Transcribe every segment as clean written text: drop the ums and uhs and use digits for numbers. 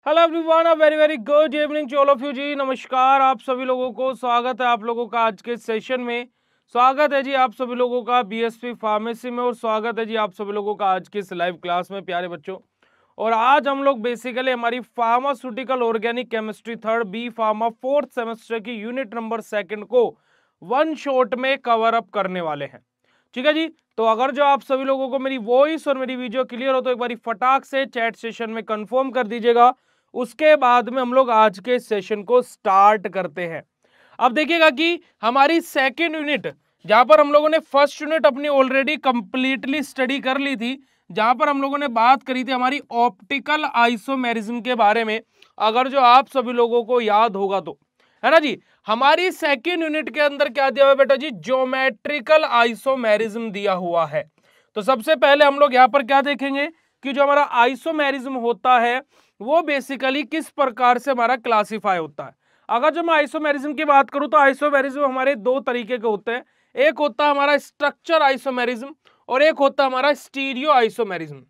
Hello everyone, a very very good evening to all of you जी। नमस्कार आप सभी लोगों को, स्वागत है आप लोगों का आज के सेशन में। स्वागत है जी आप सभी लोगों का बीएसपी फार्मेसी में, और स्वागत है जी आप सभी लोगों का आज की इस लाइव क्लास में प्यारे बच्चों। और आज हम लोग बेसिकली हमारी pharmaceutical organic chemistry third B pharma fourth semester की यूनिट नंबर 2 को वन शॉट में कवर अप करने वाले हैं। ठीक है जी। तो अगर जो आप सभी लोगों को मेरी वॉइस और मेरी वीडियो क्लियर हो तो एक बारी फटाक से चैट सेशन में कंफर्म कर दीजिएगा। उसके बाद में हम लोग आज के सेशन को स्टार्ट करते हैं। अब देखिएगा कि हमारी सेकेंड यूनिट, जहां पर हम लोगों ने फर्स्ट यूनिट अपनी ऑलरेडी कंप्लीटली स्टडी कर ली थी, जहां पर हम लोगों ने बात करी थी हमारी ऑप्टिकल आइसोमेरिज्म के बारे में। अगर जो आप सभी लोगों को याद होगा तो, है ना जी, हमारी सेकेंड यूनिट के अंदर क्या दिया हुआ है बेटा जी, ज्योमेट्रिकल आइसोमेरिज्म दिया हुआ है। तो सबसे पहले हम लोग यहाँ पर क्या देखेंगे कि जो हमारा आइसोमेरिज्म होता है वो बेसिकली किस प्रकार से हमारा क्लासिफाई होता है। अगर जो मैं आइसोमेरिज्म की बात करूं तो आइसोमेरिज्म हमारे दो तरीके के होते हैं। एक होता है हमारा स्ट्रक्चर आइसोमेरिज्म और एक होता है हमारा स्टीरियो आइसोमेरिज्म,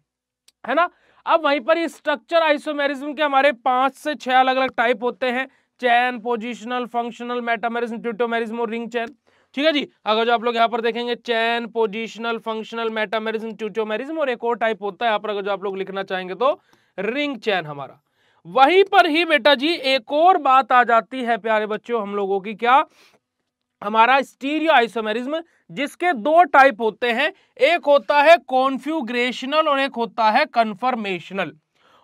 है ना। अब वहीं पर ये स्ट्रक्चर आइसोमेरिज्म के हमारे 5 से 6 अलग अलग टाइप होते हैं। चैन, पोजिशनल, फंक्शनल, मेटामेरिज्म, ट्यूटोमेरिज्म और रिंग चैन। ठीक है जी। अगर जो आप लोग यहाँ पर देखेंगे चैन, पोजिशनल, फंक्शनल, मेटामेरिज्म, ट्यूटोमेरिज्म, और एक और टाइप होता है यहाँ पर अगर जो आप लोग लिखना चाहेंगे तो रिंग चैन हमारा। वहीं पर ही बेटा जी एक और बात आ जाती है प्यारे बच्चों हम लोगों की, क्या, हमारा स्टीरियो आइसोमेरिज्म, जिसके दो टाइप होते हैं। एक होता है कॉन्फ्यूग्रेशनल और एक होता है कन्फर्मेशनल।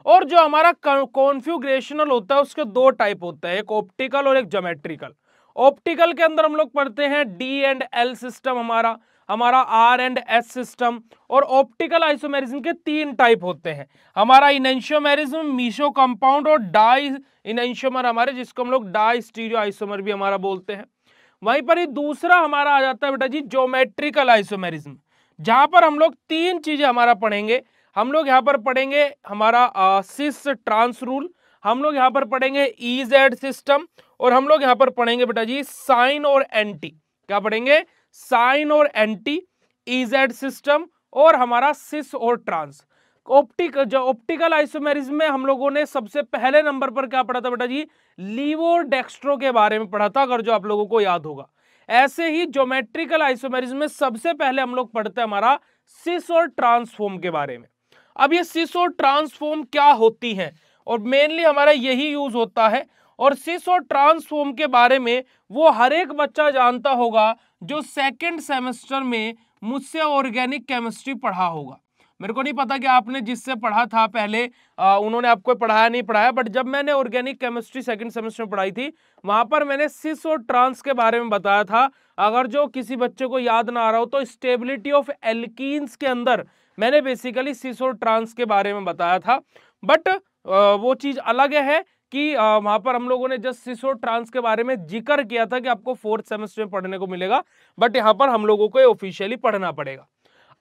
और जो हमारा कॉन्फ्यूग्रेशनल होता है उसके दो टाइप होते हैं, एक ऑप्टिकल और एक ज्योमेट्रिकल। ऑप्टिकल के अंदर हम लोग पढ़ते हैं डी एंड एल सिस्टम, हमारा हमारा आर एंड एस सिस्टम। और ऑप्टिकल आइसोमेरिज्म के 3 टाइप होते हैं, हमारा इनेंशियोमेरिज्म, मीसो कंपाउंड और डाई इनेंशियोमर हमारे, जिसको हम लोग डाई स्टीरियो आइसोमर भी हमारा बोलते हैं। वहीं पर ही दूसरा हमारा आ जाता है बेटा जी ज्योमेट्रिकल आइसोमेरिज्म, जहां पर हम लोग 3 चीजें हमारा पढ़ेंगे। हम लोग यहाँ पर पढ़ेंगे हमारा सिस ट्रांस रूल, हम लोग यहाँ पर पढ़ेंगे ईजेड सिस्टम, और हम लोग यहाँ पर पढ़ेंगे बेटा जी साइन और एंटी। क्या पढ़ेंगे? साइन और एंटी, ईजेड सिस्टम और हमारा सिस और ट्रांस। ऑप्टिकल आइसोमेरिज्म में हम लोगों ने सबसे पहले नंबर पर क्या पढ़ा था बेटा जी, लीवो डेक्स्ट्रो के बारे में पढ़ा था, अगर जो आप लोगों को याद होगा। ऐसे ही ज्योमेट्रिकल आइसोमेरिज्म में सबसे पहले हम लोग पढ़ते हैं हमारा सिस और ट्रांसफॉर्म के बारे में। अब ये सिस और ट्रांसफॉर्म क्या होती है, और मेनली हमारा यही यूज होता है। और सिस और ट्रांसफॉर्म के बारे में वो हर एक बच्चा जानता होगा जो सेकंड सेमेस्टर में मुझसे ऑर्गेनिक केमिस्ट्री पढ़ा होगा। मेरे को नहीं पता कि आपने जिससे पढ़ा था पहले उन्होंने आपको पढ़ाया नहीं पढ़ाया, बट जब मैंने ऑर्गेनिक केमिस्ट्री सेकंड सेमेस्टर में पढ़ाई थी वहां पर मैंने सिस और ट्रांस के बारे में बताया था। अगर जो किसी बच्चे को याद ना आ रहा हो तो स्टेबिलिटी ऑफ एल्कीन्स के अंदर मैंने बेसिकली सिस और ट्रांस के बारे में बताया था। बट वो चीज अलग है कि वहां पर हम लोगों ने जस्ट सिस और ट्रांस के बारे में जिक्र किया था कि आपको फोर्थ सेमेस्टर में पढ़ने को मिलेगा, बट यहाँ पर हम लोगों को ऑफिशियली पढ़ना पड़ेगा।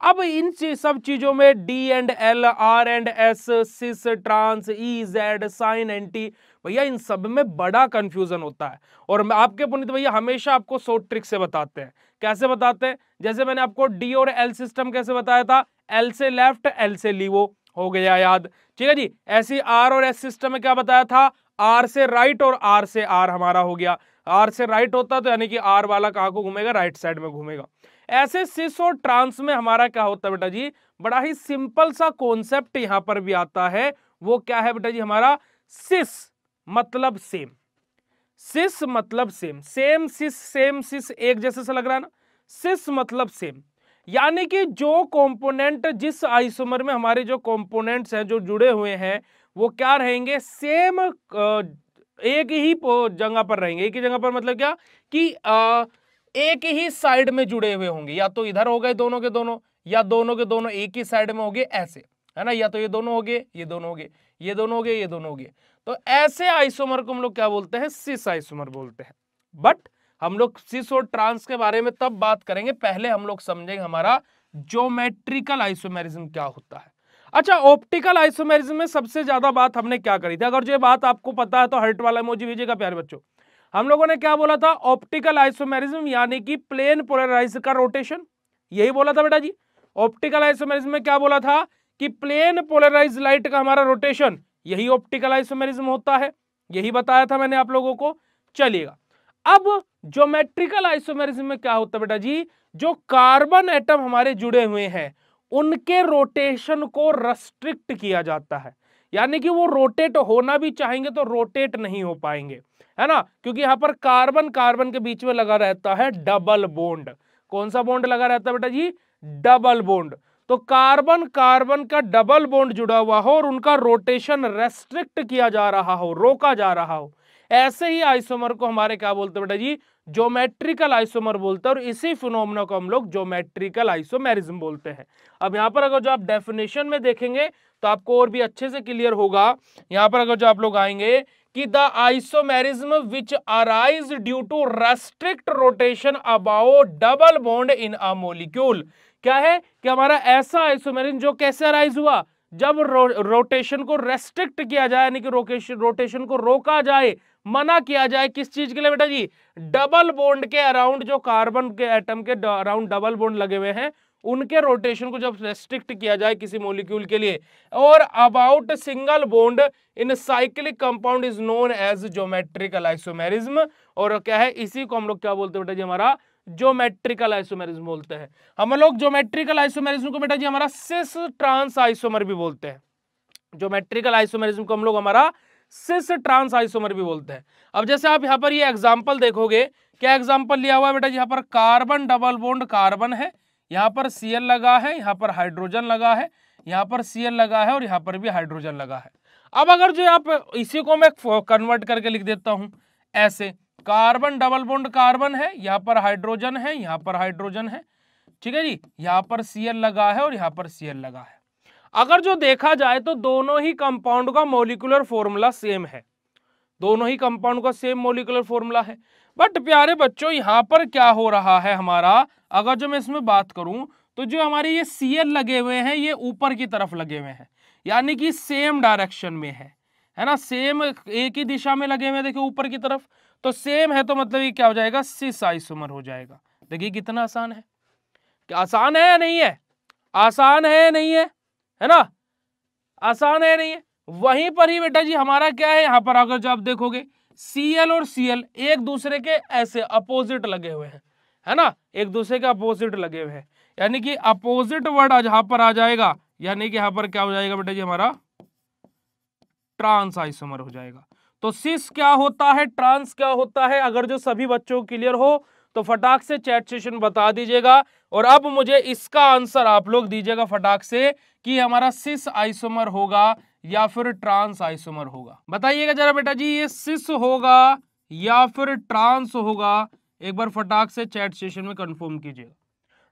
अब इन सब चीजों में D and L, R and S, cis, trans, E, Z, syn, anti, भैया इन सब में बड़ा कंफ्यूजन होता है। और आपके पुनीत भैया हमेशा आपको शॉर्ट ट्रिक से बताते हैं। कैसे बताते हैं? जैसे मैंने आपको डी और एल सिस्टम कैसे बताया था, एल से लेफ्ट, एल से लीवो, हो गया याद। ठीक है जी। ऐसी आर और एस सिस्टम में क्या बताया था, आर से राइट और आर से आर हमारा हो गया। आर से राइट होता तो यानी कि आर वाला कहां को घूमेगा, राइट साइड में घूमेगा। ऐसे सिस और ट्रांस में हमारा क्या होता है बेटा जी, बड़ा ही सिंपल सा कॉन्सेप्ट यहां पर भी आता है। वो क्या है बेटा जी, हमारा सिस मतलब सेम, सिस मतलब सेम, सेम सिस, सेम सिस एक जैसे से लग रहा है ना, सिस मतलब सेम। यानी कि जो कंपोनेंट जिस आइसोमर में हमारे जो कंपोनेंट्स हैं जो जुड़े हुए हैं वो क्या रहेंगे, सेम एक ही जगह पर रहेंगे। एक ही जगह पर मतलब क्या कि एक ही साइड में जुड़े हुए होंगे, या तो इधर हो गए दोनों के दोनों, या दोनों के दोनों एक ही साइड में हो गए, ऐसे, है ना। या तो ये दोनों हो गए, ये दोनों हो गए, ये दोनों हो गए, ये दोनों हो गए। तो ऐसे आइसोमर को हम लोग क्या बोलते हैं, सिस आइसोमर बोलते हैं। बट हम लोग सिस और ट्रांस के बारे में तब बात करेंगे, पहले हम लोग समझेंगे हमारा ज्योमेट्रिकल आइसोमेरिज्म क्या होता है। अच्छा, ऑप्टिकल आइसोमेरिज्म में सबसे ज्यादा बात हमने क्या करी थी, अगर जो बात आपको पता है तो हर्ट वाला इमोजी भेजिएगा प्यारे बच्चों। हम लोगों ने क्या बोला था, ऑप्टिकल आइसोमेरिज्म यानी कि प्लेन पोलराइज का रोटेशन, यही बोला था बेटा जी। ऑप्टिकल आइसोमेरिज्म में क्या बोला था कि प्लेन पोलराइज लाइट का हमारा रोटेशन, यही ऑप्टिकल आइसोमेरिज्म होता है, यही बताया था मैंने आप लोगों को। चलिएगा, अब ज्योमेट्रिकल आइसोमेरिज्म में क्या होता है बेटा जी, जो कार्बन एटम हमारे जुड़े हुए हैं उनके रोटेशन को रेस्ट्रिक्ट किया जाता है, यानी कि वो रोटेट होना भी चाहेंगे तो रोटेट नहीं हो पाएंगे, है ना, क्योंकि यहां पर कार्बन कार्बन के बीच में लगा रहता है डबल बॉन्ड। कौन सा बॉन्ड लगा रहता है बेटा जी, डबल बॉन्ड। तो कार्बन कार्बन का डबल बॉन्ड जुड़ा हुआ हो और उनका रोटेशन रेस्ट्रिक्ट किया जा रहा हो, रोका जा रहा हो, ऐसे ही आइसोमर को हमारे क्या बोलते हैं बेटा जी, ज्योमेट्रिकल आइसोमर बोलते हैं, और इसी फिनोमेना को हम लोग ज्योमेट्रिकल आइसोमेरिज्म बोलते हैं। अब यहां पर अगर जो आप डेफिनेशन में देखेंगे तो आपको और भी अच्छे से क्लियर होगा। यहां पर अगर जो आप लोग आएंगे कि the isomerism which arise due to restrict rotation about double bond in a molecule, क्या है कि हमारा ऐसा आइसोमेरिज्म जो कैसे अराइज हुआ, जब रोटेशन को रेस्ट्रिक्ट किया जाए, यानी कि रोटेशन को रोका जाए, मना किया जाए, किस चीज के लिए बेटा जी, डबल बॉन्ड के अराउंड, जो कार्बन के एटम के अराउंड डबल बॉन्ड लगे हुए हैं उनके रोटेशन को जब रेस्ट्रिक्ट किया जाए किसी मॉलिक्यूल के लिए, और about single bond in cyclic compound is known as geometrical isomerism. और क्या है, इसी को हम लोग क्या बोलते हैं बेटा जी, हमारा ज्योमेट्रिकल आइसोमेरिज्म बोलते हैं। हम लोग ज्योमेट्रिकल आइसोमेरिज्म को बेटा जी हमारा सिस ट्रांस आइसोमर भी बोलते हैं। ज्योमेट्रिकल आइसोमेरिज्म को हम लोग हमारा सिस ट्रांस आइसोमर भी बोलते हैं। अब जैसे आप यहाँ पर ये एग्जांपल देखोगे, क्या एग्जांपल लिया हुआ है बेटा जी, यहाँ पर कार्बन डबल बॉन्ड कार्बन है, यहाँ पर Cl लगा है, यहाँ पर हाइड्रोजन लगा है, यहाँ पर Cl लगा है और यहाँ पर भी हाइड्रोजन लगा है। अब अगर जो आप इसी को मैं कन्वर्ट करके लिख देता हूं ऐसे, कार्बन डबल बॉन्ड कार्बन है, यहाँ पर हाइड्रोजन है, यहाँ पर हाइड्रोजन है, ठीक है जी, यहाँ पर Cl लगा है और यहाँ पर Cl लगा है। अगर जो देखा जाए तो दोनों ही कंपाउंड का मॉलिक्यूलर फॉर्मूला सेम है, दोनों ही कंपाउंड का सेम मॉलिक्यूलर फॉर्मूला है। बट प्यारे बच्चों यहाँ पर क्या हो रहा है हमारा, अगर जो मैं इसमें बात करूं तो जो हमारे ये Cl लगे हुए हैं ये ऊपर की तरफ लगे हुए हैं, यानी कि सेम डायरेक्शन में है ना, सेम एक ही दिशा में लगे हुए हैं, देखिए ऊपर की तरफ, तो सेम है तो मतलब ये क्या हो जाएगा, सिस आइसोमर हो जाएगा। देखिए कितना आसान है, क्या आसान है या नहीं है, आसान है या नहीं है ना, आसान है नहीं है। वहीं पर ही बेटा जी हमारा क्या है, यहाँ पर अगर जो आप देखोगे Cl और Cl एक दूसरे के ऐसे अपोजिट लगे हुए हैं, है ना, एक दूसरे के अपोजिट लगे हुए हैं, यानी कि अपोजिट वर्ड यहाँ पर आ जाएगा, यानी कि यहाँ पर क्या हो जाएगा बेटा जी, हमारा ट्रांस आइसोमर हो जाएगा। तो सिस क्या होता है, ट्रांस क्या होता है, अगर जो सभी बच्चों को क्लियर हो तो फटाक से चैट सेशन बता दीजिएगा। और अब मुझे इसका आंसर आप लोग दीजिएगा फटाक से कि हमारा सिस आइसोमर होगा या फिर ट्रांस आइसोमर होगा, बताइएगा जरा बेटा जी, ये सिस होगा या फिर ट्रांस होगा, एक बार फटाक से चैट सेशन में कंफर्म कीजिएगा,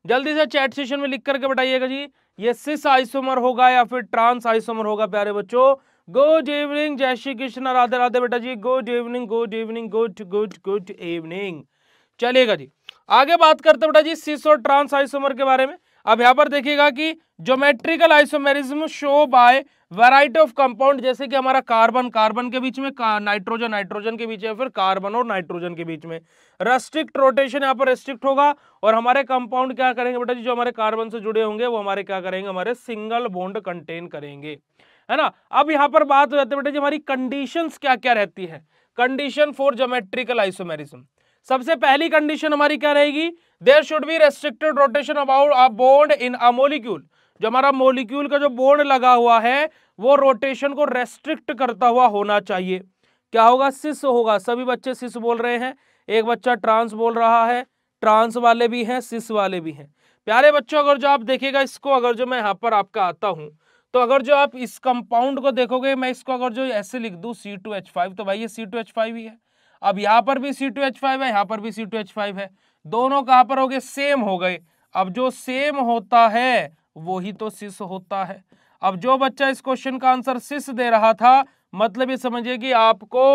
जल्दी से चैट सेशन में लिख करके बताइएगा जी, ये सिस आइसोमर होगा या फिर ट्रांस आइसोमर होगा। प्यारे बच्चों गुड इवनिंग, जय श्री कृष्ण, राधे राधे बेटा जी, good evening good evening, good good good evening. चलिएगा जी, आगे बात करते बेटा जी सिस और ट्रांस आइसोमर के बारे में। अब यहाँ पर देखिएगा कि geometrical isomerism show by variety of compound, जैसे कि हमारा कार्बन कार्बन के बीच में, नाइट्रोजन नाइट्रोजन के बीच में, फिर कार्बन और नाइट्रोजन के बीच में रेस्ट्रिक्ट रोटेशन यहाँ पर रेस्ट्रिक्ट होगा, और हमारे कंपाउंड क्या करेंगे बेटा जी, जो हमारे कार्बन से जुड़े होंगे वो हमारे क्या करेंगे, हमारे सिंगल बॉन्ड कंटेन करेंगे, है ना। अब यहाँ पर बात हो जाती है बेटा जी हमारी कंडीशंस क्या क्या रहती है, कंडीशन फॉर ज्योमेट्रिकल आइसोमेरिज्म। सबसे पहली कंडीशन हमारी क्या रहेगी, there should be restricted rotation about a bond in a molecule, जो हमारा मॉलिक्यूल का जो बॉन्ड लगा हुआ है वो रोटेशन को रेस्ट्रिक्ट करता हुआ होना चाहिए। क्या होगा, सिस होगा, सभी बच्चे सिस बोल रहे हैं, एक बच्चा ट्रांस बोल रहा है, ट्रांस वाले भी हैं सिस वाले भी हैं। प्यारे बच्चों अगर जो आप देखिएगा इसको, अगर जो मैं यहाँ पर आपका आता हूँ तो अगर जो आप इस कंपाउंड को देखोगे, मैं इसको अगर जो ऐसे लिख दूं C2H5, तो भाई ये C2H5 ही है। अब यहाँ पर भी C2H5 है, यहाँ पर भी C2H5 है, दोनों कहाँ पर हो गए, सेम हो गए। अब जो सेम होता है वो ही तो सिस होता है। अब जो बच्चा इस क्वेश्चन का आंसर सिस दे रहा था, मतलब ये समझिए कि आपको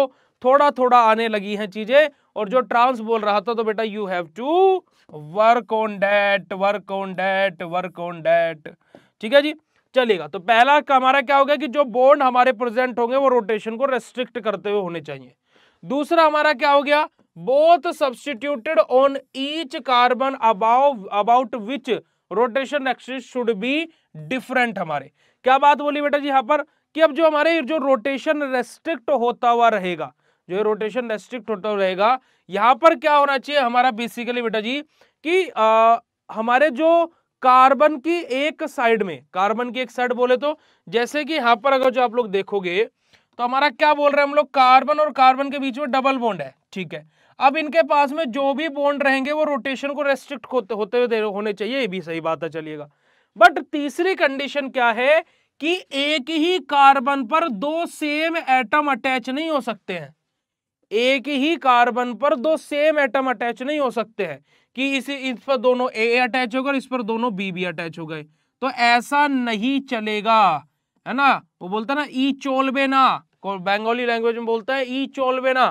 थोड़ा थोड़ा आने लगी हैं चीजें, और जो ट्रांस बोल रहा था तो बेटा you have to work on that, work on that, work on that, ठीक है जी। चलेगा, तो पहला हमारा क्या हो गया कि जो बॉन्ड हमारे प्रेजेंट होंगे वो रोटेशन को रेस्ट्रिक्ट करते हुए होने चाहिए। दूसरा हमारा क्या हो गया, both substituted on each carbon about which rotation axis should be different. हमारे क्या बात बोली बेटा जी यहाँ पर कि अब जो हमारे जो रोटेशन रेस्ट्रिक्ट होता हुआ रहेगा, जो रोटेशन रेस्ट्रिक्ट होता हुआ रहेगा, यहां पर क्या होना चाहिए हमारा बेसिकली बेटा जी कि हमारे जो कार्बन की एक साइड में, कार्बन की एक साइड बोले तो जैसे कि यहां पर अगर जो आप लोग देखोगे तो हमारा क्या बोल रहे हैं हम लोग, कार्बन और कार्बन के बीच में डबल बॉन्ड है, ठीक है। अब इनके पास में जो भी बॉन्ड रहेंगे वो रोटेशन को रेस्ट्रिक्ट होते हुए होने चाहिए, ये भी सही बात है, चलिएगा। बट तीसरी कंडीशन क्या है कि एक ही कार्बन पर दो सेम एटम अटैच नहीं हो सकते हैं, एक ही कार्बन पर दो सेम एटम अटैच नहीं हो सकते हैं कि इस पर दोनों ए अटैच हो गए और इस पर दोनों बी भी अटैच हो गए, तो ऐसा नहीं चलेगा, है ना। वो बोलता है ना ई चोलबे ना, बंगाली लैंग्वेज में बोलता है ई चोलबे ना,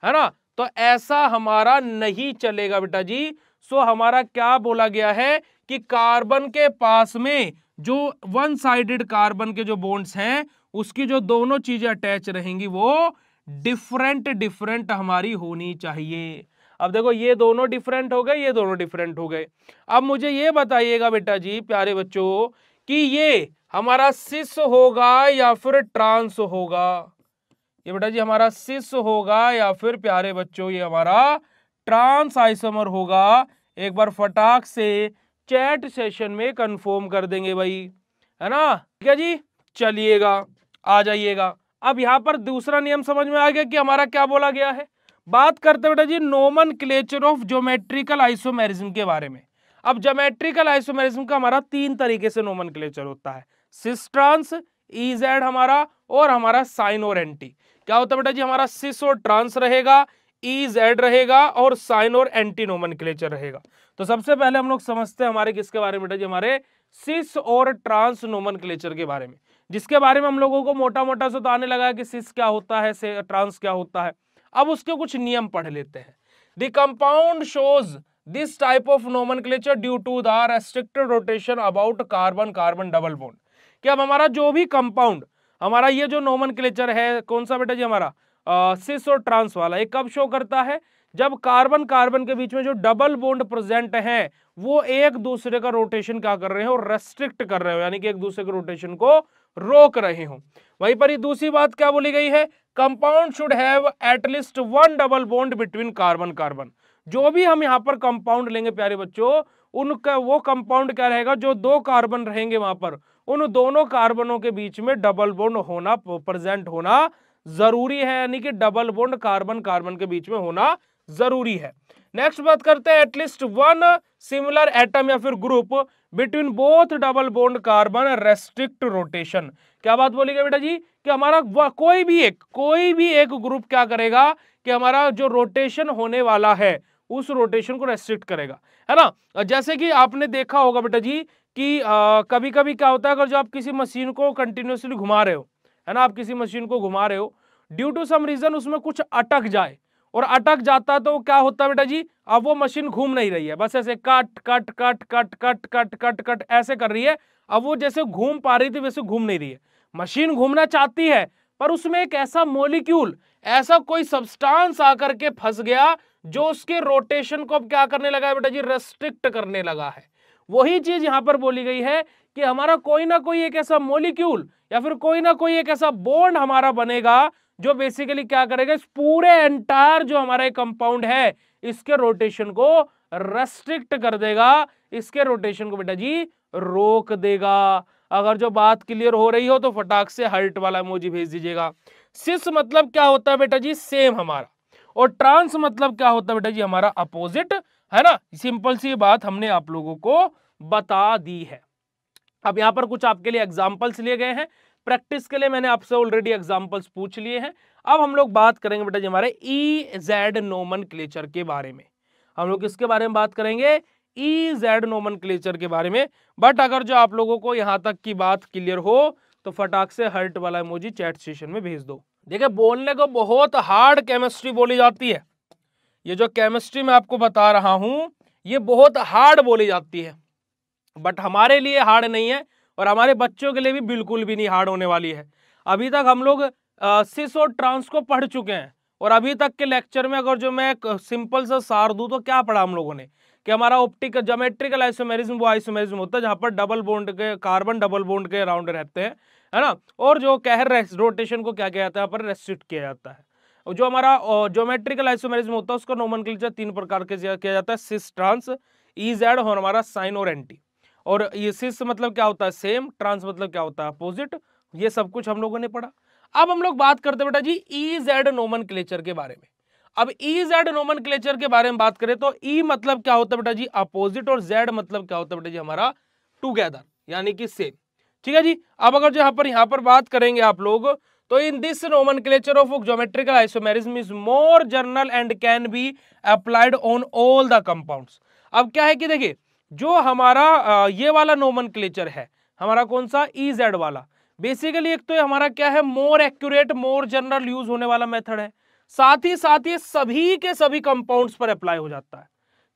है ना। तो ऐसा हमारा नहीं चलेगा बेटा जी। सो हमारा क्या बोला गया है कि कार्बन के पास में जो वन साइडेड कार्बन के जो बॉन्ड्स हैं उसकी जो दोनों चीजें अटैच रहेंगी वो डिफरेंट डिफरेंट हमारी होनी चाहिए। अब देखो ये दोनों डिफरेंट हो गए, ये दोनों डिफरेंट हो गए। अब मुझे ये बताइएगा बेटा जी प्यारे बच्चों कि ये हमारा सिस होगा या फिर ट्रांस होगा, ये बेटा जी हमारा सिस होगा या फिर प्यारे बच्चों ये हमारा ट्रांस आइसोमर होगा। एक बार फटाक से चैट सेशन में कंफर्म कर देंगे भाई, है ना, ठीक है जी। चलिएगा आ जाइएगा। अब यहां पर दूसरा नियम समझ में आ गया कि हमारा क्या बोला गया है। बात करते बेटा जी नोमेनक्लेचर ऑफ ज्योमेट्रिकल आइसोमेरिज्म के बारे में। अब ज्योमेट्रिकल आइसोमेरिज्म का हमारा तीन तरीके से नोमेनक्लेचर होता है, सिस ट्रांस, इजेड हमारा और हमारा साइन और एंटी। क्या होता है बेटा जी, हमारा सिस और ट्रांस रहेगा, इजेड रहेगा और साइन और एंटी नोमेनक्लेचर रहेगा। तो सबसे पहले हम लोग समझते हैं हमारे किसके बारे में बेटा जी, हमारे सिस और ट्रांस नोमेनक्लेचर के बारे में, जिसके बारे में हम लोगों को मोटा मोटा से तो आने लगा कि सिस क्या होता है, ट्रांस क्या होता है। अब उसके कुछ नियम पढ़ लेते हैं। The compound shows this type of nomenclature due to the restricted rotation about carbon carbon double bond. कि अब हमारा जो भी कंपाउंड, हमारा ये जो नोमेनक्लेचर है कौन सा बेटा जी, हमारा सिस और ट्रांस वाला, ये कब शो करता है, जब कार्बन कार्बन के बीच में जो डबल बॉन्ड प्रेजेंट है वो एक दूसरे का रोटेशन क्या कर रहे हो, रेस्ट्रिक्ट कर रहे हो, यानी कि एक दूसरे के रोटेशन को रोक रहे हो। वहीं पर ही दूसरी बात क्या बोली गई है, compound should have at least one double bond between carbon carbon. जो भी हम यहाँ पर कंपाउंड लेंगे प्यारे बच्चों, उनका वो कंपाउंड क्या रहेगा, जो दो कार्बन रहेंगे वहां पर उन दोनों कार्बनों के बीच में डबल बॉन्ड होना, प्रेजेंट होना जरूरी है, यानी कि डबल बॉन्ड कार्बन कार्बन के बीच में होना जरूरी है। नेक्स्ट बात करते हैं एटलीस्ट वन सिमिलर एटम या फिर group between both double bond carbon restrict rotation. क्या बात बोली गई बेटा जी कि हमारा कोई भी एक ग्रुप क्या करेगा कि हमारा जो रोटेशन होने वाला है उस रोटेशन को रेस्ट्रिक्ट करेगा, है ना। जैसे कि आपने देखा होगा बेटा जी कि कभी कभी क्या होता है, अगर जो आप किसी मशीन को कंटिन्यूअसली घुमा रहे हो, है ना, आप किसी मशीन को घुमा रहे हो, ड्यू टू सम रीजन उसमें कुछ अटक जाए और अटक जाता है तो क्या होता है बेटा जी, अब वो मशीन घूम नहीं रही है, बस ऐसे cut cut cut cut cut cut cut cut ऐसे कर रही है। अब वो जैसे घूम पा रही थी वैसे घूम नहीं रही है, मशीन घूमना चाहती है पर उसमें एक ऐसा मॉलिक्यूल, ऐसा कोई सब्सटेंस आकर के फंस गया जो उसके रोटेशन को अब क्या करने लगा है बेटा जी, रेस्ट्रिक्ट करने लगा है। वही चीज यहां पर बोली गई है कि हमारा कोई ना कोई एक ऐसा मॉलिक्यूल या फिर कोई ना कोई एक ऐसा बॉन्ड हमारा बनेगा जो बेसिकली क्या करेगा, इस पूरे एंटायर जो हमारा कंपाउंड है इसके रोटेशन को रेस्ट्रिक्ट कर देगा, इसके रोटेशन को बेटा जी रोक देगा। अगर जो बात क्लियर हो रही हो तो फटाक से हार्ट वाला इमोजी भेज दीजिएगा। सिस मतलब क्या होता है बेटा जी, सेम हमारा, और ट्रांस मतलब क्या होता है बेटा जी, हमारा अपोजिट, है ना। सिंपल सी बात हमने आप लोगों को बता दी है। अब यहां पर कुछ आपके लिए एग्जांपल्स लिए गए हैं, प्रैक्टिस के लिए मैंने आपसे ऑलरेडी एग्जांपल्स पूछ लिए हैं। अब हम लोग बात करेंगे बेटा जी हमारे इजेड नोमेनक्लेचर के बारे में। हम लोग किसके बारे में बात करेंगे, इजेड नोमेनक्लेचर के बारे में। बट अगर जो आप लोगों को यहां तक की बात क्लियर हो तो फटाक से हर्ट वाला इमोजी चैट सेशन में भेज दो। देखिए बोलने को बहुत हार्ड केमिस्ट्री बोली जाती है, ये जो केमिस्ट्री मैं आपको बता रहा हूं ये बहुत हार्ड बोली जाती है, बट हमारे लिए हार्ड नहीं है और हमारे बच्चों के लिए भी बिल्कुल भी नहीं हार्ड होने वाली है। अभी तक हम लोग सिस और ट्रांस को पढ़ चुके हैं और अभी तक के लेक्चर में अगर जो मैं सिंपल सा सार दूं तो क्या पढ़ा हम लोगों ने कि हमारा ऑप्टिक ज्योमेट्रिकल आइसोमेरिज्म वो आइसोमेरिज्म होता है जहां पर डबल बॉन्ड के कार्बन डबल बॉन्ड के अराउंड रहते हैं, है ना। और जो क्या है रोटेशन को क्या किया जाता है, यहाँ पर रेस्ट्रिक्ट किया जाता है। और जो हमारा ज्योमेट्रिकल आइसोमेरिज्म होता है उसका नोमेनक्लेचर 3 प्रकार के किया जाता है, सिस, ट्रांस, ई, जेड और हमारा साइन और एंटी। और ये सिस मतलब क्या होता है सेम, ट्रांस मतलब क्या होता है अपोजिट, ये सब कुछ हम लोगों ने पढ़ा। अब हम लोग बात करते हैं बेटा जी ई जेड नोमेनक्लेचर के बारे में। अब ई जेड नोमेनक्लेचर के बारे में बात करें तो ई मतलब क्या होता है बेटा जी अपोजिट, और जेड मतलब क्या होता है बेटा जी हमारा टुगेदर यानी कि सेम। ठीक है जी। अब अगर जो यहाँ पर बात करेंगे आप लोग, तो in this nomenclature of geometrical isomerism is more general and can be applied on all the compounds. अब क्या है कि देखिए जो हमारा ये वाला नोमेनक्लेचर है हमारा कौन सा ई जेड वाला, बेसिकली एक तो हमारा क्या है more accurate more general use होने वाला मेथड है, साथ ही ये सभी के सभी कंपाउंड्स पर अप्लाई हो जाता है।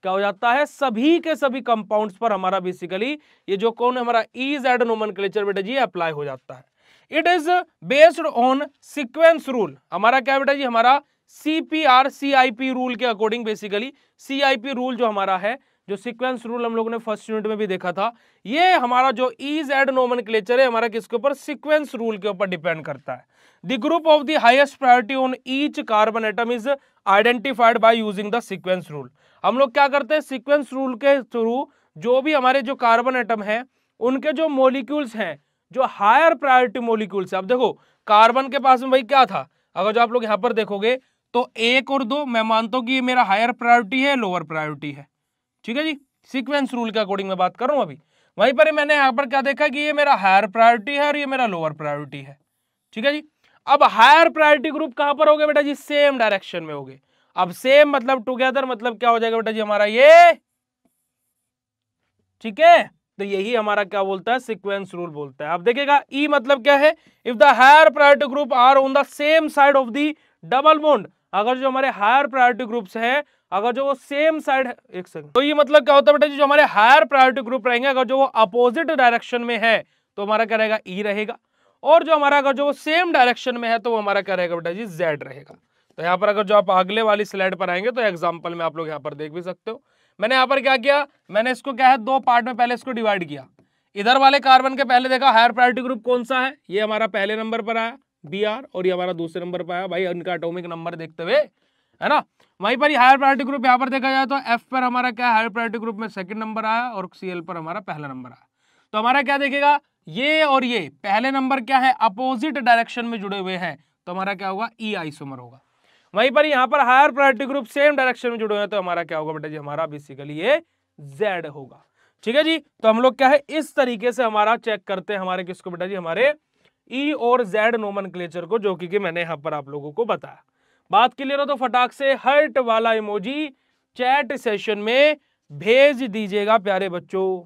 क्या हो जाता है, सभी के सभी कंपाउंड्स पर हमारा बेसिकली ये जो कौन हमारा ई जेड नोमेनक्लेचर बेटा जी अप्लाई हो जाता है। It is based on sequence rule, हमारा क्या बेटा जी हमारा CPR CIP रूल के अकॉर्डिंग, बेसिकली CIP रूल जो हमारा है, जो सीक्वेंस रूल हम लोगों ने फर्स्ट यूनिट में भी देखा था, ये हमारा जो ई जेड नोमेनक्लेचर है हमारा किसके ऊपर, सीक्वेंस रूल के ऊपर डिपेंड करता है। The group of the highest priority on each carbon atom is identified by using the sequence rule. हम लोग क्या करते हैं सीक्वेंस रूल के थ्रू जो भी हमारे जो कार्बन एटम है उनके जो मॉलिक्यूल्स हैं, जो हायर प्रायोरिटी मॉलिक्यूल्स है। अब देखो कार्बन के पास में भाई क्या था, अगर जो आप लोग यहाँ पर देखोगे तो 1 और 2 मैं मानता हूं कि ये मेरा हायर प्रायोरिटी है, लोअर प्रायोरिटी है। ठीक है जी, सीक्वेंस रूल के अकॉर्डिंग मैं बात कर रहा हूं अभी। वहीं पर मैंने यहाँ पर क्या देखा कि ये मेरा हायर प्रायोरिटी है और ये मेरा लोअर प्रायोरिटी है। ठीक है जी। अब हायर प्रायोरिटी ग्रुप कहां पर हो गए बेटा जी, सेम डायरेक्शन में हो गए। अब सेम मतलब टुगेदर मतलब क्या हो जाएगा बेटा जी हमारा ये, ठीक है, तो यही हमारा क्या बोलता है सीक्वेंस रूल बोलता है। अब देखिएगा ई मतलब क्या है, if the higher priority group are on the same side of the double bond, अगर जो हमारे हायर प्रायोरिटी ग्रुप्स हैं अगर जो वो सेम साइड, एक सेकंड, तो ये मतलब क्या होता है बेटा जी जो हमारे हायर प्रायोरिटी ग्रुप रहेंगे अगर जो वो अपोजिट डायरेक्शन में है तो हमारा क्या रहेगा ई रहेगा, और जो हमारा अगर जो वो सेम डायरेक्शन में है तो वो हमारा क्या रहेगा बेटा जी जेड रहेगा। तो यहाँ पर अगर जो आप अगले वाली स्लाइड पर आएंगे तो एग्जाम्पल में आप लोग यहाँ पर देख भी सकते हो। मैंने यहाँ पर क्या किया, मैंने इसको क्या है 2 पार्ट में पहले इसको डिवाइड किया। इधर वाले कार्बन के पहले देखा हायर प्रायोरिटी ग्रुप कौन सा है, ये हमारा पहले नंबर पर आया Br, और ये हमारा दूसरे नंबर पर आया भाई इनका एटॉमिक नंबर देखते हुए, है ना। वहीं पर हायर प्रायोरिटी ग्रुप यहाँ पर देखा जाए तो F पर हमारा क्या हायर प्रायोरिटी ग्रुप में सेकंड नंबर आया और Cl पर हमारा पहला नंबर आया। तो हमारा क्या देखेगा ये और ये पहले नंबर क्या है अपोजिट डायरेक्शन में जुड़े हुए हैं तो हमारा क्या होगा ई आइसोमर होगा। वहीं पर यहाँ पर higher priority group same direction में जुड़े हुए हैं तो हमारा क्या होगा बेटा जी हमारा बेसिकली ये जेड होगा। ठीक है जी। तो हम लोग क्या है इस तरीके से हमारा चेक करते हैं हमारे किसको बेटा जी हमारे ई और जेड नोमेनक्लेचर को, जो कि मैंने यहाँ पर आप लोगों को बताया। बात क्लियर हो तो फटाक से हर्ट वाला इमोजी चैट सेशन में भेज दीजिएगा प्यारे बच्चों,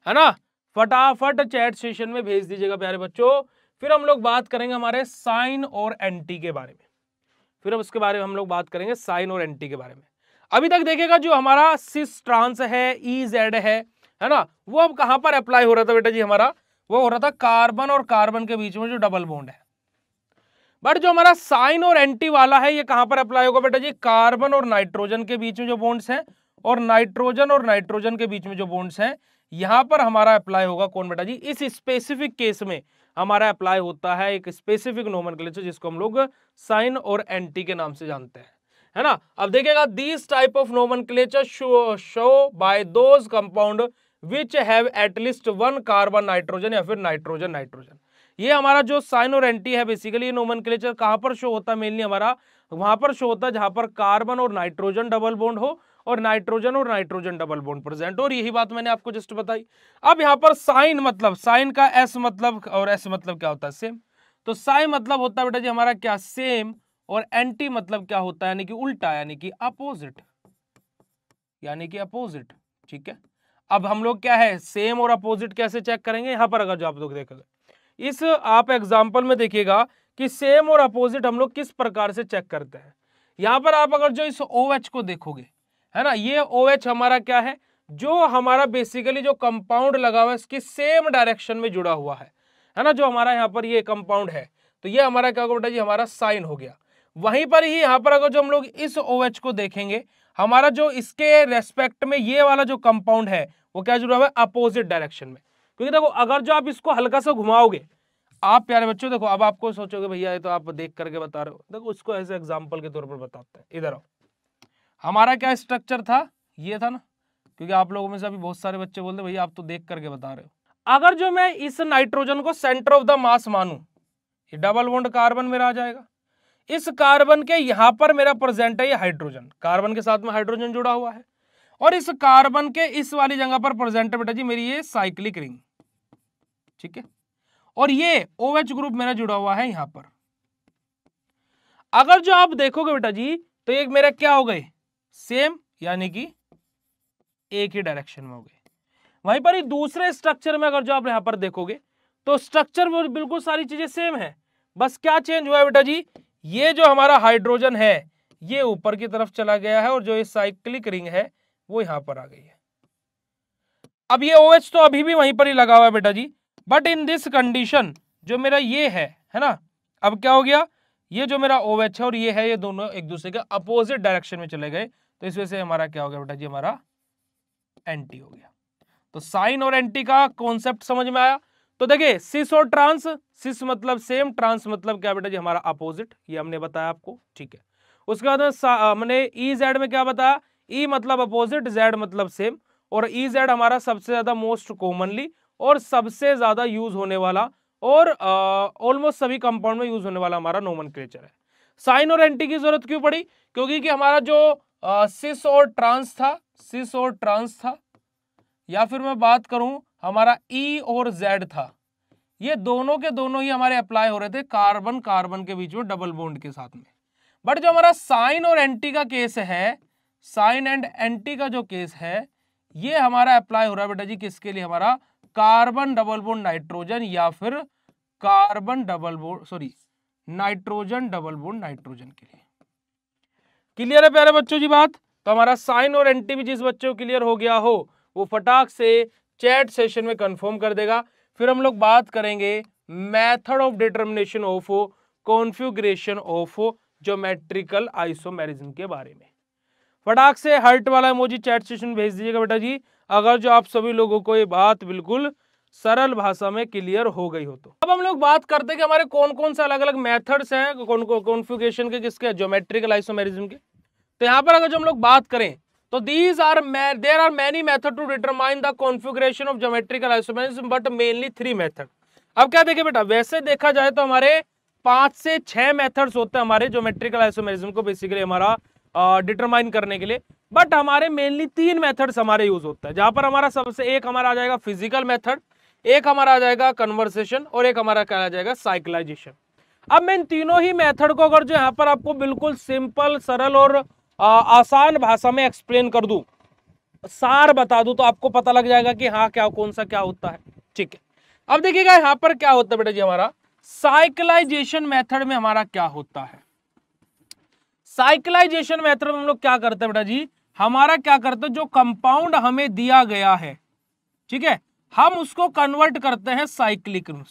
है ना, फटाफट चैट सेशन में भेज दीजिएगा प्यारे बच्चों। फिर हम लोग बात करेंगे हमारे साइन और एंटी के बारे में, फिर उसके बारे में हम लोग बात करेंगे साइन और एंटी के बारे में। अभी तक देखिएगा जो हमारा सिस ट्रांस है ई जेड है ना, वो अब कहां पर अप्लाई हो रहा था बेटा जी हमारा, वो हो रहा था कार्बन और कार्बन के बीच में जो डबल बॉन्ड है। बट जो हमारा साइन और एंटी वाला है ये कहां पर अप्लाई होगा बेटा जी, कार्बन और नाइट्रोजन के बीच में जो बॉन्ड्स हैं और नाइट्रोजन के बीच में जो बॉन्ड्स हैं यहां पर हमारा अप्लाई होगा कौन बेटा जी, इस स्पेसिफिक केस में हमारा अप्लाई होता है एक स्पेसिफिक नोमेनक्लेचर जिसको हम लोग साइन और एंटी के नाम से जानते हैं, है ना। अब देखिएगा this type of nomenclature show by those compound which have at least 1 carbon nitrogen या फिर नाइट्रोजन नाइट्रोजन। ये हमारा जो साइन और एंटी है बेसिकली ये नोमेनक्लेचर कहां पर शो होता है, मेनली हमारा वहां पर शो होता है जहां पर कार्बन और नाइट्रोजन डबल बॉन्ड हो और नाइट्रोजन डबल बॉन्ड प्रेजेंट हो, और यही बात मैंने आपको जस्ट बताई। अब यहाँ पर साइन मतलब साइन का एस मतलब और एस मतलब क्या होता है सेम, तो साइन मतलब होता है बेटा जी हमारा क्या सेम, और एंटी मतलब क्या होता है यानी कि उल्टा यानी कि अपोजिट, यानी कि अपोजिट। ठीक है। अब हम लोग क्या है सेम और अपोजिट कैसे चेक करेंगे, यहाँ पर अगर जो आप लोग देखेंगे इस आप एग्जाम्पल में देखिएगा कि सेम और अपोजिट हम लोग किस प्रकार से चेक करते हैं। यहां पर आप अगर जो इस OH को देखोगे, है ना, ये OH हमारा क्या है, जो हमारा बेसिकली जो कंपाउंड लगा हुआ है इसकी सेम डायरेक्शन में जुड़ा हुआ है ना, जो हमारा यहाँ पर ये कंपाउंड है तो ये हमारा क्या होगा बेटा जी हमारा साइन हो गया। वहीं पर ही यहाँ पर अगर जो हम लोग इस OH को देखेंगे हमारा जो इसके रेस्पेक्ट में ये वाला जो कंपाउंड है वो क्या जुड़ा हुआ है अपोजिट डायरेक्शन में, क्योंकि देखो अगर जो आप इसको हल्का सा घुमाओगे, आप प्यारे बच्चों देखो, अब आपको सोचोगे भैया ये तो आप देख करके बता रहे हो, देखो उसको ऐसे एग्जाम्पल के तौर पर बताते हैं। इधर आओ, हमारा क्या स्ट्रक्चर था, ये था ना, क्योंकि आप लोगों में से अभी बहुत सारे बच्चे बोलते भैया आप तो देख करके बता रहे हो। अगर जो मैं इस नाइट्रोजन को सेंटर ऑफ द मास मानूं, ये डबल बॉन्ड कार्बन मेरा आ जाएगा। इस कार्बन के यहां पर मेरा प्रेजेंट है ये हाइड्रोजन, कार्बन के साथ में हाइड्रोजन जुड़ा हुआ है, और इस कार्बन के इस वाली जगह पर प्रेजेंट है बेटा जी मेरी ये साइक्लिक रिंग, ठीक है, और ये OH ग्रुप मेरा जुड़ा हुआ है यहां पर। अगर जो आप देखोगे बेटा जी तो एक मेरा क्या हो गए, सेम, यानी कि एक ही डायरेक्शन में हो गए। वहीं पर ही दूसरे स्ट्रक्चर में अगर जो आप यहां पर देखोगे तो स्ट्रक्चर में बिल्कुल सारी चीजें सेम है, बस क्या चेंज हुआ है बेटा जी, ये जो हमारा हाइड्रोजन है ये ऊपर की तरफ चला गया है, और जो ये साइक्लिक रिंग है वो यहां पर आ गई है। अब ये OH तो अभी भी वहीं पर ही लगा हुआ है बेटा जी, बट इन दिस कंडीशन जो मेरा ये है ना, अब क्या हो गया, ये जो मेरा OH है और ये है, ये दोनों एक दूसरे के अपोजिट डायरेक्शन में चले गए, तो इस वजह से हमारा क्या हो गया बेटा जी, हमारा एंटी हो गया। तो साइन और एंटी का कॉन्सेप्ट समझ में आया। तो देखिए सिस और ट्रांस, सिस मतलब सेम, ट्रांस मतलब क्या बेटा जी हमारा अपोजिट, ये हमने बताया आपको, ठीक है। उसके बाद हमने EZ में क्या बताया, E मतलब अपोजिट, Z मतलब सेम, और EZ हमारा सबसे ज्यादा मोस्ट कॉमनली और सबसे ज्यादा यूज होने वाला और ऑलमोस्ट सभी कंपाउंड में यूज होने वाला हमारा नोमेनक्लेचर है। साइन और एंटी की जरूरत क्यों पड़ी, क्योंकि कि हमारा जो सिस और ट्रांस था, सिस और ट्रांस था, या फिर मैं बात करूं हमारा E और Z था, ये दोनों के दोनों ही हमारे अप्लाई हो रहे थे कार्बन कार्बन के बीच में डबल बॉन्ड के साथ में। बट जो हमारा साइन और एंटी का केस है, साइन एंड एंटी का जो केस है, ये हमारा अप्लाई हो रहा है बेटा जी किसके लिए, हमारा कार्बन डबल बॉन्ड नाइट्रोजन, या फिर carbon double bond sorry nitrogen double bond nitrogen के लिए। क्लियर है प्यारे बच्चों जी बात। तो हमारा साइन और एंटी भी जिस बच्चे को क्लियर हो गया हो वो फटाक से चैट सेशन में कंफर्म कर देगा। फिर हम लोग बात करेंगे method of determination of configuration of geometrical isomerism के बारे में। फटाक से हार्ट वाला इमोजी चैट सेशन भेज दीजिएगा बेटा जी, अगर जो आप सभी लोगों को ये बात बिल्कुल सरल भाषा में क्लियर हो गई हो तो। अब हम लोग बात करते हैं कि हमारे कौन कौन से अलग अलग मेथड्स हैं कॉन्फ़िगरेशन के, किसके, ज्योमेट्रिकल आइसोमेरिज्म के। तो यहाँ पर अगर जो हम लोग बात करें तो there are many method to determine the configuration of geometrical isomerism, but mainly 3 method. अब क्या देखिए बेटा, वैसे देखा जाए तो हमारे 5 से 6 मेथड्स होते हैं हमारे ज्योमेट्रिकल आइसोमेरिज्म को बेसिकली हमारा डिटरमाइन करने के लिए, बट हमारे मेनली 3 मेथड्स हमारे यूज होता है, जहां पर हमारा सबसे एक हमारा आ जाएगा फिजिकल मेथड, एक हमारा आ जाएगा कन्वर्सेशन, और एक हमारा क्या आ जाएगा साइक्लाइजेशन। अब मैं इन तीनों ही मेथड को अगर जो यहाँ पर आपको बिल्कुल सिंपल, सरल और आसान भाषा में एक्सप्लेन कर दूं, सार बता दूं, तो आपको पता लग जाएगा कि हाँ क्या कौन सा क्या होता है, ठीक है। अब देखिएगा यहाँ पर क्या होता है बेटा जी, हमारा साइक्लाइजेशन मेथड में हमारा क्या होता है। साइक्लाइजेशन मेथड में हम लोग क्या करते हैं बेटा जी, हमारा क्या करते हैं, जो कंपाउंड हमें दिया गया है, ठीक है, हम उसको कन्वर्ट करते हैं साइक्लिक में,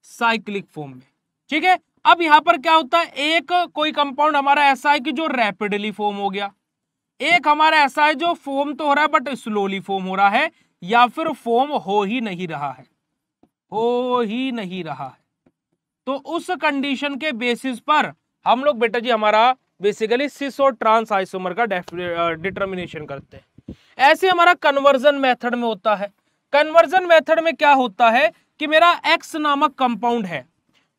साइक्लिक फॉर्म में, ठीक है। अब यहां पर क्या होता है, एक कोई कंपाउंड हमारा ऐसा है कि जो रैपिडली फॉर्म हो गया, एक हमारा ऐसा है जो फॉर्म तो हो रहा है बट स्लोली फॉर्म हो रहा है, या फिर फॉर्म हो ही नहीं रहा है, हो ही नहीं रहा है। तो उस कंडीशन के बेसिस पर हम लोग बेटा जी हमारा बेसिकली सिस और ट्रांस आइसोमर का डिटर्मिनेशन करते हैं। ऐसे हमारा कन्वर्जन मेथड में होता है। कन्वर्जन मेथड में क्या होता है कि मेरा एक्स नामक कंपाउंड है,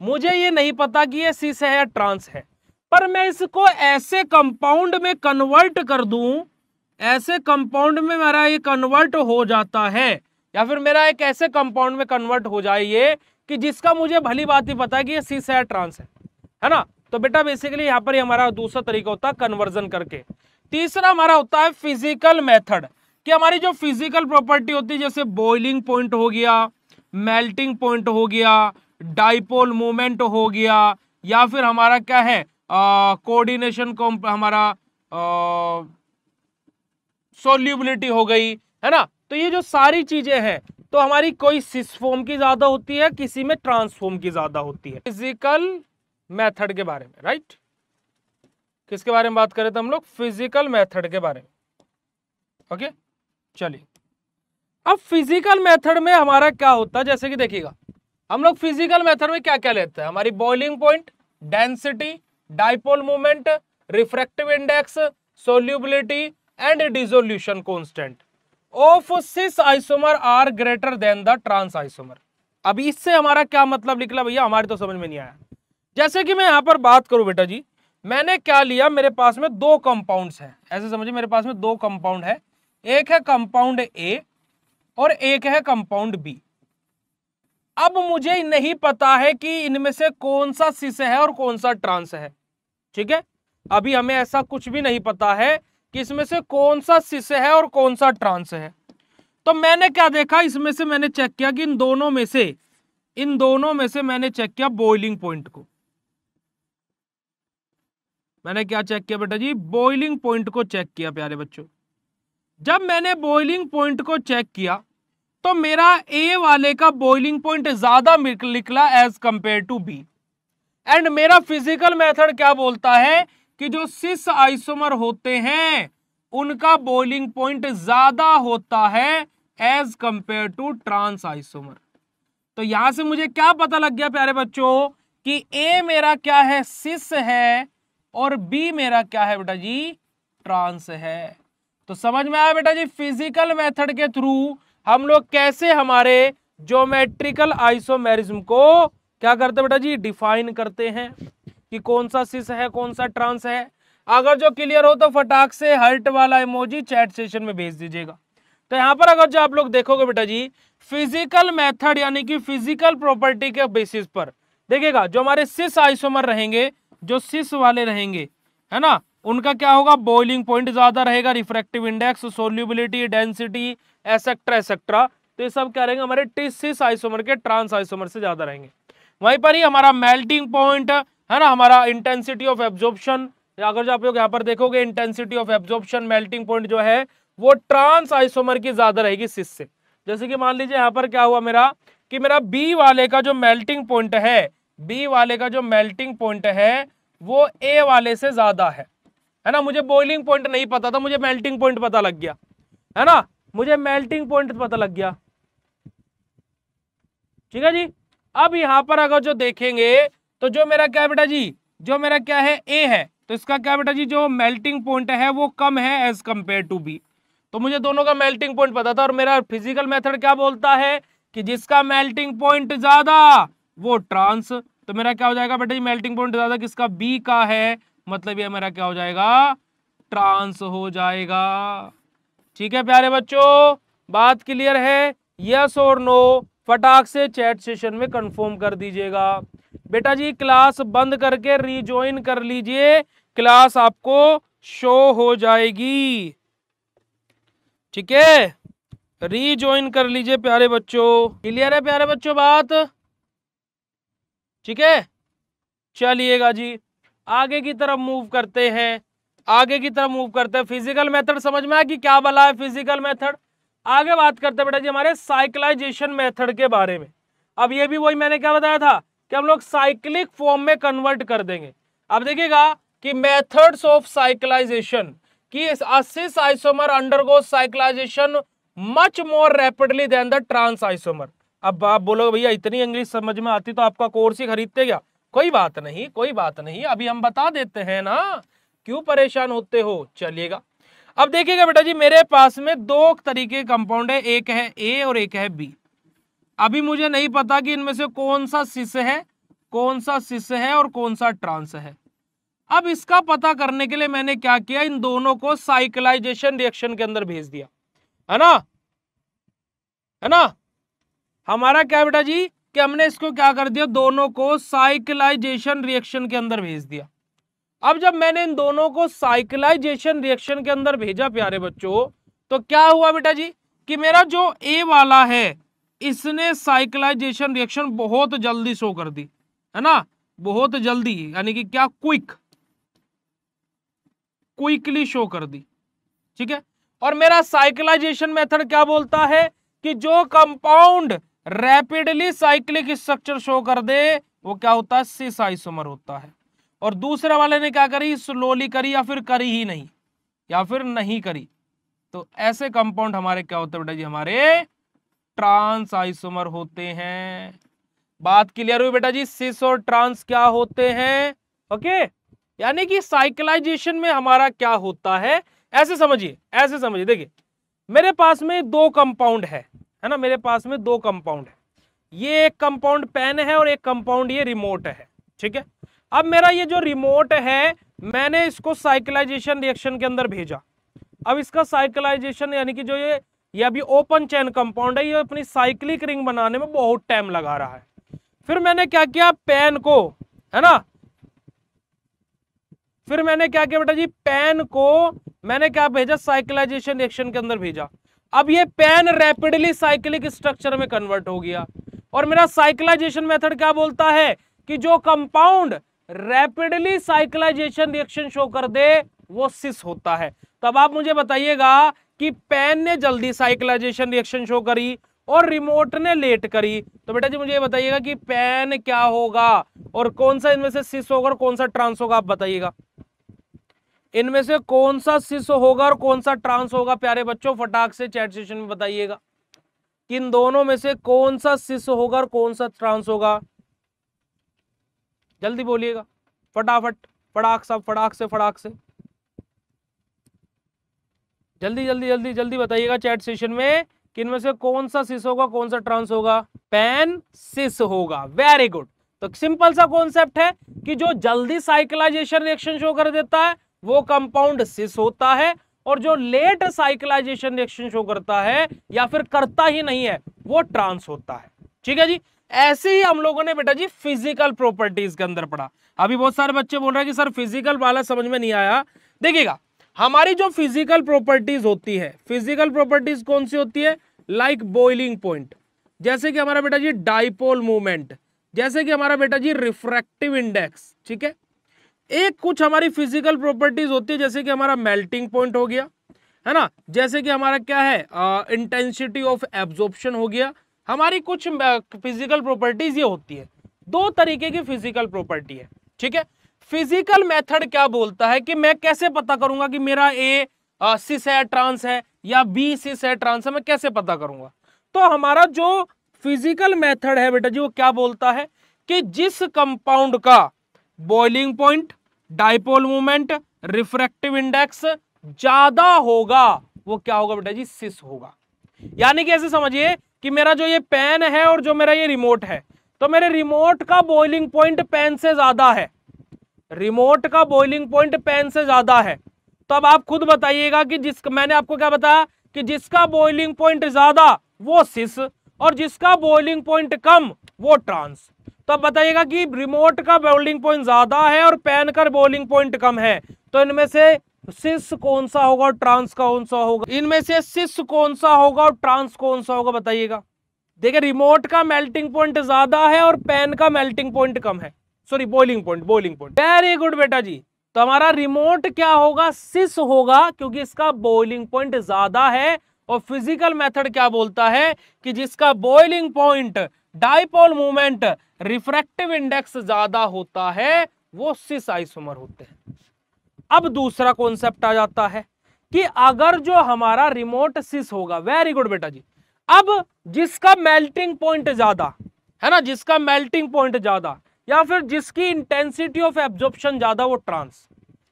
मुझे ये नहीं पता कि ये सिस है या ट्रांस है, पर मैं इसको ऐसे कंपाउंड में कन्वर्ट कर दूं, ऐसे कंपाउंड में मेरा ये कन्वर्ट हो जाता है, या फिर मेरा एक ऐसे कंपाउंड में कन्वर्ट हो जाए ये कि जिसका मुझे भली बात ही पता है कि ये सिस है या ट्रांस है ना। तो बेटा बेसिकली यहाँ पर हमारा दूसरा तरीका होता है कन्वर्जन करके। तीसरा हमारा होता है फिजिकल मेथड, कि हमारी जो फिजिकल प्रॉपर्टी होती है, जैसे बॉइलिंग पॉइंट हो गया, मेल्टिंग पॉइंट हो गया, डाइपोल मोमेंट हो गया, या फिर हमारा क्या है कोऑर्डिनेशन को हमारा सोल्यूबिलिटी हो गई, है ना। तो ये जो सारी चीजें हैं तो हमारी कोई सिस फॉर्म की ज्यादा होती है, किसी में ट्रांसफॉर्म की ज्यादा होती है। फिजिकल मेथड के बारे में, राइट, किसके बारे में बात करें तो हम लोग फिजिकल मेथड के बारे में, ओके। चलिए अब फिजिकल मेथड में हमारा क्या होता है, जैसे कि देखिएगा हम लोग फिजिकल मेथड में क्या क्या लेते हैं, हमारी boiling point, density, dipole moment, refractive index, solubility and dissolution constant of cis isomer are greater than the trans isomer. अभी इससे हमारा क्या मतलब निकला भैया, हमारे तो समझ में नहीं आया। जैसे कि मैं यहां पर बात करूं बेटा जी, मैंने क्या लिया, मेरे पास में दो कंपाउंड्स हैं, ऐसे समझिए मेरे पास में दो कंपाउंड है, एक है कंपाउंड ए और एक है कंपाउंड बी। अब मुझे नहीं पता है कि इनमें से कौन सा सिस है और कौन सा ट्रांस है, ठीक है। अभी हमें ऐसा कुछ भी नहीं पता है कि इसमें से कौन सा सिस है और कौन सा ट्रांस है। तो मैंने क्या देखा, इसमें से मैंने चेक किया कि इन दोनों में से मैंने चेक किया बॉइलिंग पॉइंट को। मैंने क्या चेक किया बेटा जी, बॉइलिंग पॉइंट को चेक किया प्यारे बच्चों। जब मैंने बॉइलिंग पॉइंट को चेक किया तो मेरा ए वाले का बॉइलिंग पॉइंट ज्यादा निकला as compare to B. And मेरा फिजिकल मेथड क्या बोलता है कि जो सिस आइसोमर होते हैं उनका बॉइलिंग पॉइंट ज्यादा होता है as compare to trans isomer. तो यहां से मुझे क्या पता लग गया प्यारे बच्चों कि ए मेरा क्या है, सिस है, और बी मेरा क्या है बेटा जी, ट्रांस है। तो समझ में आया बेटा जी, फिजिकल मेथड के थ्रू हम लोग कैसे हमारे ज्योमेट्रिकल आइसोमेरिज्म को क्या करते बेटा जी, डिफाइन करते हैं कि कौन सा सिस है कौन सा ट्रांस है। अगर जो क्लियर हो तो फटाक से हर्ट वाला इमोजी चैट सेशन में भेज दीजिएगा। तो यहां पर अगर जो आप लोग देखोगे बेटा जी, फिजिकल मेथड यानी कि फिजिकल प्रॉपर्टी के बेसिस पर देखिएगा, जो हमारे सिस आइसोमर रहेंगे, जो सिस वाले रहेंगे है ना, उनका क्या होगा, बॉइलिंग पॉइंट ज्यादा रहेगा, refractive index, solubility, density et cetera et cetera, तो ये सब क्या रहेंगे हमारे सिस आइसोमर के ट्रांस आइसोमर से ज्यादा रहेंगे। वहीं पर ही हमारा मेल्टिंग पॉइंट है ना, हमारा इंटेंसिटी ऑफ एब्जॉर्प्शन, अगर जो आप लोग यहाँ पर देखोगे intensity of absorption melting point जो है वो ट्रांस आइसोमर की ज्यादा रहेगी सिस से। जैसे कि मान लीजिए यहाँ पर क्या हुआ मेरा कि मेरा बी वाले का जो मेल्टिंग पॉइंट है, बी वाले का जो मेल्टिंग पॉइंट है वो ए वाले से ज्यादा है ना। मुझे बॉइलिंग पॉइंट नहीं पता था, मुझे मेल्टिंग पॉइंट पता लग गया है ना, मुझे मेल्टिंग पॉइंट पता लग गया, ठीक है जी। अब यहां पर अगर जो देखेंगे तो जो मेरा क्या है बेटा जी, जो मेरा क्या है ए है, तो इसका क्या बेटा जी, जो मेल्टिंग पॉइंट है वो कम है एज कंपेयर टू बी। तो मुझे दोनों का मेल्टिंग पॉइंट पता था, और मेरा फिजिकल मेथड क्या बोलता है कि जिसका मेल्टिंग पॉइंट ज्यादा वो ट्रांस। तो मेरा क्या हो जाएगा बेटा जी, मेल्टिंग पॉइंट ज्यादा किसका, बी का है, मतलब ये मेरा क्या हो जाएगा, ट्रांस हो जाएगा। ठीक है प्यारे बच्चों, बात क्लियर है, यस और नो फटाक से चैट सेशन में कंफर्म कर दीजिएगा। बेटा जी क्लास बंद करके रीजॉइन कर लीजिए, क्लास आपको शो हो जाएगी, ठीक है, रीजॉइन कर लीजिए प्यारे बच्चों। क्लियर है प्यारे बच्चों बात, ठीक है। चलिएगा जी आगे की तरफ मूव करते हैं, आगे की तरफ मूव करते हैं। फिजिकल मेथड समझ में आया कि क्या बला है फिजिकल मेथड। आगे बात करते हैं बेटा जी हमारे साइक्लाइजेशन मेथड के बारे में। अब ये भी वही मैंने क्या बताया था कि हम लोग साइक्लिक फॉर्म में कन्वर्ट कर देंगे। अब देखिएगा कि मेथड्स ऑफ साइक्लाइजेशन की cis isomer undergo cyclization much more rapidly than the trans isomer. अब आप बोलो भैया इतनी इंग्लिश समझ में आती तो आपका कोर्स ही खरीदते क्या। कोई बात नहीं, कोई बात नहीं, अभी हम बता देते हैं ना, क्यों परेशान होते हो। चलिएगा अब देखिएगा बेटा जी, मेरे पास में दो तरीके कंपाउंड है, एक है ए और एक है बी। अभी मुझे नहीं पता कि इनमें से कौन सा सिस है, कौन सा सिस है और कौन सा ट्रांस है। अब इसका पता करने के लिए मैंने क्या किया, इन दोनों को साइक्लाइजेशन रिएक्शन के अंदर भेज दिया, है ना, है ना। हमारा क्या बेटा जी कि हमने इसको क्या कर दिया, दोनों को साइक्लाइजेशन रिएक्शन के अंदर भेज दिया। अब जब मैंने इन दोनों को साइक्लाइजेशन रिएक्शन के अंदर भेजा प्यारे बच्चों, तो क्या हुआ बेटा जी कि मेरा जो ए वाला है इसने साइक्लाइजेशन रिएक्शन बहुत जल्दी शो कर दी, है ना, बहुत जल्दी, यानी कि क्या, क्विकली शो कर दी, ठीक है। और मेरा साइक्लाइजेशन मेथड क्या बोलता है कि जो compound rapidly cyclic structure show कर दे वो क्या होता है, सिस आइसोमर होता है। और दूसरे वाले ने क्या करी, स्लोली करी या फिर करी ही नहीं, या फिर नहीं करी, तो ऐसे कंपाउंड हमारे क्या होते हैं बेटा जी, हमारे ट्रांस आइसोमर होते हैं। बात क्लियर हुई बेटा जी? सिस और ट्रांस क्या होते हैं? ओके, यानी कि साइक्लाइजेशन में हमारा क्या होता है, ऐसे समझिए, ऐसे समझिए। देखिए मेरे पास में दो कंपाउंड है ना, मेरे पास में दो कंपाउंड है, ये एक कंपाउंड पेन है और एक कंपाउंड ये रिमोट है, ठीक है। अब मेरा ये जो रिमोट है मैंने इसको साइक्लाइजेशन रिएक्शन के अंदर भेजा। अब इसका साइक्लाइजेशन यानी कि जो ये अभी ओपन चेन कंपाउंड है, ये अपनी साइक्लिक रिंग बनाने में बहुत टाइम लगा रहा है। फिर मैंने क्या किया, पेन को, है ना, फिर मैंने क्या किया बेटा जी, पेन को मैंने क्या भेजा, साइक्लाइजेशन रिएक्शन के अंदर भेजा। अब ये पेन रैपिडली साइक्लिक स्ट्रक्चर में कन्वर्ट हो गया और मेरा साइक्लाइजेशन मेथड क्या बोलता है कि जो compound rapidly cyclisation reaction show कर दे वो सिस होता है। तब आप मुझे बताइएगा कि पेन ने जल्दी साइक्लाइजेशन रिएक्शन शो करी और रिमोट ने लेट करी, तो बेटा जी मुझे ये बताइएगा कि पेन क्या होगा और कौन सा इनमें से सिस होगा और कौन सा ट्रांस होगा, आप बताइएगा इनमें से कौन सा सिस होगा और कौन सा ट्रांस होगा। प्यारे बच्चों फटाक से चैट सेशन में बताइएगा कि इन दोनों में से कौन सा सिस होगा और कौन सा ट्रांस होगा, जल्दी बोलिएगा फटाफट, फटाक सब, फटाक से जल्दी जल्दी जल्दी जल्दी बताइएगा चैट सेशन में कि इनमें से कौन सा सिस होगा कौन सा ट्रांस होगा। पेन सिस होगा, वेरी गुड। तो सिंपल सा कॉन्सेप्ट है कि जो जल्दी साइक्लाइजेशन रिएक्शन शो कर देता है वो कंपाउंड सिस होता है और जो लेट साइक्लाइजेशन रिएक्शन शो करता है या फिर करता ही नहीं है वो ट्रांस होता है, ठीक है जी। ऐसे ही हम लोगों ने बेटा जी फिजिकल प्रॉपर्टीज के अंदर पढ़ा। अभी बहुत सारे बच्चे बोल रहे हैं कि सर फिजिकल वाला समझ में नहीं आया। देखिएगा हमारी जो फिजिकल प्रॉपर्टीज होती है, फिजिकल प्रॉपर्टीज कौन सी होती है, लाइक बॉइलिंग पॉइंट, जैसे कि हमारा बेटा जी डाइपोल मूवमेंट, जैसे कि हमारा बेटा जी रिफ्रैक्टिव इंडेक्स, ठीक है। एक कुछ हमारी फिजिकल प्रॉपर्टीज होती है जैसे कि हमारा मेल्टिंग पॉइंट हो गया, है ना, जैसे कि हमारा क्या है इंटेंसिटी ऑफ एब्जॉर्प्शन हो गया। हमारी कुछ फिजिकल प्रॉपर्टीज ये होती है, दो तरीके की फिजिकल प्रॉपर्टी है, ठीक है। फिजिकल मेथड क्या बोलता है कि मैं कैसे पता करूंगा कि मेरा ए सिस है ट्रांस है या बी सिस है ट्रांस है, मैं कैसे पता करूंगा। तो हमारा जो फिजिकल मेथड है बेटा जी वो क्या बोलता है कि जिस कंपाउंड का boiling point, dipole moment, refractive index ज्यादा होगा वो क्या होगा बेटा जी, सिस होगा। यानी कि ऐसे समझिए कि मेरा जो ये पेन है और जो मेरा ये रिमोट है, तो मेरे रिमोट का बॉइलिंग पॉइंट पेन से ज्यादा है, रिमोट का बॉइलिंग पॉइंट पेन से ज्यादा है। तो अब आप खुद बताइएगा कि मैंने आपको क्या बताया कि जिसका बॉइलिंग पॉइंट ज्यादा वो सिस और जिसका बॉइलिंग पॉइंट कम वो ट्रांस। तो अब बताइएगा कि रिमोट का बॉइलिंग पॉइंट ज्यादा है और पेन का बॉइलिंग पॉइंट कम है, तो इनमें से सिस कौन सा होगा और ट्रांस कौन सा होगा, इनमें से सिस कौन सा होगा और ट्रांस कौन सा होगा, बताइएगा। देखिए रिमोट का मेल्टिंग पॉइंट ज्यादा है और पेन का मेल्टिंग पॉइंट कम है, sorry boiling point, very good बेटा जी। तो हमारा रिमोट क्या होगा, सिस होगा क्योंकि इसका बॉइलिंग पॉइंट ज्यादा है। और फिजिकल मेथड क्या बोलता है कि जिसका boiling point, dipole moment, refractive index ज्यादा होता है वो सिस आइसोमर होते हैं। अब दूसरा कॉन्सेप्ट आ जाता है कि अगर जो हमारा रिमोट सिस होगा, वेरी गुड बेटा जी, अब जिसका मेल्टिंग पॉइंट ज्यादा है ना, जिसका मेल्टिंग पॉइंट ज्यादा या फिर जिसकी इंटेंसिटी ऑफ एब्जॉर्प्शन ज्यादा वो ट्रांस।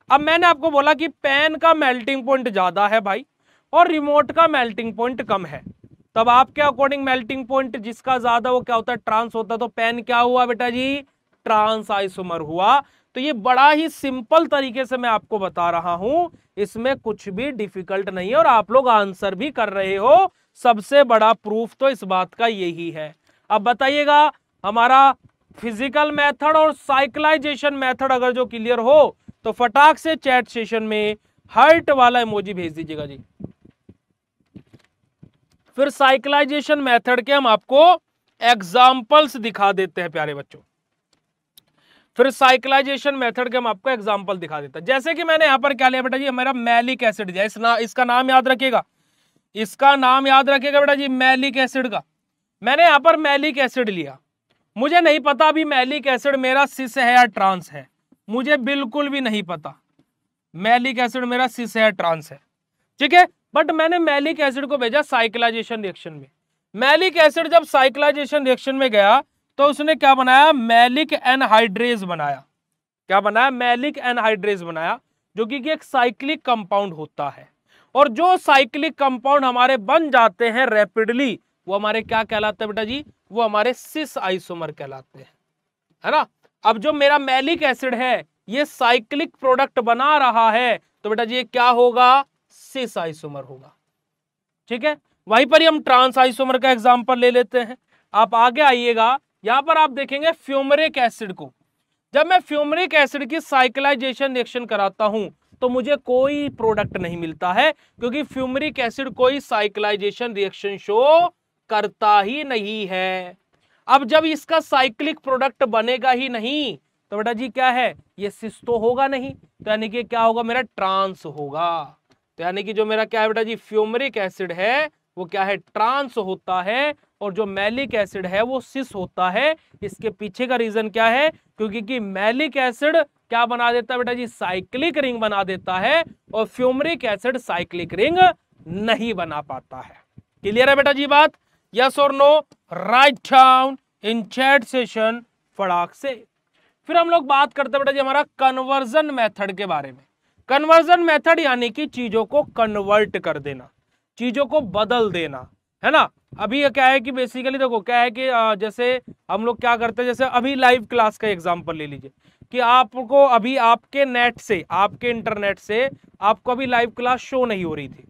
अब मैंने आपको बोला कि पेन का मेल्टिंग पॉइंट ज्यादा है भाई और रिमोट का मेल्टिंग पॉइंट कम है, तब आपके अकॉर्डिंग मेल्टिंग पॉइंट जिसका ज्यादा वो क्या होता है, ट्रांस होता है। तो पेन क्या हुआ बेटा जी, ट्रांस आइसोमर हुआ। तो ये बड़ा ही सिंपल तरीके से मैं आपको बता रहा हूं, इसमें कुछ भी डिफिकल्ट नहीं है और आप लोग आंसर भी कर रहे हो। सबसे बड़ा प्रूफ तो इस बात का यही है। अब बताइएगा हमारा फिजिकल मेथड और साइक्लाइजेशन मेथड अगर जो क्लियर हो तो फटाक से चैट सेशन में हार्ट वाला इमोजी भेज दीजिएगा जी। फिर साइक्लाइजेशन मेथड के हम आपको एग्जाम्पल्स दिखा देते हैं प्यारे बच्चों, फिर साइक्लाइजेशन मेथड के हम आपको एग्जाम्पल दिखा देते हैं। जैसे कि मैंने यहां पर क्या लिया बेटा जी, मेरा मैलिक एसिड दिया, इसका नाम याद रखिएगा, इसका नाम याद रखिएगा बेटा जी, मैलिक एसिड का। मैंने यहां पर मैलिक एसिड लिया, मुझे नहीं पता अभी मैलिक एसिड मेरा सिस है या ट्रांस है, मुझे बिल्कुल भी नहीं पता मैलिक एसिड मेरा सिस है या ट्रांस है, ठीक है। बट मैंने मैलिक एसिड को भेजा साइक्लाइजेशन रिएक्शन में, मैलिक एसिड जब साइक्लाइजेशन रिएक्शन में गया तो उसने क्या बनाया, मैलिक एनहाइड्रेज बनाया। क्या बनाया, मैलिक एनहाइड्रेज बनाया, जो कि एक साइक्लिक कंपाउंड होता है। और जो साइक्लिक कंपाउंड हमारे बन जाते हैं रैपिडली, वो हमारे क्या कहलाते हैं बेटा जी, वो हमारे सिस आइसोमर कहलाते हैं, है ना। अब जो मेरा मैलिक एसिड है ये साइक्लिक प्रोडक्ट बना रहा है, तो बेटा जी ये क्या होगा, सिस आइसोमर होगा। ठीक है, वहीं पर ही हम ट्रांस आइसोमर का एग्जांपल ले लेते हैं। आप आगे आइएगा, यहां पर आप देखेंगे फ्यूमरिक एसिड को। जब मैं फ्यूमरिक एसिड की साइक्लाइजेशन रिएक्शन कराता हूं तो मुझे कोई प्रोडक्ट नहीं मिलता है, क्योंकि फ्यूमरिक एसिड कोई साइक्लाइजेशन रिएक्शन शो करता ही नहीं है। अब जब इसका साइक्लिक प्रोडक्ट बनेगा ही नहीं तो बेटा जी क्या है, ये सिस तो होगा नहीं, तो यानी कि क्या होगा, मेरा ट्रांस होगा। तो यानी कि जो मेरा क्या है बेटा जी, फ्यूमरिक एसिड है वो क्या है, ट्रांस होता है, और जो मैलिक एसिड है वो सिस होता है। इसके पीछे का रीजन क्या है, क्योंकि मैलिक एसिड क्या बना देता है बेटा जी, साइक्लिक रिंग बना देता है, और फ्यूमरिक एसिड साइक्लिक रिंग नहीं बना पाता है। क्लियर है बेटा जी बात, यस और no, write down in chat session फटाक से। फिर हम लोग बात करते हैं बेटा जी हमारा कन्वर्जन मेथड के बारे में। कन्वर्जन मेथड यानी कि चीजों को कन्वर्ट कर देना, चीजों को बदल देना, है ना। अभी ये क्या है कि बेसिकली देखो क्या है कि जैसे हम लोग क्या करते हैं, जैसे अभी लाइव क्लास का एग्जांपल ले लीजिए कि आपको अभी आपके नेट से, आपके इंटरनेट से आपको अभी लाइव क्लास शो नहीं हो रही थी।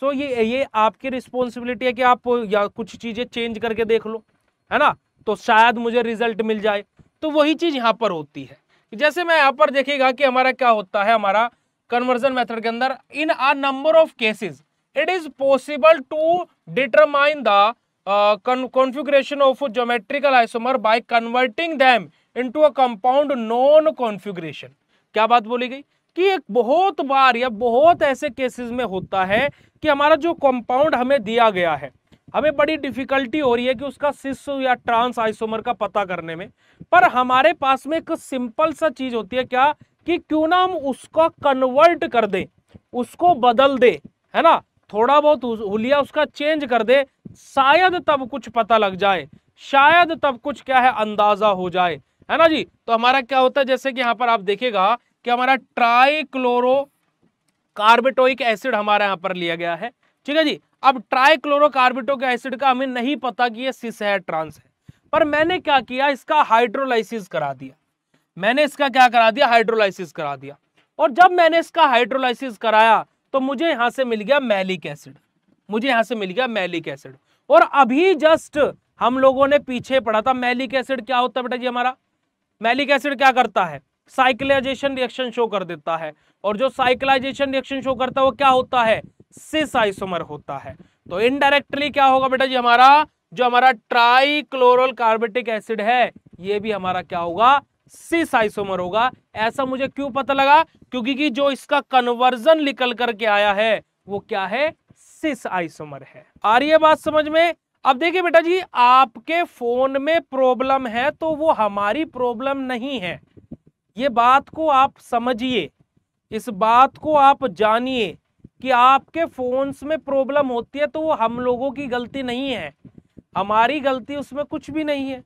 सो ये आपकी रिस्पॉन्सिबिलिटी है कि आप या कुछ चीजें चेंज करके देख लो, है ना, तो शायद मुझे रिजल्ट मिल जाए। तो वही चीज यहाँ पर होती है। जैसे मैं यहाँ पर देखिएगा कि हमारा क्या होता है, हमारा कन्वर्जन मेथड के अंदर in a number of cases it is possible to determine the configuration of geometrical isomer by converting them into a compound known configuration। क्या बात बोली गई कि एक बहुत बार या बहुत ऐसे केसेस में होता है कि हमारा जो कंपाउंड हमें दिया गया है, हमें बड़ी डिफिकल्टी हो रही है कि उसका सिस या ट्रांस आइसोमर का पता करने में, पर हमारे पास में एक सिंपल सा चीज होती है क्या, कि क्यों ना हम उसको कन्वर्ट कर दे, उसको बदल दे, है ना, थोड़ा बहुत हुलिया उसका चेंज कर दे, शायद तब कुछ पता लग जाए, शायद तब कुछ क्या है अंदाजा हो जाए, है ना जी। तो हमारा क्या होता है, जैसे कि यहां पर आप देखेगा कि हमारा ट्राइक्लोरो कार्बेटोइक एसिड हमारा यहां पर लिया गया है, ठीक है जी। अब ट्राइक्लोरो कार्बेटोइक एसिड का हमें नहीं पता कि ये सिस है ट्रांस है, पर मैंने क्या किया, इसका हाइड्रोलाइसिस करा दिया, मैंने इसका क्या करा दिया, हाइड्रोलाइसिस करा दिया। और जब मैंने इसका हाइड्रोलाइसिस कराया तो मुझे यहां से मिल गया मैलिक एसिड, मुझे यहां से मिल गया मैलिक एसिड। और अभी जस्ट हम लोगों ने पीछे पढ़ा था मैलिक एसिड क्या होता है बेटा जी, हमारा मैलिक एसिड क्या करता है, साइक्लाइजेशन रिएक्शन शो कर देता है, और जो साइक्लाइजेशन रिएक्शन शो करता है वो क्या होता है, सिस आइसोमर होता है। तो इनडायरेक्टली क्या होगा बेटा जी, हमारा जो हमारा ट्राइक्लोरल कार्बेटिक एसिड है ये भी हमारा क्या होगा, सिस आइसोमर होगा। ऐसा मुझे क्यों पता लगा, क्योंकि कि जो इसका कन्वर्जन निकल करके आया है वो क्या है, सिस आइसोमर है। आ रही है बात समझ में। अब देखिए बेटा जी, आपके फोन में प्रॉब्लम है तो वो हमारी प्रॉब्लम नहीं है, ये बात को आप समझिए, इस बात को आप जानिए कि आपके फोन्स में प्रॉब्लम होती है तो वो हम लोगों की गलती नहीं है, हमारी गलती उसमें कुछ भी नहीं है।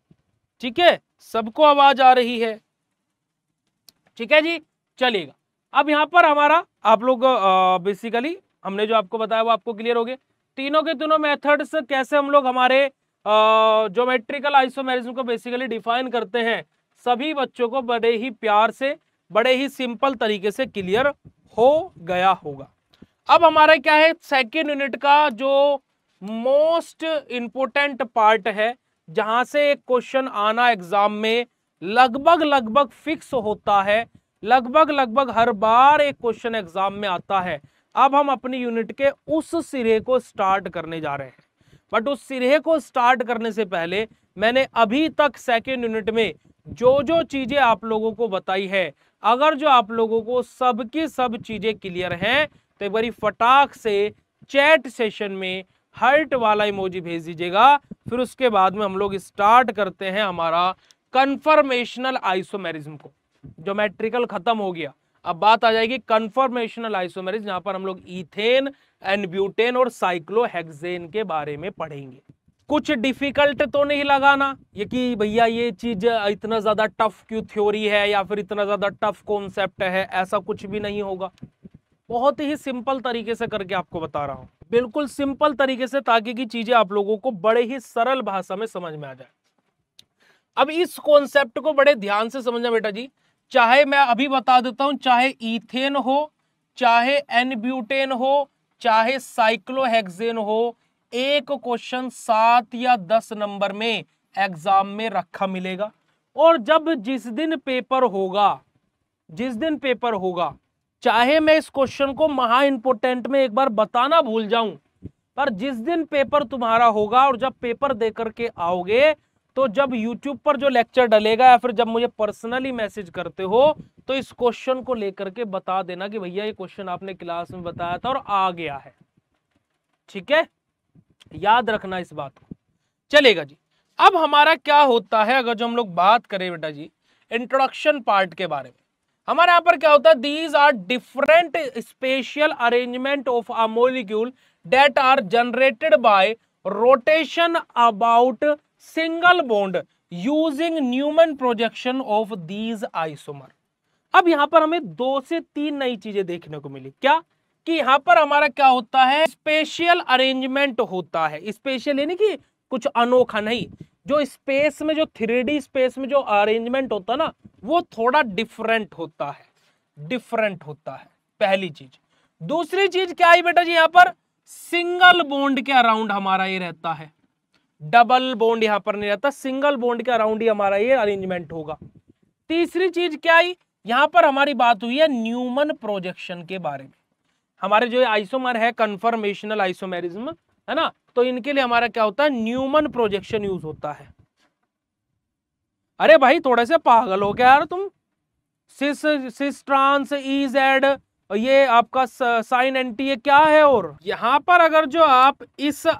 ठीक है, सबको आवाज आ रही है, ठीक है जी, चलिएगा। अब यहां पर हमारा आप लोग बेसिकली हमने जो आपको बताया वो आपको क्लियर हो गए। तीनों के तीनों मेथड्स कैसे हम लोग हमारे ज्योमेट्रिकल आइसोमेरिज्म को बेसिकली डिफाइन करते हैं, सभी बच्चों को बड़े ही प्यार से, बड़े ही सिंपल तरीके से क्लियर हो गया होगा। अब हमारा क्या है, सेकेंड यूनिट का जो मोस्ट इंपोर्टेंट पार्ट है, जहां से एक क्वेश्चन आना एग्जाम में लगभग फिक्स होता है, लगभग हर बार एक क्वेश्चन एग्जाम में आता है। अब हम अपनी यूनिट के उस सिरे को स्टार्ट करने जा रहे हैं, बट उस सिरे को स्टार्ट करने से पहले मैंने अभी तक सेकेंड यूनिट में जो जो चीजें आप लोगों को बताई है, अगर जो आप लोगों को सब की सब चीजें क्लियर हैं तो एक बारी फटाक से चैट सेशन में हार्ट वाला इमोजी भेज दीजिएगा। फिर उसके बाद में हम लोग स्टार्ट करते हैं हमारा कन्फर्मेशनल आइसोमेरिज्म को। ज्योमेट्रिकल खत्म हो गया, अब बात आ जाएगी कन्फर्मेशनल आइसोमेरिज्म, जहां पर हम लोग इथेन, एन-ब्यूटेन और साइक्लोहेक्सेन के बारे में पढ़ेंगे। कुछ डिफिकल्ट तो नहीं लगाना ये कि भैया ये चीज इतना ज्यादा टफ क्यों थ्योरी है या फिर इतना ज्यादा टफ कॉन्सेप्ट है, ऐसा कुछ भी नहीं होगा। बहुत ही सिंपल तरीके से करके आपको बता रहा हूं, बिल्कुल सिंपल तरीके से, ताकि की चीजें आप लोगों को बड़े ही सरल भाषा में समझ में आ जाए। अब इस कॉन्सेप्ट को बड़े ध्यान से समझना बेटा जी। चाहे मैं अभी बता देता हूं, चाहे इथेन हो, चाहे एन-ब्यूटेन हो, चाहे साइक्लोहेक्सेन हो, एक क्वेश्चन 7 या 10 नंबर में एग्जाम में रखा मिलेगा। और जब जिस दिन पेपर होगा, चाहे मैं इस क्वेश्चन को महा इंपोर्टेंट में एक बार बताना भूल जाऊं, पर जिस दिन पेपर तुम्हारा होगा और जब पेपर दे करके आओगे, तो जब YouTube पर जो लेक्चर डलेगा या फिर जब मुझे पर्सनली मैसेज करते हो, तो इस क्वेश्चन को लेकर के बता देना कि भैया ये क्वेश्चन आपने क्लास में बताया था और आ गया है। ठीक है, याद रखना इस बात को। चलेगा जी। अब हमारा क्या होता है, अगर जो हम लोग बात करें बेटा जी इंट्रोडक्शन पार्ट के बारे में, हमारे यहां पर क्या होता है, these are different special arrangement of a molecule that are generated by rotation about single bond using Newman projection of these isomer. अब यहां पर हमें 2 से 3 नई चीजें देखने को मिली। क्या कि यहां पर हमारा क्या होता है, स्पेशल अरेंजमेंट होता है। स्पेशल यानी कि कुछ अनोखा नहीं, जो स्पेस में, जो 3D स्पेस में जो अरेंजमेंट होता है ना, वो थोड़ा डिफरेंट होता है, पहली चीज। दूसरी चीज क्या है बेटा जी, यहां पर सिंगल बॉन्ड के अराउंड हमारा ये रहता है, डबल बॉन्ड यहां पर नहीं रहता, सिंगल बॉन्ड के अराउंड ही हमारा ये अरेंजमेंट होगा। तीसरी चीज क्या आई, यहां पर हमारी बात हुई है न्यूमन प्रोजेक्शन के बारे में। हमारे जो आइसोमर है, कन्फर्मेशनल आइसोमेरिज्म है ना, तो इनके लिए हमारा क्या होता है, न्यूमन प्रोजेक्शन यूज होता है। अरे भाई थोड़े से पागल हो क्या यार तुम, सिस ट्रांस EZ, ये आपका साइन एंटी, ये क्या है। और यहां पर अगर जो आप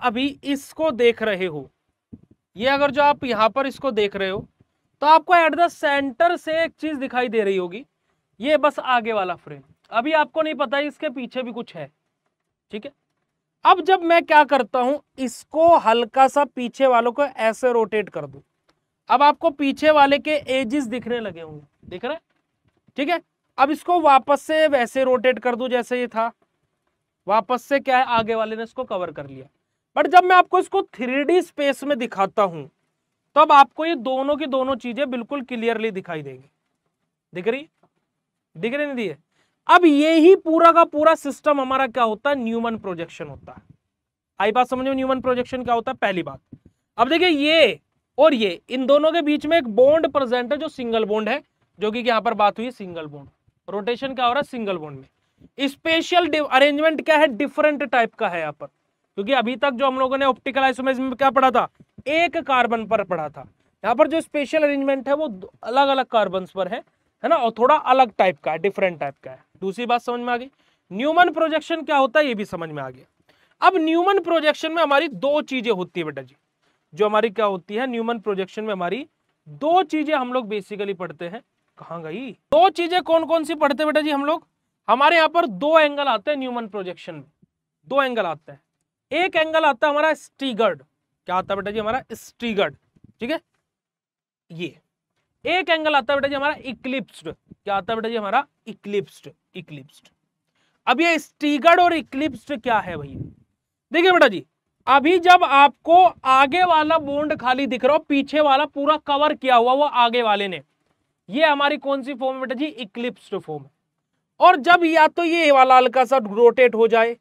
अभी इसको देख रहे हो, ये अगर जो आप यहां पर इसको देख रहे हो, तो आपको एट द सेंटर से एक चीज दिखाई दे रही होगी, ये बस आगे वाला फ्रेम। अभी आपको नहीं पता इसके पीछे भी कुछ है। ठीक है, अब जब मैं क्या करता हूं, इसको हल्का सा पीछे वालों को ऐसे रोटेट कर दूं, अब आपको पीछे वाले के एजेस दिखने लगे होंगे, दिख रहा है। ठीक है, अब इसको वापस से वैसे रोटेट कर दूं जैसे ये था, वापस से क्या है, आगे वाले ने इसको कवर कर लिया। बट जब मैं आपको इसको 3D स्पेस में दिखाता हूं, तब आपको ये दोनों की दोनों चीजें बिल्कुल क्लियरली दिखाई देंगी। दिख रही नहीं दी है। अब ये ही पूरा का पूरा सिस्टम हमारा क्या होता है, न्यूमन प्रोजेक्शन होता है। आई बात समझ में, न्यूमन प्रोजेक्शन क्या होता है, पहली बात। अब देखिए ये और ये, इन दोनों के बीच में एक बॉन्ड प्रेजेंट है जो सिंगल बॉन्ड है, जो कि यहां पर बात हुई सिंगल बॉन्ड। रोटेशन क्या हो रहा है, सिंगल बॉन्ड में। स्पेशल अरेंजमेंट क्या है, डिफरेंट टाइप का है यहाँ पर, क्योंकि अभी तक जो हम लोगों ने ऑप्टिकल आइसोमेरिज्म में क्या पढ़ा था, एक कार्बन पर पढ़ा था। यहाँ पर जो स्पेशल अरेंजमेंट है वो अलग अलग कार्बन पर है ना, और थोड़ा अलग टाइप का है, डिफरेंट टाइप का है। दूसरी बात समझ में आ गई। न्यूमन प्रोजेक्शन क्या होता है ये भी समझ में आ गया। अब न्यूमन प्रोजेक्शन में हमारी 2 चीजें होती है बेटा जी, जो हमारी क्या होती है, न्यूमन प्रोजेक्शन में हमारी 2 चीजें हम लोग बेसिकली पढ़ते हैं। कहां गई 2 चीजें, कौन कौन सी पढ़ते हैं बेटा जी हम लोग, हमारे यहाँ पर 2 एंगल आते हैं न्यूमन प्रोजेक्शन में। 2 एंगल आते हैं। एक एंगल आता है हमारा स्टीगर्ड, क्या आता है बेटा जी हमारा स्टीगर्ड, ठीक है। ये एक एंगल आता है बेटा जी हमारा इक्लिप्स्ड, क्या आता है बेटा जी हमारा इक्लिप्स्ड। अब ये स्टीगर्ड और इक्लिप्स्ड क्या है भैया, देखिए बेटा जी, अभी जब आपको आगे वाला बॉन्ड खाली दिख रहा हो, पीछे वाला पूरा कवर किया हुआ वो आगे वाले ने, ये हमारी कौन सी फॉर्म है बेटा जी, इक्लिप्स्ड फॉर्म। और जब या तो ये वाला हल्का सा रोटेट हो जाए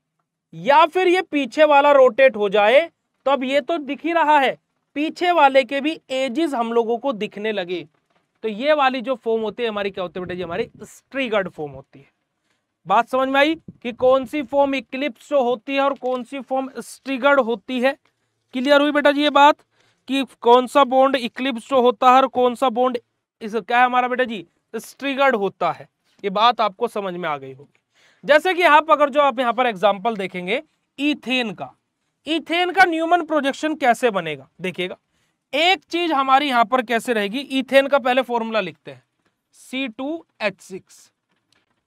या फिर ये पीछे वाला रोटेट हो जाए, तो अब ये तो दिख ही रहा है, पीछे वाले के भी एजेस हम लोगों को दिखने लगे, तो ये वाली जो फॉर्म होती है हमारी क्या होती है बेटा जी, हमारी स्ट्रिगर्ड फॉर्म होती है। बात समझ में आई कि कौन सी फॉर्म इक्लिप्स होती है और कौन सी फॉर्म स्ट्रिगर्ड होती है। क्लियर हुई बेटा जी ये बात, कि कौन सा बॉन्ड इक्लिप्स होता है और कौन सा बॉन्ड इस क्या है हमारा बेटा जी, स्ट्रिगर्ड होता है। ये बात आपको समझ में आ गई होगी। जैसे कि आप अगर जो आप यहाँ पर एग्जाम्पल देखेंगे इथेन का न्यूमन प्रोजेक्शन कैसे बनेगा, देखिएगा। एक चीज हमारी यहां पर कैसे रहेगी, इथेन का पहले फॉर्मूला लिखते हैं, C2H6,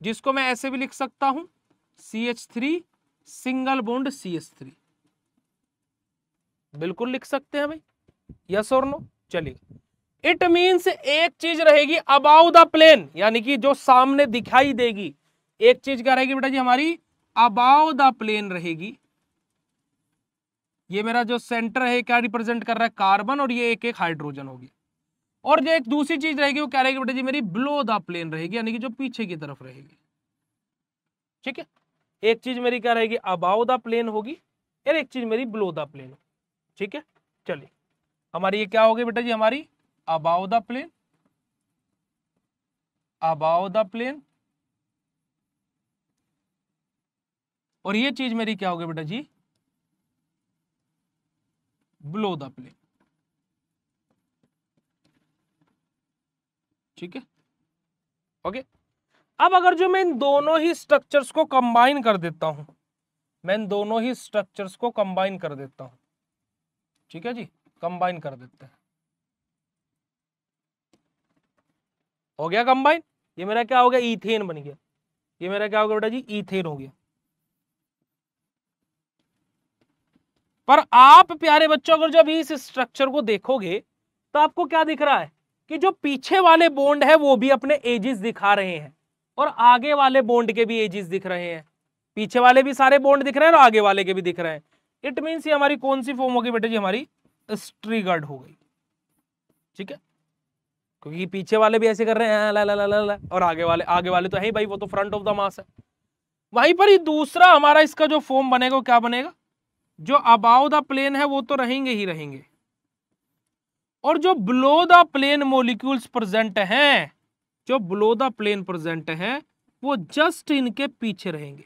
जिसको मैं ऐसे भी लिख सकता हूं CH3 सिंगल बॉन्ड CH3, बिल्कुल लिख सकते हैं भाई, यस और नो। चलिए, इट मीन्स एक चीज रहेगी अबाउ द प्लेन, यानी कि जो सामने दिखाई देगी। एक चीज क्या रहेगी बेटा जी हमारी, अबाउ द प्लेन रहेगी। ये मेरा जो सेंटर है क्या रिप्रेजेंट कर रहा है, कार्बन, और ये एक एक हाइड्रोजन होगी। और जो एक दूसरी चीज रहेगी वो क्या रहेगी बेटा जी मेरी, बिलो द प्लेन रहेगी, यानी कि जो पीछे की तरफ रहेगी। ठीक है, एक चीज मेरी क्या रहेगी, अबाउ द प्लेन होगी, और एक चीज मेरी बिलो द प्लेन। ठीक है, चलिए हमारी ये क्या होगी बेटा जी हमारी, above the plane, above the plane, और ये चीज मेरी क्या होगी बेटा जी, बिलो द प्लेन। ठीक है, ओके। अब अगर जो मैं इन दोनों ही स्ट्रक्चर्स को कंबाइन कर देता हूं, मैं इन दोनों ही स्ट्रक्चर्स को कंबाइन कर देता हूं, ठीक है जी, कंबाइन कर देते हैं, हो गया कंबाइन। ये मेरा क्या हो गया, ईथेन बन गया। ये मेरा क्या हो गया बेटा जी, ईथेन हो गया। पर आप प्यारे बच्चों अगर जब इस स्ट्रक्चर को देखोगे तो आपको क्या दिख रहा है कि जो पीछे वाले बॉन्ड है वो भी अपने एजेस दिखा रहे हैं, और आगे वाले बॉन्ड के भी एजेस दिख रहे हैं। पीछे वाले भी सारे बॉन्ड दिख रहे हैं और आगे वाले के भी दिख रहे हैं। इट मीन्स ये हमारी कौन सी फॉर्म होगी बेटा जी, हमारी स्ट्रिगर्ड हो गई। ठीक है, क्योंकि पीछे वाले भी ऐसे कर रहे हैं ला ला ला ला ला, और आगे वाले तो है ही भाई, वो तो फ्रंट ऑफ द मास है। वहीं पर ही दूसरा हमारा इसका जो फॉर्म बनेगा वो क्या बनेगा, जो अबाउ द प्लेन है वो तो रहेंगे ही रहेंगे, और जो below the plane molecules present हैं, जो बिलो द प्लेन प्रेजेंट हैं वो जस्ट इनके पीछे रहेंगे,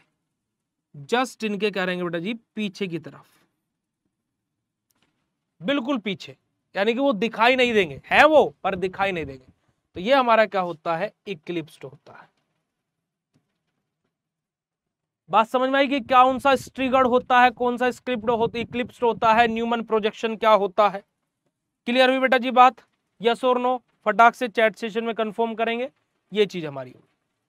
जस्ट इनके क्या रहेंगे बेटा जी, पीछे की तरफ, बिल्कुल पीछे, यानी कि वो दिखाई नहीं देंगे, है वो पर दिखाई नहीं देंगे। तो ये हमारा क्या होता है, इक्लिप्स्ड होता है। बात समझ में आई कि कौन सा स्ट्रिगर्ड होता है, कौन सा स्क्रिप्ट होता, इक्लिप्स्ड होता है, न्यूमन प्रोजेक्शन क्या होता है। क्लियर हुई बेटा जी बात, यस और नो, फटाक से चैट सेशन में कंफर्म करेंगे, ये चीज हमारी होगी।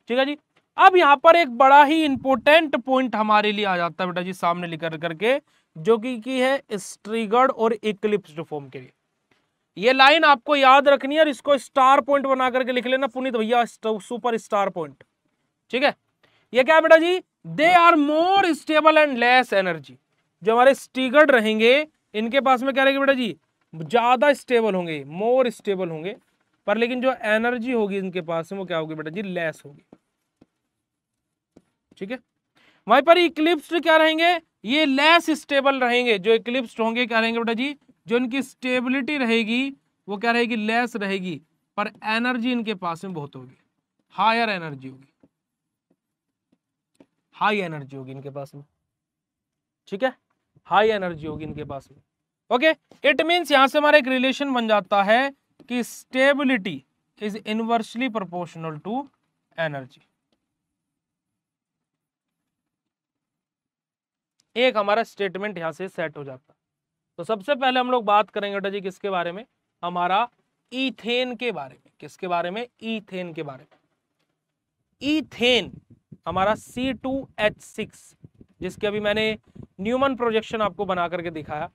ठीक है जी, अब यहां पर एक बड़ा ही इंपॉर्टेंट पॉइंट हमारे लिए आ जाता है बेटा जी सामने लिख करके, जो कि है स्ट्रिगर्ड और इक्लिप्स्ड फॉर्म के लिए। ये लाइन आपको याद रखनी है और इसको स्टार पॉइंट बना करके लिख लेना पुनीत भैया, सुपर स्टार पॉइंट। ठीक है, ये क्या है बेटा जी, they are more stable and less energy. जो हमारे स्ट्रिगर्ड रहेंगे इनके पास में क्या रहेगी बेटा जी, ज्यादा स्टेबल होंगे, मोर स्टेबल होंगे, पर लेकिन जो एनर्जी होगी इनके पास में वो क्या होगी बेटा जी, लेस होगी। ठीक है, वहीं पर इक्लिप्स्ड क्या रहेंगे, ये लेस स्टेबल रहेंगे। जो इक्लिप्स्ड होंगे क्या रहेंगे बेटा जी, जो इनकी स्टेबिलिटी रहेगी वो क्या रहेगी, लेस रहेगी, पर एनर्जी इनके पास में बहुत होगी, हायर एनर्जी होगी, हाई एनर्जी होगी इनके पास में। ठीक है, हाई एनर्जी होगी इनके पास में। ओके, इट मींस यहां से हमारा एक रिलेशन बन जाता है कि stability is inversely proportional to energy. एक हमारा स्टेटमेंट यहां से सेट हो जाता है। तो सबसे पहले हम लोग बात करेंगे बेटा जी किसके बारे में, हमारा ईथेन के बारे में। किसके बारे में, ईथेन के बारे में। ईथेन हमारा C2H6, जिसके अभी मैंने न्यूमन प्रोजेक्शन आपको बना करके दिखाया।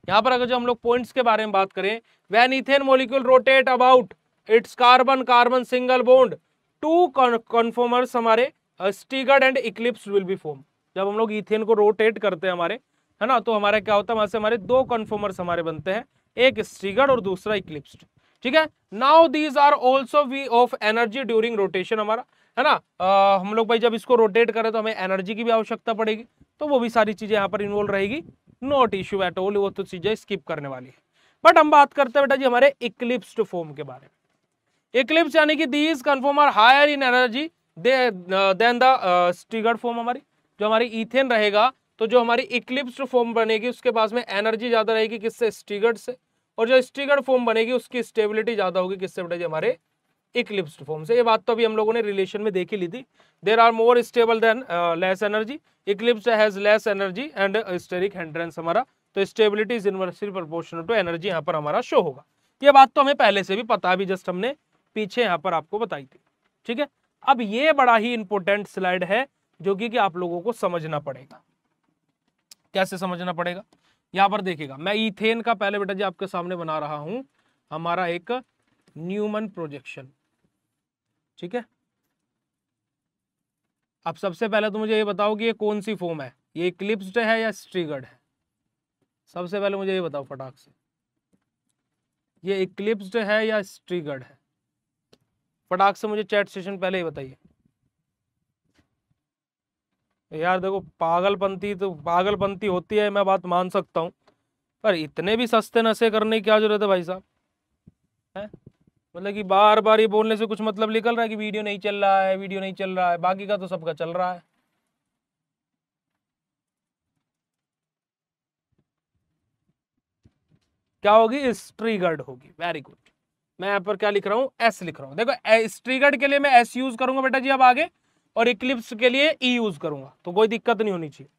यहां पर अगर जो हम लोग पॉइंट्स के बारे में बात करें, when ethane molecule rotate about its carbon carbon single bond, two conformers हमारे staggered and eclipsed will be form. जब हम लोग ईथेन को रोटेट करते हैं हमारे, है ना, तो हमारा क्या होता है, वहां से हमारे दो कन्फॉर्मर्स हमारे बनते हैं, एक स्टिगर्ड और दूसरा इक्लिप्स्ड। ठीक है, now these are also we of energy during rotation हमारा, है ना। हम लोग भाई जब इसको रोटेट करें तो हमें एनर्जी की भी आवश्यकता पड़ेगी, तो वो भी सारी चीजें यहाँ पर इन्वॉल्व रहेगी, नॉट इश्यू एट ऑल, वो तो चीजें स्किप करने वाली है। बट हम बात करते हैं बेटा जी हमारे इक्लिप्स्ड फॉर्म के बारे में। इक्लिप्स यानी कि these conform are higher in energy than the staggered form. हमारी जो हमारी ईथेन रहेगा, तो जो हमारी इक्लिप्स्ड फॉर्म बनेगी उसके पास में एनर्जी ज्यादा रहेगी, किससे, स्टिगर्ड से, और जो स्टिगर्ड फॉर्म बनेगी उसकी स्टेबिलिटी ज्यादा होगी, किससे बेटा जी, हमारे इक्लिप्स्ड फॉर्म से। ये बात तो अभी हम लोगों ने रिलेशन में देख ही ली थी, there are more stable than less energy, eclipsed has less energy and steric hindrance हमारा, तो stability is inversely proportional to energy यहाँ पर हमारा शो होगा। ये बात तो हमें पहले से भी पता है, अभी जस्ट हमने पीछे यहाँ पर आपको बताई थी। ठीक है, अब ये बड़ा ही इंपॉर्टेंट स्लाइड है जो कि आप लोगों को समझना पड़ेगा। कैसे समझना पड़ेगा, यहां पर देखिएगा, मैं इथेन का पहले बेटा जी आपके सामने बना रहा हूं हमारा एक न्यूमन प्रोजेक्शन। ठीक है, अब सबसे पहले तो मुझे ये बताओ कि ये कौन सी फॉर्म है, ये इक्लिप्स्ड है या स्ट्रिगर्ड है? सबसे पहले मुझे ये बताओ फटाक से, ये इक्लिप्स्ड है या स्ट्रिगर्ड है? फटाक से मुझे चैट सेशन पहले ही बताइए यार। देखो पागलपंती होती है, मैं बात मान सकता हूँ, पर इतने भी सस्ते नशे करने की क्या जरूरत है भाई साहब? है मतलब कि बार बार ये बोलने से कुछ मतलब निकल रहा है कि वीडियो नहीं चल रहा है, वीडियो नहीं चल रहा है, बाकी का तो सबका चल रहा है। क्या होगी? स्ट्रिगर्ड होगी। Very good. मैं यहाँ पर क्या लिख रहा हूँ? एस लिख रहा हूँ। देखो स्ट्रिगर्ड के लिए मैं एस यूज करूंगा बेटा जी अब आगे, और इक्लिप्स के लिए ई यूज करूंगा, तो कोई दिक्कत नहीं होनी चाहिए।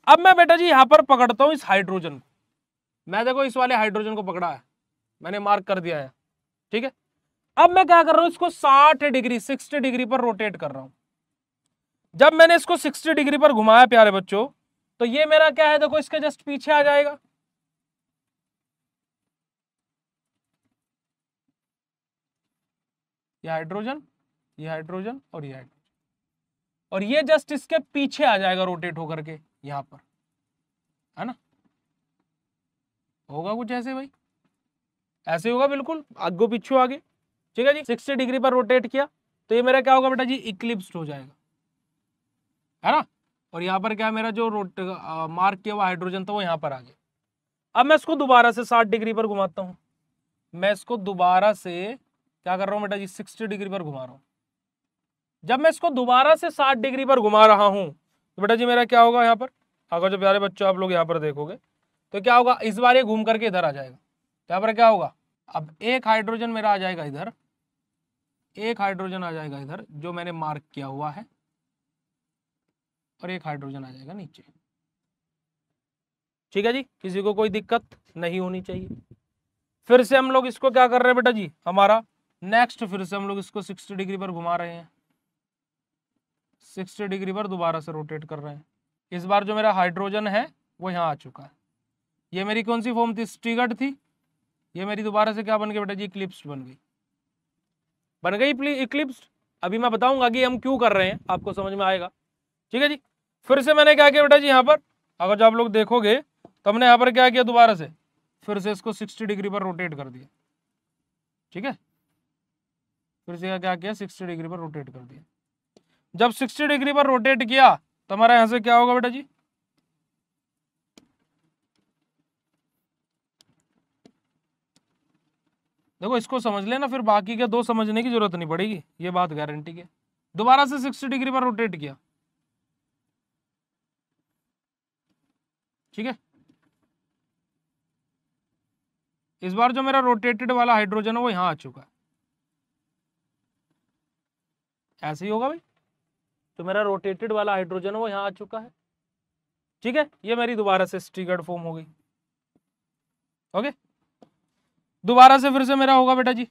अब मैं बेटा जी यहाँ पर पकड़ता हूँ इस हाइड्रोजन को। मैं देखो इस वाले हाइड्रोजन को पकड़ा है, मैंने मार्क कर दिया है। ठीक है, अब मैं क्या कर रहा हूं, इसको 60 डिग्री 60 डिग्री पर रोटेट कर रहा हूं। जब मैंने इसको 60 डिग्री पर घुमाया प्यारे बच्चों, तो ये मेरा क्या है, देखो इसके जस्ट पीछे आ जाएगा। ये हाइड्रोजन, ये हाइड्रोजन और ये हाइड्रोजन, और ये जस्ट इसके पीछे आ जाएगा रोटेट होकर के यहां पर, है ना? होगा कुछ ऐसे भाई, ऐसे होगा बिल्कुल, आगे पीछे आगे। ठीक है जी, 60 डिग्री पर रोटेट किया तो ये मेरा क्या होगा बेटा जी? इक्लिप्स्ड हो जाएगा, है ना? और यहाँ पर क्या, मेरा जो मार्क किया हुआ हाइड्रोजन था वो यहाँ पर आ गया। अब मैं इसको दोबारा से 60 डिग्री पर घुमाता हूँ। मैं इसको दोबारा से क्या कर रहा हूँ बेटा जी? 60 डिग्री पर घुमा रहा हूँ। जब मैं इसको दोबारा से 60 डिग्री पर घुमा रहा हूँ तो बेटा जी मेरा क्या होगा यहाँ पर? अगर जो प्यारे बच्चों आप लोग यहाँ पर देखोगे तो क्या होगा, इस बार ये घूम करके इधर आ जाएगा। यहाँ पर क्या होगा, अब एक हाइड्रोजन मेरा आ जाएगा इधर, एक हाइड्रोजन आ जाएगा इधर जो मैंने मार्क किया हुआ है, और एक हाइड्रोजन आ जाएगा नीचे। ठीक है जी, किसी को कोई दिक्कत नहीं होनी चाहिए। फिर से हम लोग इसको क्या कर रहे हैं बेटा जी, हमारा नेक्स्ट फिर से हम लोग इसको 60 डिग्री पर घुमा रहे हैं, 60 डिग्री पर दोबारा से रोटेट कर रहे हैं। इस बार जो मेरा हाइड्रोजन है वो यहाँ आ चुका है। ये मेरी कौन सी फॉर्म थी? स्ट्रिगर्ड थी। ये मेरी दोबारा से क्या बन गई बेटा जी? इक्लिप्स्ड बन गई, बन गई इक्लिप्स्ड। अभी मैं बताऊंगा कि हम क्यों कर रहे हैं, आपको समझ में आएगा। ठीक है जी, फिर से मैंने क्या किया बेटा जी, यहाँ पर अगर जो आप लोग देखोगे तो हमने यहाँ पर क्या किया, दोबारा से फिर से इसको 60 डिग्री पर रोटेट कर दिया। ठीक है, फिर से क्या किया, 60 डिग्री पर रोटेट कर दिया। जब 60 डिग्री पर रोटेट किया तो हमारा यहां से क्या होगा बेटा जी? देखो इसको समझ लेना, फिर बाकी के दो समझने की जरूरत नहीं पड़ेगी, ये बात गारंटी है। दोबारा से 60 डिग्री पर रोटेट किया। ठीक है, इस बार जो मेरा रोटेटेड वाला हाइड्रोजन है वो यहां आ चुका है। ऐसे ही होगा भाई, तो मेरा रोटेटेड वाला हाइड्रोजन है वो यहां आ चुका है। ठीक है, ये मेरी दोबारा से स्ट्रिगर्ड फॉर्म हो गई। ओके, दोबारा से फिर से मेरा होगा बेटा जी,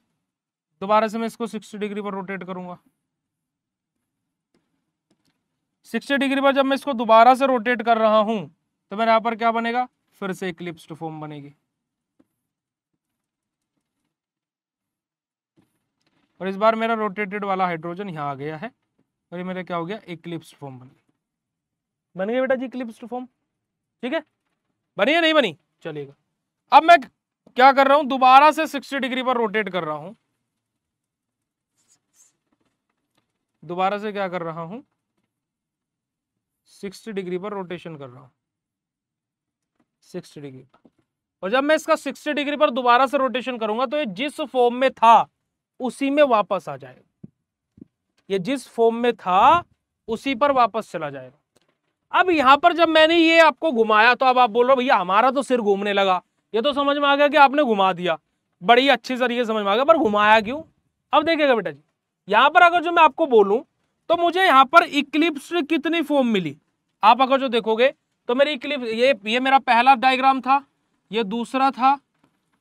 दोबारा से मैं इसको 60 डिग्री पर रोटेट करूंगा। 60 डिग्री पर जब मैं इसको दोबारा से रोटेट कर रहा हूं तो मेरे यहां पर क्या बनेगा? फिर से इक्लिप्स्ड फॉर्म बनेगी, और इस बार मेरा रोटेटेड वाला हाइड्रोजन यहाँ आ गया है, और ये मेरा क्या हो गया? इक्लिप्स्ड फॉर्म बन गई बेटा जी, इक्लिप्स्ड फॉर्म। ठीक है, बनी है नहीं बनी? चलिएगा, अब मैं क्या कर रहा हूं, दोबारा से 60 डिग्री पर रोटेट कर रहा हूं। दोबारा से क्या कर रहा हूं? 60 डिग्री पर रोटेशन कर रहा हूं, 60 डिग्री पर। और जब मैं इसका 60 डिग्री पर दोबारा से रोटेशन करूंगा तो ये जिस फॉर्म में था उसी में वापस आ जाएगा, ये जिस फॉर्म में था उसी पर वापस चला जाएगा। अब यहां पर जब मैंने ये आपको घुमाया तो अब आप बोल रहे हो भैया हमारा तो सिर घूमने लगा, ये तो समझ में आ गया कि आपने घुमा दिया, बड़ी अच्छी तरीके समझ में आ गया, पर घुमाया क्यों? अब देखिएगा बेटा जी, यहां पर अगर जो मैं आपको बोलूं तो मुझे यहां पर इक्लिप्स कितनी फॉर्म मिली, आप अगर जो देखोगे तो मेरी इक्लिप्स, ये मेरा पहला डायग्राम था, ये दूसरा था,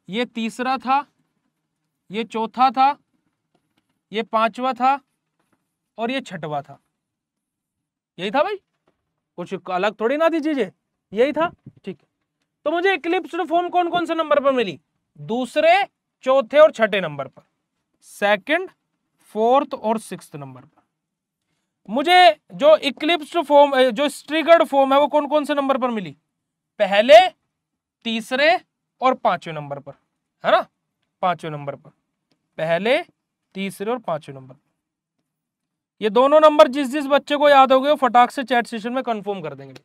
ये तीसरा था, ये चौथा था, ये पांचवा था, और ये छठवा था। यही था भाई, कुछ अलग थोड़ी ना थी चीजें, यही था। ठीक है, तो मुझे इक्लिप्स्ड फॉर्म कौन कौन से नंबर पर मिली? दूसरे, चौथे और छठे नंबर पर, सेकंड, फोर्थ और सिक्स्थ नंबर पर। मुझे जो इक्लिप्स्ड फॉर्म, जो स्ट्रिगर्ड फॉर्म है, वो कौन कौन से नंबर पर मिली? पहले, तीसरे और पांचवें नंबर पर, है ना? पांचवें नंबर पर, पहले, तीसरे और पांचवें नंबर। ये दोनों नंबर जिस जिस बच्चे को याद हो गए वो फटाक से चैट सेशन में कंफर्म कर देंगे,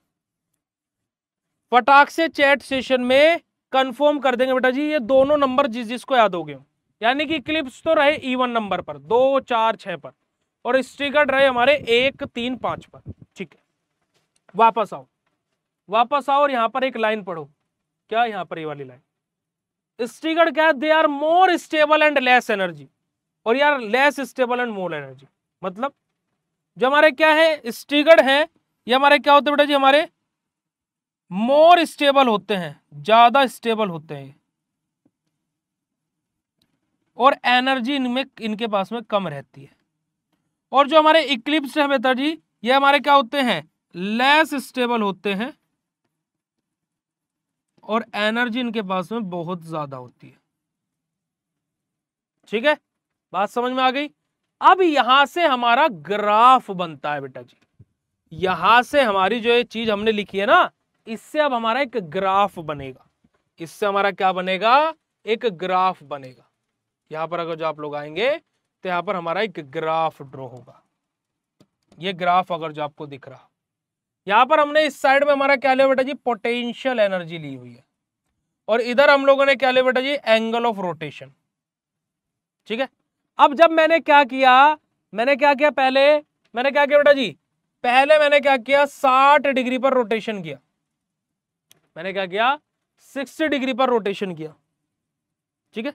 फटाक से चैट सेशन में कंफर्म कर देंगे बेटा जी, ये दोनों नंबर जिस जिसको याद हो गए। यानी कि इक्लिप्स तो रहे इवन नंबर पर 2, 4, 6 पर, और स्ट्रिगर्ड रहे हमारे 1, 3, 5 पर। ठीक है, वापस आओ, वापस आओ और यहां पर एक लाइन पढ़ो। क्या यहां पर ये वाली लाइन? स्ट्रिगर्ड क्या है? They are more stable and less energy, और यार less stable and more energy. मतलब जो हमारे क्या है स्ट्रिगर्ड है, ये हमारे क्या होते हैं बेटा जी? हमारे मोर स्टेबल होते हैं, ज्यादा स्टेबल होते हैं, और एनर्जी इनमें, इनके पास में कम रहती है। और जो हमारे इक्लिप्स है बेटा जी, ये हमारे क्या होते हैं? लेस स्टेबल होते हैं, और एनर्जी इनके पास में बहुत ज्यादा होती है। ठीक है, बात समझ में आ गई? अब यहां से हमारा ग्राफ बनता है बेटा जी, यहां से हमारी जो ये चीज हमने लिखी है ना, इससे अब हमारा एक ग्राफ बनेगा। इससे हमारा क्या बनेगा? एक ग्राफ बनेगा। यहां पर अगर जो आप लोग आएंगे तो यहां पर हमारा एक ग्राफ ड्रॉ होगा। ये ग्राफ अगर जो आपको दिख रहा, यहां पर हमने इस साइड में हमारा क्या लिया बेटा जी? पोटेंशियल एनर्जी ली हुई है, और इधर हम लोगों ने क्या लिया बेटा जी? Angle of rotation. ठीक है, अब जब मैंने क्या किया, पहले मैंने क्या किया बेटा जी? पहले मैंने क्या किया? 60 डिग्री पर रोटेशन किया। मैंने क्या किया? 60 डिग्री पर रोटेशन किया। ठीक है,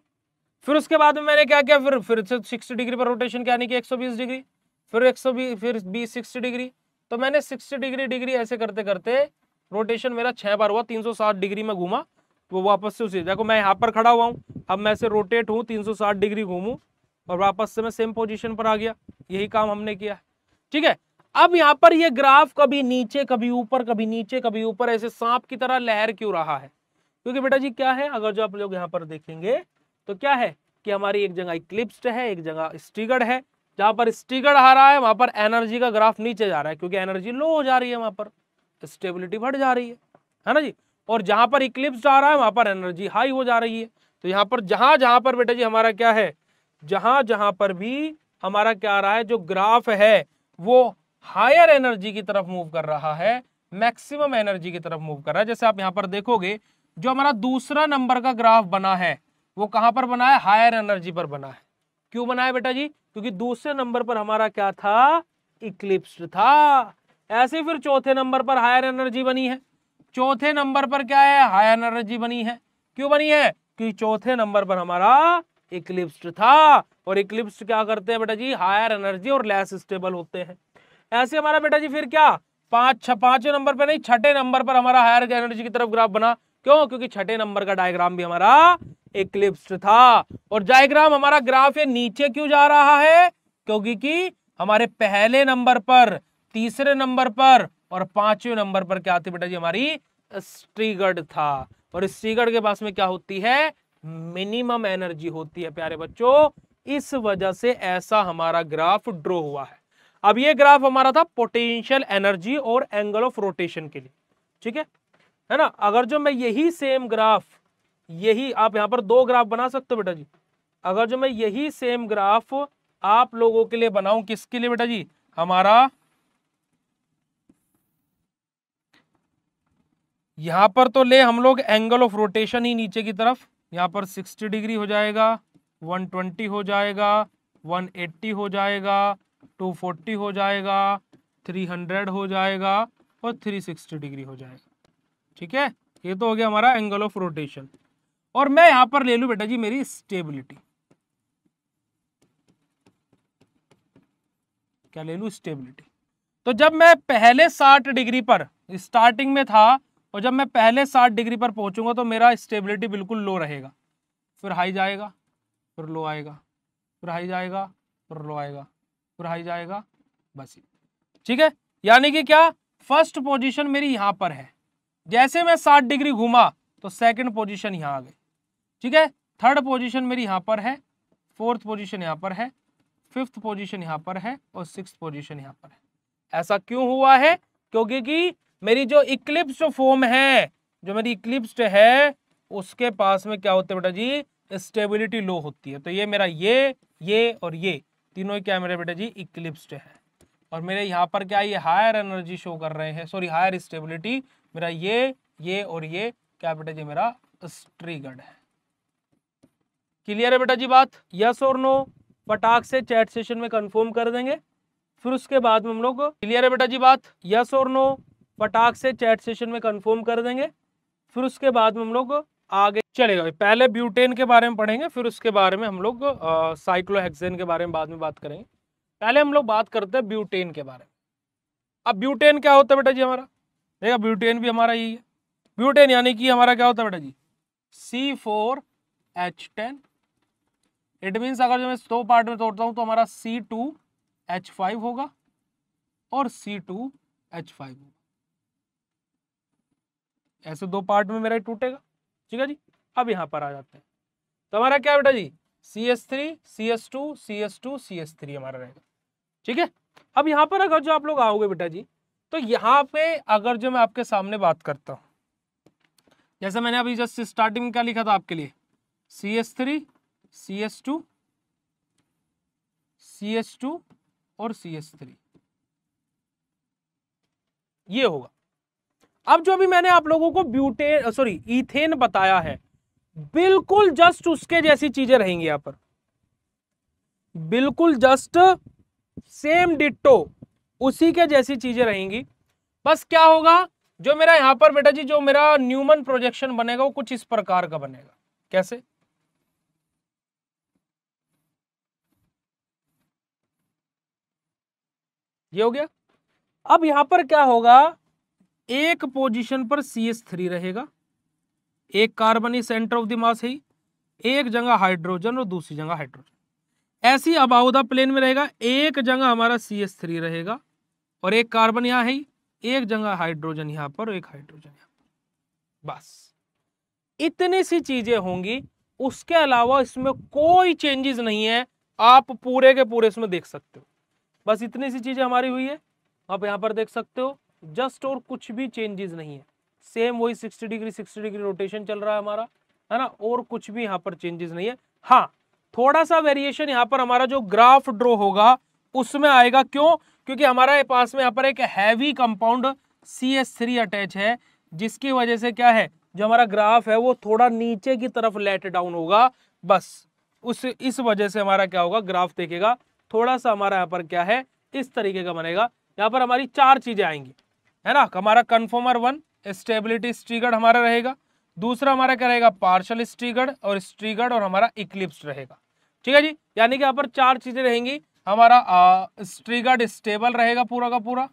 फिर उसके बाद में मैंने क्या किया? फिर से 60 डिग्री पर रोटेशन किया, यानी कि 120 डिग्री, फिर 120, फिर 60 डिग्री। तो मैंने 60 डिग्री ऐसे करते करते रोटेशन मेरा 6 बार हुआ, 360 डिग्री में घूमा। वो वापस से उसी, देखो मैं यहाँ पर खड़ा हुआ हूँ, अब मैं से रोटेट हूँ, 360 डिग्री घूमू और वापस से मैं सेम पोजीशन पर आ गया। यही काम हमने किया। ठीक है, अब यहाँ पर ये ग्राफ कभी नीचे कभी ऊपर, कभी नीचे कभी ऊपर, ऐसे सांप की तरह लहर क्यों रहा है? क्योंकि बेटा जी क्या है, अगर जो आप लोग यहाँ पर देखेंगे तो क्या है कि हमारी एक जगह इक्लिप्स्ड है, एक जगह स्ट्रिगर्ड है। जहां पर स्ट्रिगर्ड आ रहा है वहां पर एनर्जी का ग्राफ नीचे जा रहा है, क्योंकि एनर्जी लो हो जा रही है, वहां पर स्टेबिलिटी बढ़ जा रही है ना जी। और जहां पर इक्लिप्स आ रहा है वहां पर एनर्जी हाई हो जा रही है। तो यहाँ पर जहां जहां पर बेटा जी हमारा क्या है, जहां जहां पर भी हमारा क्या आ रहा है, जो ग्राफ है वो हायर एनर्जी की तरफ मूव कर रहा है, मैक्सिमम एनर्जी की तरफ मूव कर रहा है। जैसे आप यहाँ पर देखोगे, जो हमारा दूसरा नंबर का ग्राफ बना है वो कहां पर बना है? हायर एनर्जी पर बना है। क्यों बना है बेटा जी? क्योंकि दूसरे नंबर पर हमारा क्या था? इक्लिप्स्ड था। ऐसे फिर चौथे नंबर पर हायर एनर्जी बनी है। चौथे नंबर पर क्या है? हायर एनर्जी बनी है। क्यों बनी है? क्योंकि चौथे नंबर पर हमारा इक्लिप्स्ड था, और इक्लिप्स्ड क्या करते हैं बेटा जी? हायर एनर्जी और लेस स्टेबल होते हैं। ऐसे हमारा बेटा जी फिर क्या, पांचवें नंबर पर नहीं, छठे नंबर पर हमारा हायर एनर्जी की तरफ ग्राफ बना। क्यों? क्योंकि छठे नंबर का डायग्राम भी हमारा इक्लिप्स्ड था। और डायग्राम हमारा ग्राफ ये नीचे क्यों जा रहा है? क्योंकि हमारे पहले नंबर पर, तीसरे नंबर पर और पांचवें नंबर पर क्या थी बेटा जी? हमारी स्ट्रिगर्ड था, और स्ट्रिगर्ड के पास में क्या होती है? मिनिमम एनर्जी होती है प्यारे बच्चों। इस वजह से ऐसा हमारा ग्राफ ड्रॉ हुआ है। अब ये ग्राफ हमारा था पोटेंशियल एनर्जी और एंगल ऑफ रोटेशन के लिए। ठीक है ना? अगर जो मैं यही सेम ग्राफ, यही आप यहां पर दो ग्राफ बना सकते हो बेटा जी। अगर जो मैं यही सेम ग्राफ आप लोगों के लिए बनाऊं, किसके लिए बेटा जी? हमारा यहां पर तो ले हम लोग एंगल ऑफ रोटेशन ही नीचे की तरफ, यहां पर 60 डिग्री हो जाएगा, 120 हो जाएगा, 180 हो जाएगा, 240 हो जाएगा, 300 हो जाएगा और 360 डिग्री हो जाएगा। ठीक है, ये तो हो गया हमारा एंगल ऑफ रोटेशन। और मैं यहां पर ले लूं बेटा जी मेरी स्टेबिलिटी। क्या ले लूं? स्टेबिलिटी। तो जब मैं पहले 60 डिग्री पर स्टार्टिंग में था, और जब मैं पहले 60 डिग्री पर पहुंचूंगा तो मेरा स्टेबिलिटी बिल्कुल लो रहेगा, फिर हाई जाएगा, फिर लो आएगा, फिर हाई जाएगा, फिर लो आएगा, फिर हाई जाएगा, बस। ठीक है, यानी कि क्या, फर्स्ट पोजीशन मेरी यहां पर है। जैसे मैं 60 डिग्री घूमा तो सेकंड पोजीशन यहाँ आ गई, ठीक है। थर्ड पोजीशन मेरी यहाँ पर है, फोर्थ पोजीशन यहाँ पर है, फिफ्थ पोजीशन यहाँ पर है और सिक्स्थ पोजीशन यहाँ पर है। ऐसा क्यों हुआ है? क्योंकि कि मेरी जो इक्लिप्स्ड फॉर्म है, जो मेरी इक्लिप्स्ड है, उसके पास में क्या होता है बेटा जी, स्टेबिलिटी लो होती है। तो ये मेरा ये और ये तीनों ही क्या है मेरे बेटा जी, इक्लिप्स्ड है। और मेरे यहाँ पर क्या, ये हायर एनर्जी शो कर रहे हैं, सॉरी हायर स्टेबिलिटी। मेरा ये और ये क्या बेटा जी, मेरा स्ट्रिगर्ड है। क्लियर है बेटा जी बात? यस और नो फटाक से चैट सेशन में कंफर्म कर देंगे, फिर उसके बाद में हम लोग, क्लियर है बेटा जी बात? यस और नो फटाक से चैट सेशन में कंफर्म कर देंगे, फिर उसके बाद में हम लोग आगे चलेगा। पहले ब्यूटेन के बारे में पढ़ेंगे, फिर उसके बारे में हम लोग साइक्लोहेक्सेन के बारे में बाद में बात करेंगे। पहले हम लोग बात करते हैं ब्यूटेन के बारे में। अब ब्यूटेन क्या होता है बेटा जी हमारा? देखा, ब्यूटेन भी हमारा यही है। ब्यूटेन यानी कि हमारा क्या होता है बेटा जी, C4H10। इट मीन्स अगर जो मैं 2 पार्ट में तोड़ता हूं तो हमारा C2H5 होगा और C2H5 होगा। ऐसे 2 पार्ट में मेरा टूटेगा, ठीक है जी। अब यहां पर आ जाते हैं, तो हमारा क्या बेटा जी, CS3 CS2 CS2 CS3 हमारा रहेगा, ठीक है। अब यहां पर अगर जो आप लोग आओगे बेटा जी, तो यहां पे अगर जो मैं आपके सामने बात करता हूं, जैसे मैंने अभी जस्ट स्टार्टिंग में क्या लिखा था आपके लिए, CS3 CS2 CS2 और CS3, ये होगा। अब जो अभी मैंने आप लोगों को ब्यूटेन सॉरी ईथेन बताया है, बिल्कुल जस्ट उसके जैसी चीजें रहेंगी यहां पर, बिल्कुल जस्ट सेम डिट्टो उसी के जैसी चीजें रहेंगी। बस क्या होगा, जो मेरा यहां पर बेटा जी, जो मेरा न्यूमन प्रोजेक्शन बनेगा वो कुछ इस प्रकार का बनेगा। कैसे? ये हो गया। अब यहां पर क्या होगा, एक पोजीशन पर CH3 रहेगा, एक carbon he centre of the mass है, एक जगह हाइड्रोजन और दूसरी जगह हाइड्रोजन। ऐसी अबाउट द प्लेन में रहेगा, एक जगह हमारा CH3 रहेगा और एक कार्बन यहां है, एक जगह हाइड्रोजन यहां पर और एक हाइड्रोजन यहां पर। बस इतनी सी चीजें होंगी, उसके अलावा इसमें कोई चेंजेस नहीं है। आप पूरे के पूरे इसमें देख सकते हो, बस इतनी सी चीजें हमारी हुई है, आप यहां पर देख सकते हो जस्ट, और कुछ भी चेंजेस नहीं है। सेम वही 60 डिग्री रोटेशन चल रहा है हमारा, है ना, और कुछ भी यहाँ पर चेंजेस नहीं है। हाँ, थोड़ा सा वेरिएशन यहाँ पर हमारा जो ग्राफ ड्रॉ होगा उसमें आएगा। क्यों? क्योंकि हमारे पास में यहाँ पर एक हैवी कंपाउंड CH3 अटैच है, जिसकी वजह से क्या है, जो हमारा ग्राफ है वो थोड़ा नीचे की तरफ लेट डाउन होगा। बस इस वजह से हमारा क्या होगा, ग्राफ देखेगा थोड़ा सा हमारा यहाँ पर क्या है, इस तरीके का बनेगा। यहाँ पर हमारी 4 चीजें आएंगी, है ना। हमारा कन्फर्मर 1 स्टेबिलिटी स्ट्रिगर्ड हमारा रहेगा, दूसरा हमारा क्या रहेगा, पार्शियल स्ट्रिगर्ड और हमारा इक्लिप्स रहेगा, ठीक है जी। यानी कि यहाँ पर 4 चीजें रहेंगी। हमारा स्ट्रिगर्ड स्टेबल रहेगा पूरा का पूरा,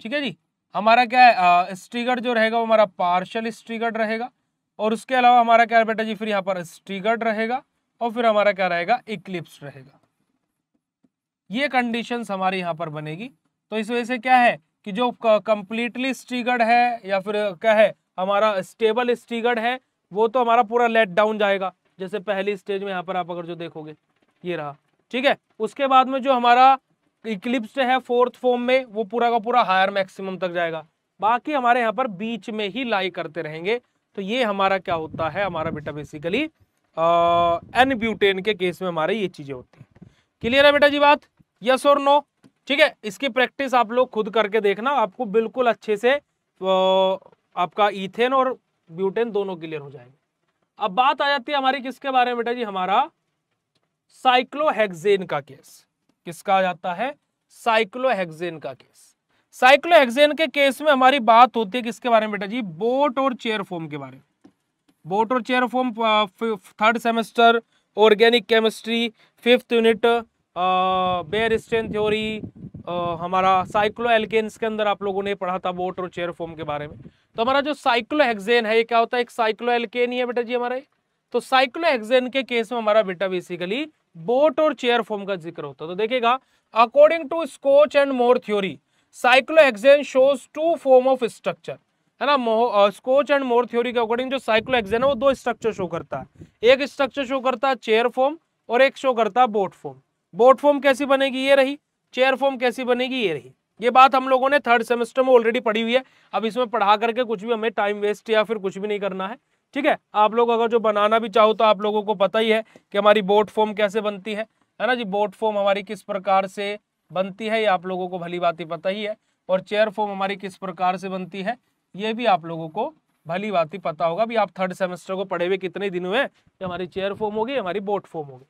ठीक है जी। हमारा क्या है, स्ट्रिगर्ड जो रहेगा वो हमारा पार्शियल स्ट्रिगर्ड रहेगा, और उसके अलावा हमारा क्या है बेटा जी, फिर यहाँ पर स्ट्रिगर्ड रहेगा और फिर हमारा क्या रहेगा, इक्लिप्स रहेगा। ये कंडीशंस हमारी यहाँ पर बनेगी। तो इस वजह से क्या है कि जो कंप्लीटली स्ट्रिगर्ड है या फिर क्या है हमारा स्टेबल स्ट्रिगर्ड है, वो तो हमारा पूरा लेट डाउन जाएगा, जैसे पहली स्टेज में यहाँ पर आप अगर जो देखोगे ये रहा, ठीक है। उसके बाद में जो हमारा इक्लिप्स्ड है 4th फॉर्म में, वो पूरा का पूरा हायर मैक्सिमम तक जाएगा, बाकी हमारे यहाँ पर बीच में ही लाई करते रहेंगे। तो ये हमारा क्या होता है, हमारा बेटा बेसिकली एन ब्यूटेन के केस में हमारे ये चीजें होती है। क्लियर है बेटा जी बात? यस और नो? ठीक है, इसकी प्रैक्टिस आप लोग खुद करके देखना, आपको बिल्कुल अच्छे से आपका ईथेन और ब्यूटेन दोनों क्लियर हो जाएंगे। अब बात आ जाती है हमारी किसके बारे में बेटा जी, हमारा साइक्लोहेक्सेन का केस। किसका आ जाता है, साइक्लोहेक्सेन का केस। साइक्लोहेक्सेन के केस में हमारी बात होती है किसके बारे में बेटा जी, बोट और चेयर फॉर्म के बारे में। बोट और chair form 3rd semester organic chemistry 5th unit bear-stand theory, हमारा साइक्लो एल्केन्स के अंदर आप लोगों ने पढ़ा था बोट और चेयर फॉर्म के बारे में। तो हमारा जो साइक्लोहेक्सेन है ये क्या होता है, एक साइक्लो एल्केन ही है बेटा जी हमारा। तो साइक्लोहेक्सेन के केस में हमारा बेटा बेसिकली बोट और चेयर फॉर्म का जिक्र होता है। तो देखिएगा, अकॉर्डिंग टू स्कॉच and Mohr theory, cyclohexane shows 2 form of structure, है ना। स्कोच एंड मोर थ्योरी के अकॉर्डिंग जो साइक्लोहेक्सेन है वो दो स्ट्रक्चर शो करता है, एक स्ट्रक्चर शो करता है चेयर फॉर्म और एक शो करता है बोट फॉर्म। बोट फॉर्म कैसी बनेगी, ये रही, चेयर फॉर्म कैसी बनेगी, ये रही। ये बात हम लोगों ने थर्ड सेमेस्टर में ऑलरेडी पढ़ी हुई है, अब इसमें पढ़ा करके कुछ भी हमें टाइम वेस्ट या फिर कुछ भी नहीं करना है, ठीक है। आप लोग अगर जो बनाना भी चाहो तो आप लोगों को पता ही है कि हमारी बोट फॉर्म कैसे बनती है ना जी। बोट फॉर्म हमारी किस प्रकार से बनती है ये आप लोगों को भली बात ही पता ही है, और चेयर फॉर्म हमारी किस प्रकार से बनती है ये भी आप लोगों को भली बात ही पता होगा। भी आप थर्ड सेमेस्टर को पढ़े हुए कितने दिन हुए, कि हमारी चेयर फॉर्म होगी, हमारी बोट फॉर्म होगी,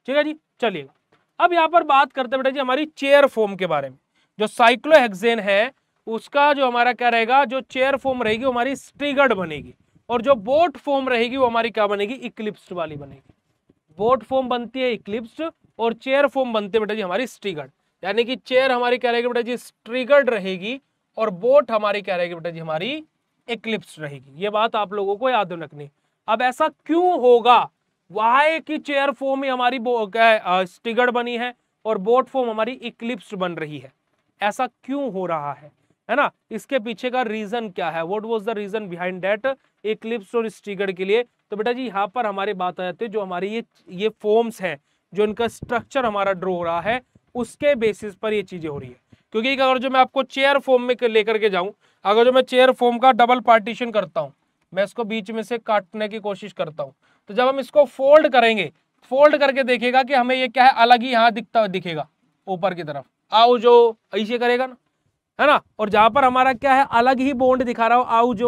ठीक है जी। चलिएगा, अब यहाँ पर बात करते बेटा जी हमारी चेयर फॉर्म के बारे में। जो साइक्लोहेक्सेन है उसका जो हमारा क्या रहेगा, जो चेयर फॉर्म रहेगी वो हमारी स्ट्रिगर्ड बनेगी, और जो बोट फॉर्म रहेगी वो हमारी क्या बनेगी, इक्लिप्स्ड वाली बनेगी। बोट फॉर्म बनती है इक्लिप्स्ड और चेयर फॉर्म बनती है बेटा जी हमारी स्ट्रिगर्ड। यानी कि चेयर हमारी क्या रहेगी बेटा जी, स्ट्रिगर्ड रहेगी, और बोट हमारी क्या रहेगी बेटा जी, हमारी इक्लिप्स्ड रहेगी। ये बात आप लोगों को याद रखनी। अब ऐसा क्यों होगा, वाई की चेयर फॉर्म ही हमारी स्ट्रिगर्ड बनी है और बोट फॉर्म हमारी इक्लिप्स्ड बन रही है, ऐसा क्यों हो रहा है ना। इसके पीछे का रीजन क्या है, what was the reason behind that eclipse और स्ट्रिगर्ड के लिए। तो बेटा जी यहाँ पर हमारी बात आ जाती है, जो हमारी ये फॉर्म्स हैं, जो इनका स्ट्रक्चर हमारा ड्रॉ हो रहा है उसके बेसिस पर ये चीजें हो रही है। क्योंकि अगर जो मैं आपको चेयर फॉर्म में लेकर के जाऊं, अगर जो मैं चेयर फॉर्म का डबल पार्टीशन करता हूं, मैं इसको बीच में से काटने की कोशिश करता हूं, तो जब हम इसको फोल्ड करेंगे, फोल्ड करके देखेगा कि हमें ये क्या है, अलग ही यहाँ दिखेगा ऊपर की तरफ, आओ जो ऐसे करेगा ना, है ना। और जहां पर हमारा क्या है, अलग ही बॉन्ड दिखा रहा हो,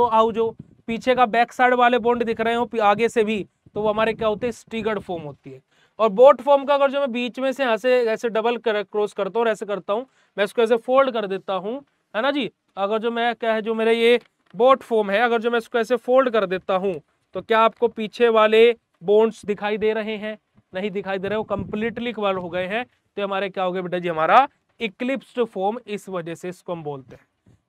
आओ जो पीछे का बैक साइड वाले बॉन्ड दिख रहे हो आगे से भी, तो वो हमारे क्या होते हैं, स्ट्रिगर्ड फॉर्म होती है। और बोट फॉर्म का अगर जो मैं बीच में से यहाँ से ऐसे डबल क्रॉस करता हूँ और ऐसे करता हूँ, मैं इसको ऐसे फोल्ड कर देता हूँ, है ना जी। अगर जो मैं क्या है, जो मेरे ये बोट फॉर्म है, अगर जो मैं इसको ऐसे फोल्ड कर देता हूँ, तो क्या आपको पीछे वाले बॉन्ड्स दिखाई दे रहे हैं, नहीं दिखाई दे रहे, वो कंप्लीटली कवर हो गए हैं। तो हमारे क्या हो गया बेटा जी, हमारा इक्लिप्स्ड फॉर्म, इस वजह से इसको हम बोलते हैं,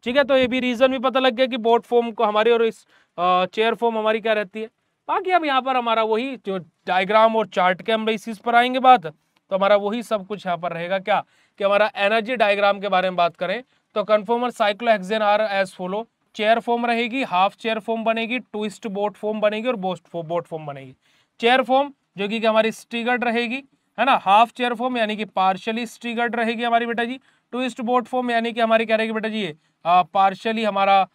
ठीक है। तो ये भी रीजन भी पता लग गया कि बोट फॉर्म को हमारी और इस चेयर फॉर्म हमारी क्या रहती है। बाकी अब यहाँ पर हमारा वही जो डायग्राम और चार्ट के हम बेसिस पर आएंगे बात, तो हमारा वही सब कुछ यहाँ पर रहेगा क्या, कि हमारा एनर्जी डायग्राम के बारे में बात करें तो conformer cyclohexane are as follow. Chair form रहेगी, हाफ चेयर फॉर्म बनेगी, ट्विस्ट बोट फॉर्म बनेगी और बोट फॉर्म बनेगी। चेयर फॉर्म जो कि हमारी स्ट्रिगर्ड रहेगी, है ना। हाफ चेयर फॉर्म यानी कि पार्शियली स्ट्रिगर्ड रहेगी हमारी बेटा जी। ट्विस्ट बोट फॉर्म यानी कि हमारी क्या रहेगी बेटा जी, पार्शियली हमारा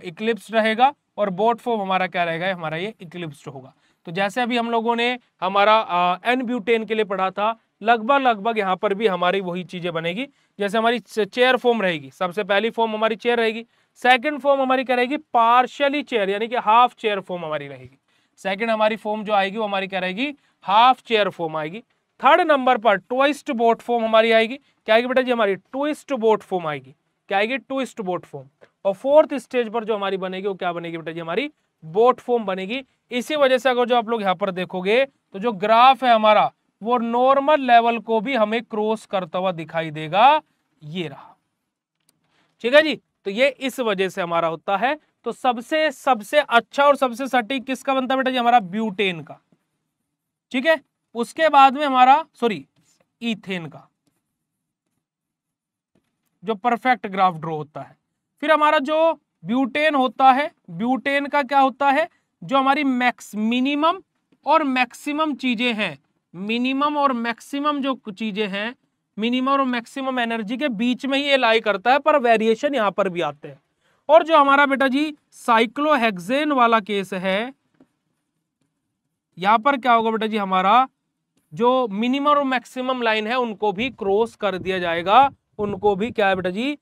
इक्लिप्स रहेगा, और बोट फॉर्म हमारा क्या रहेगा, हमारा ये इक्लिप्स्ड होगा। तो जैसे अभी हम लोगों ने हमारा एन ब्यूटेन के लिए पढ़ा था, लगभग यहाँ पर भी हमारी वही चीजें बनेगी। जैसे हमारी चेयर फॉर्म रहेगी, सबसे पहली फॉर्म हमारी चेयर रहेगी, सेकंड फॉर्म हमारी क्या रहेगी, पार्शियली चेयर यानी कि हाफ चेयर फॉर्म हमारी रहेगी। सेकंड हमारी फॉर्म जो आएगी वो हमारी क्या रहेगी, हाफ चेयर फॉर्म आएगी। थर्ड नंबर पर ट्विस्ट बोट फॉर्म हमारी आएगी, क्या आएगी बेटा जी, हमारी ट्विस्ट बोट फॉर्म आएगी, क्या आएगी, ट्विस्ट बोट फॉर्म। और फोर्थ स्टेज पर जो हमारी बनेगी वो क्या बनेगी बेटा जी, हमारी बोट फॉर्म बनेगी। इसी वजह से अगर जो आप लोग यहाँ पर देखोगे तो जो ग्राफ है हमारा वो नॉर्मल लेवल को भी हमें क्रॉस करता हुआ दिखाई देगा, ये रहा, ठीक है जी। तो ये इस वजह से हमारा होता है। तो सबसे अच्छा और सबसे सटीक किसका बनता है बेटा जी, हमारा ब्यूटेन का, ठीक है। उसके बाद में हमारा इथेन का जो परफेक्ट ग्राफ ड्रॉ होता है। फिर हमारा जो ब्यूटेन होता है, ब्यूटेन का क्या होता है, जो हमारी मिनिमम और मैक्सिमम चीजें हैं, मिनिमम और मैक्सिमम जो चीजें हैं, मिनिमम और मैक्सिमम एनर्जी के बीच में ही ये लाई करता है, पर वेरिएशन यहां पर भी आते हैं। और जो हमारा बेटा जी साइक्लोहेक्सेन वाला केस है, यहां पर क्या होगा बेटा जी, हमारा जो मिनिमम और मैक्सिमम लाइन है उनको भी क्रॉस कर दिया जाएगा, उनको भी क्या है बेटा जी,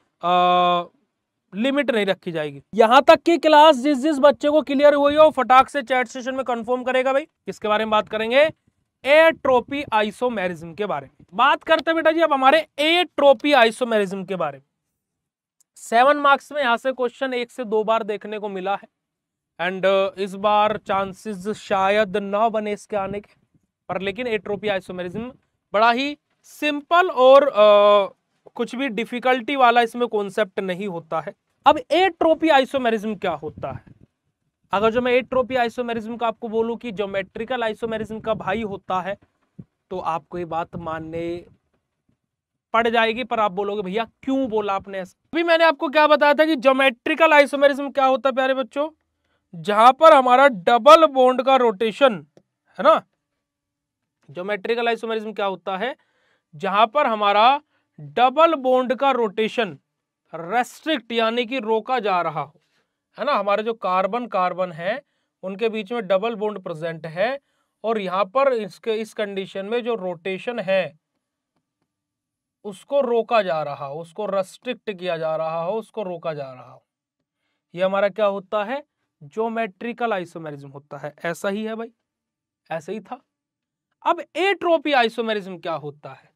लिमिट नहीं रखी जाएगी। यहां तक की क्लास जिस बच्चे को क्लियर हुई हो फटाक से चैट सेशन में कंफर्म करेगा भाई। किसके बारे में बात करेंगे, एट्रोपी आइसोमेरिज्म के बारे में बात करते हैं बेटा जी। अब हमारे एट्रोपी आइसोमेरिज्म के बारे में 7 मार्क्स में यहां से क्वेश्चन 1 से 2 बार देखने को मिला है, एंड इस बार चांसेस शायद ना बने इसके आने के, पर लेकिन एट्रोपी आइसोमेरिज्म बड़ा ही सिंपल और कुछ भी डिफिकल्टी वाला इसमें कॉन्सेप्ट नहीं होता है। अब एट्रोपी आइसोमेरिज्म क्या होता है, अगर जो मैं एट्रोपी आइसोमेरिज्म का आपको बोलूं कि ज्योमेट्रिकल आइसोमेरिज्म का भाई होता है, तो आपको ये बात मानने पड़ जाएगी, पर आप बोलोगे भैया क्यों बोला आपने ऐसा। अभी मैंने आपको क्या बताया था कि ज्योमेट्रिकल आइसोमेरिज्म क्या होता है प्यारे बच्चों, जहां पर हमारा डबल बॉन्ड का रोटेशन है ना। ज्योमेट्रिकल आइसोमेरिज्म क्या होता है, जहां पर हमारा डबल बॉन्ड का रोटेशन रेस्ट्रिक्ट यानी कि रोका जा रहा हो, है ना। हमारे जो कार्बन कार्बन है उनके बीच में डबल बॉन्ड प्रेजेंट है, और यहां पर इस कंडीशन में जो रोटेशन है उसको रोका जा रहा हो, उसको रेस्ट्रिक्ट किया जा रहा हो, उसको रोका जा रहा हो, ये हमारा क्या होता है, ज्योमेट्रिकल आइसोमेरिज्म होता है। ऐसा ही है भाई, ऐसा ही था। अब एट्रोपी आइसोमेरिज्म क्या होता है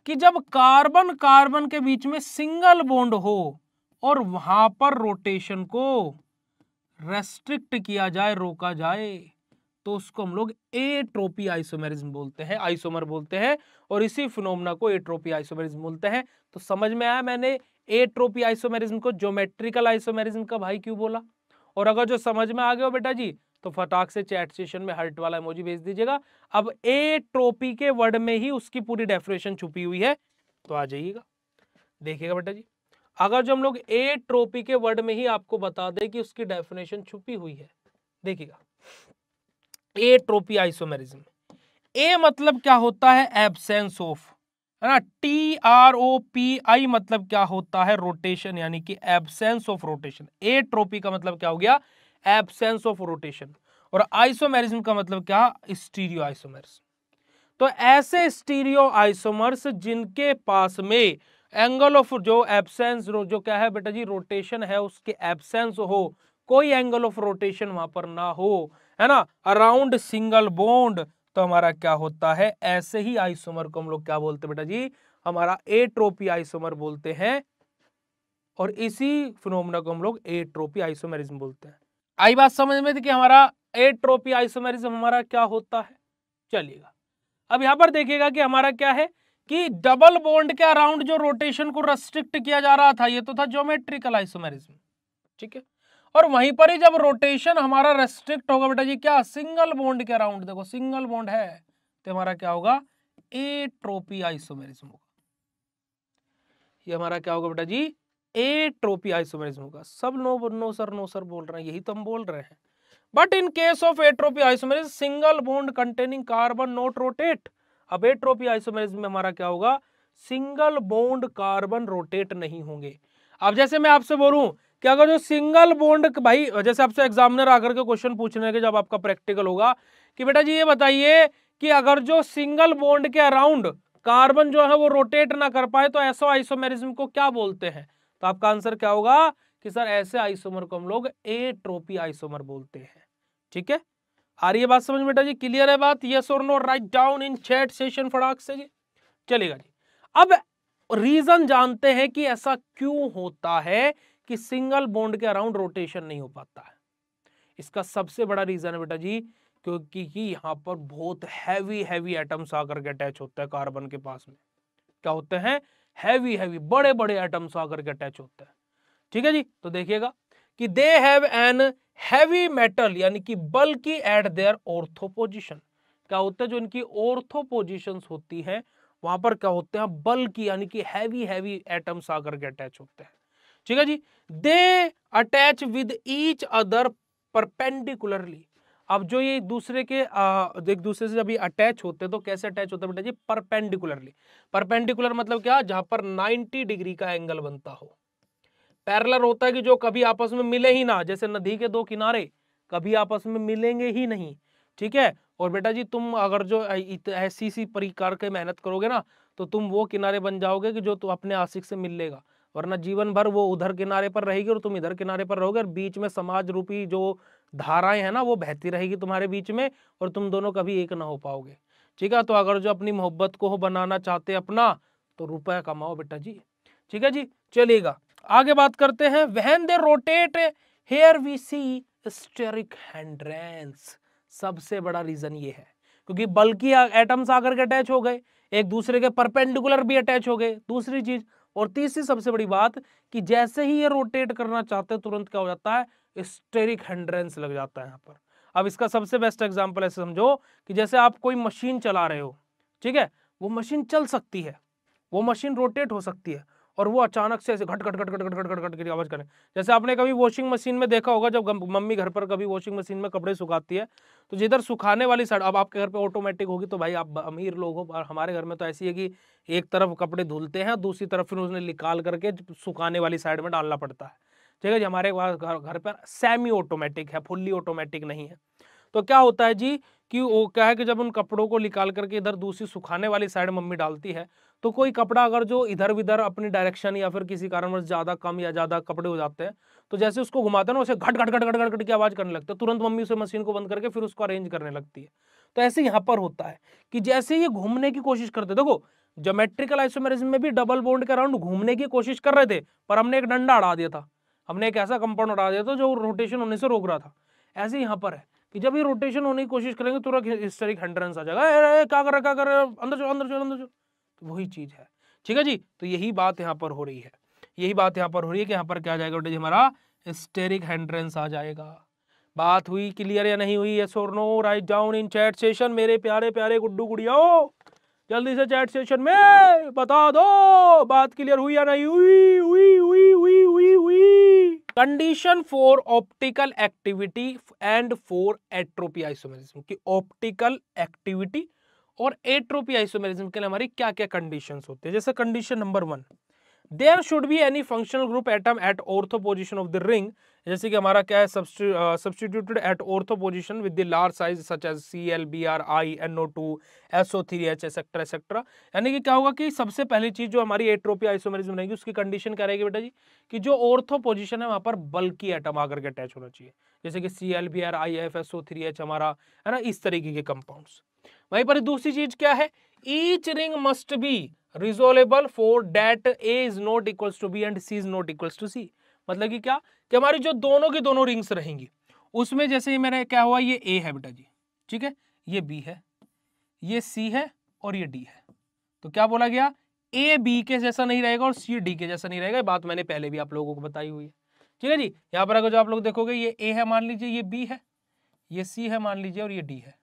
कि जब कार्बन कार्बन के बीच में सिंगल बॉन्ड हो और वहां पर रोटेशन को रेस्ट्रिक्ट किया जाए, रोका जाए, तो उसको हम लोग एट्रोपी आइसोमेरिज्म बोलते हैं, आइसोमर बोलते हैं, और इसी फिनोमेना को एट्रोपी आइसोमेरिज्म बोलते हैं। तो समझ में आया मैंने एट्रोपी आइसोमेरिज्म को ज्योमेट्रिकल आइसोमेरिज्म का भाई क्यों बोला। और अगर जो समझ में आ गया हो बेटा जी, तो फटाक से चैट सेशन में हार्ट वाला इमोजी भेज दीजिएगा। अब एट्रोपी के वर्ड में ही उसकी पूरी डेफिनेशन छुपी हुई है, तो आ जाइएगा देखिएगा बेटा जी। अगर जो हम लोग एट्रोपी के वर्ड में ही आपको बता दें कि उसकी डेफिनेशन छुपी हुई है, देखिएगा एट्रोपी आइसोमेरिज्म, ए मतलब क्या होता है, एब्सेंस ऑफ, है ना। TROPI मतलब क्या होता है, रोटेशन, यानी कि एब्सेंस ऑफ रोटेशन। एट्रोपी का मतलब क्या हो गया, एब्सेंस ऑफ रोटेशन। और आइसोमेरिज्म का मतलब क्या, स्टीरियो आइसोमर्स। तो ऐसे स्टीरियो आइसोमर्स जिनके पास में एंगल ऑफ जो एब्सेंस जो क्या है बेटा जी, रोटेशन है, उसके एब्सेंस हो, कोई एंगल ऑफ रोटेशन वहां पर ना हो, है ना, अराउंड सिंगल बॉन्ड, तो हमारा क्या होता है, ऐसे ही आइसोमर को हम लोग क्या बोलते हैं बेटा जी, हमारा एट्रोपी आइसोमर बोलते हैं। और इसी फिनोमेना को हम लोग एट्रोपी आइसोमेरिज्म बोलते हैं। आई बात समझ में थी कि हमारा एट्रोपी आइसोमेरिज्म हमारा क्या होता है। चलिएगा अब यहां पर देखिएगा कि हमारा क्या है कि डबल बॉन्ड के अराउंड जो रोटेशन को रेस्ट्रिक्ट किया जा रहा था, ये तो था ज्योमेट्रिकल आइसोमेरिज्म, ठीक है। और वहीं पर ही जब रोटेशन हमारा रेस्ट्रिक्ट होगा बेटा जी, क्या, सिंगल बॉन्ड के अराउंड, देखो सिंगल बॉन्ड है, तो हमारा क्या होगा, एट्रोपी आइसोमेरिज्म होगा। ये हमारा क्या होगा बेटा जी, एट्रोपी आइसोमेरिज्म होगा। सब नो सर बोल रहे हैं, यही तो हम बोल रहे हैं। But in case of atrophy isomerism single bond containing carbon not rotate. अब एट्रोपी आइसोमेरिज्म में हमारा क्या होगा, सिंगल बॉन्ड कार्बन रोटेट नहीं होंगे। अब जैसे मैं आपसे बोलूं कि अगर जो सिंगल बॉन्ड, भाई जैसे आपसे एग्जामिनर आकर के क्वेश्चन पूछने के जब आपका प्रैक्टिकल होगा कि बेटा जी ये बताइए कि अगर जो सिंगल बॉन्ड के अराउंड कार्बन जो है वो रोटेट ना कर पाए तो ऐसा आइसोमेरिज्म को क्या बोलते हैं, तो आपका आंसर क्या होगा कि सर ऐसे आइसोमर को हम लोग एट्रोपी आइसोमर बोलते हैं। ठीक है, आ रही है बात समझ बेटा जी, क्लियर है बात, यस और no, write down in chat session फटाक से जी। चलेगा जी, अब रीजन जानते हैं कि ऐसा क्यों होता है कि सिंगल बॉन्ड के अराउंड रोटेशन नहीं हो पाता है। इसका सबसे बड़ा रीजन है बेटा जी, क्योंकि यहां पर बहुत हैवी एटम्स आकर के अटैच होते हैं कार्बन के पास में। क्या होते हैं, हैवी बड़े बड़े एटम्स आकर के अटैच होते हैं। ठीक है जी, तो देखिएगा कि they have an heavy metal यानी कि बल्कि एट देयर ऑर्थो पोजीशन। क्या होता है, जो इनकी ऑर्थो पोजीशंस होती हैं वहां पर क्या होते हैं, बल्कि यानी कि हैवी एटम्स आकर के अटैच होते हैं। ठीक है जी, they attach with each other perpendicularly. अब जो ये दूसरे के एक दूसरे से जब ये अटैच होते हैं तो कैसे अटैच होते हैं बेटा जी, परपेंडिकुलरली। परपेंडिकुलर मतलब क्या, जहां पर 90 डिग्री का एंगल बनता हो। पैरेलल होता है कि जो कभी आपस में मिले ही ना, जैसे नदी के दो किनारे कभी आपस में मिलेंगे ही नहीं। ठीक है, और बेटा जी तुम अगर जो ऐसी सी प्रकार के मेहनत करोगे ना तो तुम वो किनारे बन जाओगे कि जो तुम अपने आशिक से मिल लेगा, वरना जीवन भर वो उधर किनारे पर रहेगी और तुम इधर किनारे पर रहोगे, और बीच में समाज रूपी जो धाराएं हैं ना वो बहती रहेगी तुम्हारे बीच में, और तुम दोनों कभी एक ना हो पाओगे। ठीक है, तो अगर जो अपनी मोहब्बत को बनाना चाहते अपना तो रुपया कमाओ बेटा जी। ठीक है जी, चलिएगा आगे बात करते हैं। When they rotate here we see steric hindrance. सबसे बड़ा रीजन ये है क्योंकि बल्कि एटम्स आकर के अटैच हो गए, एक दूसरे के परपेंडिकुलर भी अटैच हो गए, दूसरी चीज। और तीसरी सबसे बड़ी बात कि जैसे ही ये रोटेट करना चाहते हैं तुरंत क्या हो जाता है, स्टेरिक हिंड्रेंस लग जाता है यहाँ पर। अब इसका सबसे बेस्ट एग्जांपल ऐसे समझो कि जैसे आप कोई मशीन चला रहे हो, ठीक है, वो मशीन चल सकती है, वो मशीन रोटेट हो सकती है और वो अचानक से ऐसे घट घट घट घट घट घट घट घट की आवाज करे। जैसे आपने कभी वॉशिंग मशीन में देखा होगा, जब मम्मी घर पर कभी वॉशिंग मशीन में कपड़े सुखाती है तो जिधर सुखाने वाली साइड, अब आपके घर पे ऑटोमेटिक होगी तो भाई आप अमीर लोग हो, और हमारे घर में तो ऐसी है कि एक तरफ कपड़े धुलते हैं, दूसरी तरफ फिर उसने निकाल करके सुखाने वाली साइड में डालना पड़ता है। ठीक है जी, हमारे घर पर सेमी ऑटोमेटिक है, फुल्ली ऑटोमेटिक नहीं है। तो क्या होता है जी कि वो क्या है कि जब उन कपड़ों को निकाल करके इधर दूसरी सुखाने वाली साइड मम्मी डालती है, तो कोई कपड़ा अगर जो इधर उधर अपनी डायरेक्शन या फिर किसी कारणवश ज्यादा कम या ज्यादा कपड़े हो जाते हैं, तो जैसे उसको घुमाते हैं ना, उसे घट घट घट घट घट की आवाज करने लगता है, तुरंत मम्मी उसे मशीन को बंद करके फिर उसको अरेंज करने लगती है। तो ऐसे यहाँ पर होता है कि जैसे ये घूमने की कोशिश करते, देखो ज्योमेट्रिकल आइसोमेरिज्म में भी डबल बॉन्ड के अराउंड घूमने की कोशिश कर रहे थे, पर हमने एक डंडा अड़ा दिया था, हमने एक ऐसा कंपाउंड अड़ा दिया था जो रोटेशन होने से रोक रहा था। ऐसे यहाँ पर है कि जब ये रोटेशन होने की कोशिश करेंगे तुरंत हिस्टेरिक हिंड्रेंस आ जाएगा, क्या कर रहा क्या कर रहा, अंदर चलो अंदर चलो अंदर चलो। तो वही चीज है। ठीक है जी, तो यही बात यहाँ पर हो रही है, यही बात यहाँ पर हो रही है कि यहाँ पर क्या आ जाएगा बेटा जी, हमारा हिस्टेरिक हिंड्रेंस आ जाएगा। बात हुई क्लियर या नहीं हुई? यस और no, write down in chat session मेरे प्यारे प्यारे गुड्डू गुड़ियाओ, जल्दी से चैट सेशन में बता दो बात क्लियर हुई या नहीं हुई? हुई हुई हुई हुई हुई। Condition for optical activity and for atropisomerism की ऑप्टिकल एक्टिविटी और एट्रोपी आइसोमेरिज्म के लिए हमारी क्या क्या कंडीशंस होते हैं। जैसे condition number 1, there should be any functional group atom at ortho position of the ring, जैसे कि हमारा क्या है, substituted at ortho position with the large size such as Cl, Br, I, NO2, SO3H etcetera etcetera. यानी कि क्या होगा कि सबसे पहली चीज जो हमारी एट्रोपी आइसोमेरिज्म रहेगी उसकी कंडीशन क्या रहेगी बेटा जी, कि जो ऑर्थो पोजिशन है वहां पर बल्कि एटम आकर के अटैच होना चाहिए, जैसे कि Cl, Br, I, F, SO3H हमारा है ना, इस तरीके के कंपाउंड्स। वहीं पर दूसरी चीज क्या है, each ring must be resolvable for that A is not equals to B and C is not equals to C। मतलब कि क्या, कि हमारी जो दोनों की दोनों रिंग्स रहेंगी उसमें जैसे मेरा क्या हुआ, ये A है बेटा जी, ठीक है, ये B है, ये C है और ये D है। तो क्या बोला गया, A B के जैसा नहीं रहेगा और C D के जैसा नहीं रहेगा। बात मैंने पहले भी आप लोगों को बताई हुई है। ठीक है जी, यहाँ पर अगर जो आप लोग देखोगे ये A है मान लीजिए, ये B है, ये C है मान लीजिए और ये D है,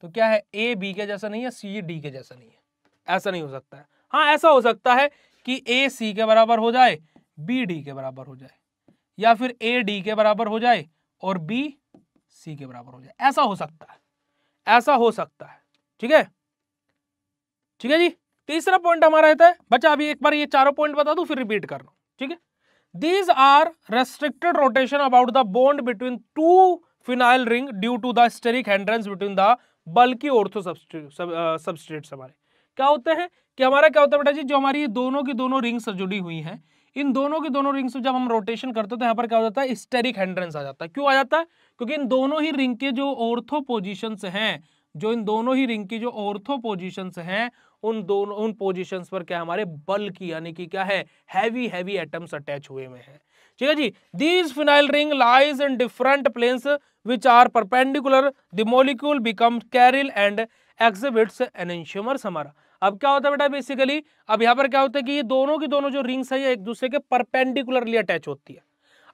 तो क्या है, A B के जैसा नहीं है, C D के जैसा नहीं है। ऐसा नहीं हो सकता है। हाँ ऐसा हो सकता है कि A C के बराबर हो जाए, B D के बराबर हो जाए, या फिर A D के बराबर हो जाए और B C के बराबर हो जाए, ऐसा हो सकता है, ऐसा हो सकता है। ठीक है, ठीक है जी। तीसरा पॉइंट हमारा रहता है बच्चा, अभी एक बार ये चारों पॉइंट बता दूं फिर रिपीट करना। ठीक है, these are restricted rotation about the bond between two phenyl ring due to the steric hindrance between the bulky ortho substrates। हमारे क्या होते हैं कि हमारा क्या होता है बेटा जी, जो हमारी दोनों की दोनों रिंग्स जुड़ी हुई हैं, इन दोनों की दोनों रिंग्स जब हम रोटेशन करते हैं तो यहाँ पर क्या हो जाता है, स्टेरिक हिंड्रेंस आ जाता है। क्यों आ जाता है, क्योंकि इन दोनों ही रिंग के जो ऑर्थो पोजीशंस हैं, जो इन दोनों ही रिंग की जो ऑर्थो पोजीशंस हैं, उन पोजीशंस पर क्या हमारे बल की यानी कि क्या है, हैवी एटम्स अटैच हुए में है। ठीक है जी, these phenyl ring lies in different planes which are perpendicular, the molecule become chiral and exhibits enantiomers. हमारा अब क्या होता है बेटा बेसिकली, अब यहाँ पर क्या होता है कि ये दोनों की दोनों जो रिंग्स है ये एक दूसरे के परपेंडिकुलरली अटैच होती है।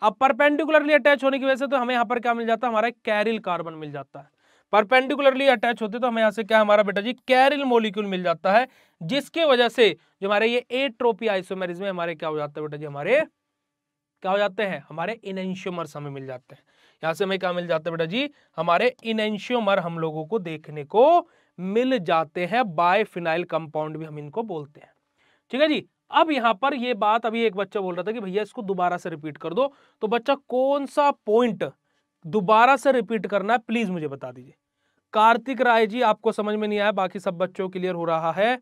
अब परपेंडिकुलरली अटैच होने की वजह से तो हमें यहाँ पर क्या मिल जाता है, हमारा कैरिल कार्बन मिल जाता है। परपेंडिकुलरली अटैच होते तो हमें यहाँ से क्या हमारा बेटा जी कैरिल मॉलिक्यूल मिल जाता है, जिसके वजह से जो हमारे ये एट्रोपी आइसोमेरिज्म में हमारे क्या हो जाता है बेटा जी, हमारे क्या हो जाते हैं, हमारे इनेंशियोमर्स हमें मिल जाते हैं। यहाँ से हमें क्या मिल जाता है बेटा जी, हमारे इनेंशियोमर हम लोगों को देखने को मिल जाते हैं। बायफिनाइल कंपाउंड भी हम इनको बोलते हैं। ठीक है जी, अब यहाँ पर ये बात अभी एक बच्चा बोल रहा था कि भैया इसको दोबारा से रिपीट कर दो, तो बच्चा कौन सा पॉइंट दोबारा से रिपीट करना है प्लीज मुझे बता दीजिए। कार्तिक राय जी आपको समझ में नहीं आया, बाकी सब बच्चों क्लियर हो रहा है,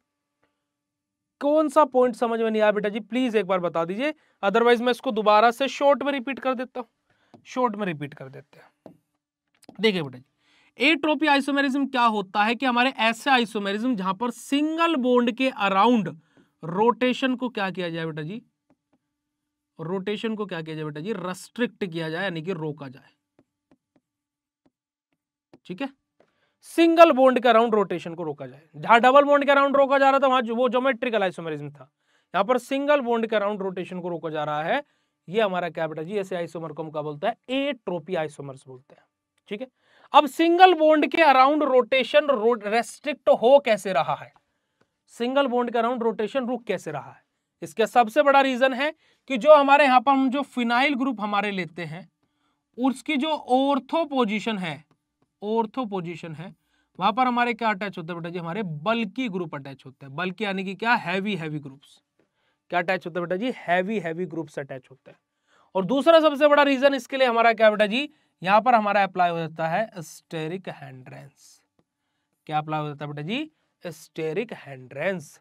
कौन सा पॉइंट समझ में नहीं आया बेटा जी प्लीज एक बार बता दीजिए, अदरवाइज मैं इसको दोबारा से शॉर्ट में रिपीट कर देता हूं। शॉर्ट में रिपीट कर देते हैं। देखिए बेटा जी, एट्रोपी आइसोमेरिज्म क्या होता है कि हमारे ऐसे आइसोमेरिज्म जहां पर सिंगल बॉन्ड के अराउंड रोटेशन को क्या किया जाए बेटा जी, रोटेशन को क्या किया जाए बेटा जी, रेस्ट्रिक्ट किया जाए यानी कि रोका जाए। ठीक है, सिंगल बॉन्ड के अराउंड रोटेशन को रोका जाए। जहां डबल बॉन्ड के अराउंड रोका जा रहा था वहां वो ज्योमेट्रिकल आइसोमेरिज्म था, यहाँ पर सिंगल बॉन्ड के अराउंड रोटेशन को रोका जा रहा है। ये हमारा क्या बेटा जी, ऐसे आइसोमर को हम क्या बोलता है, एट्रोपी आइसोमर्स बोलते हैं। ठीक है, अब सिंगल बॉन्ड के अराउंड रोटेशन रेस्ट्रिक्ट हो कैसे रहा है, सिंगल बॉन्ड के अराउंड रोटेशन रुक कैसे रहा है? इसका सबसे बड़ा रीजन है कि जो हमारे यहाँ पर हम जो फिनाइल ग्रुप हमारे लेते हैं उसकी जो ऑर्थो पोजीशन है वहां पर हमारे क्या अटैच होते हैं बेटा जी? हमारे बल्की ग्रुप अटैच होते हैं। बल्की यानी कि क्या? Heavy groups. क्या अटैच होते हैं बेटा जी? हैवी ग्रुप्स अटैच होते हैं। और दूसरा सबसे बड़ा रीजन इसके लिए हमारा क्या बेटा जी? यहां पर हमारा अप्लाई हो जाता है स्टेरिक हैंड्रेंस। क्या अप्लाई हो जाता है बेटा जी? स्टेरिक हैंड्रेंस।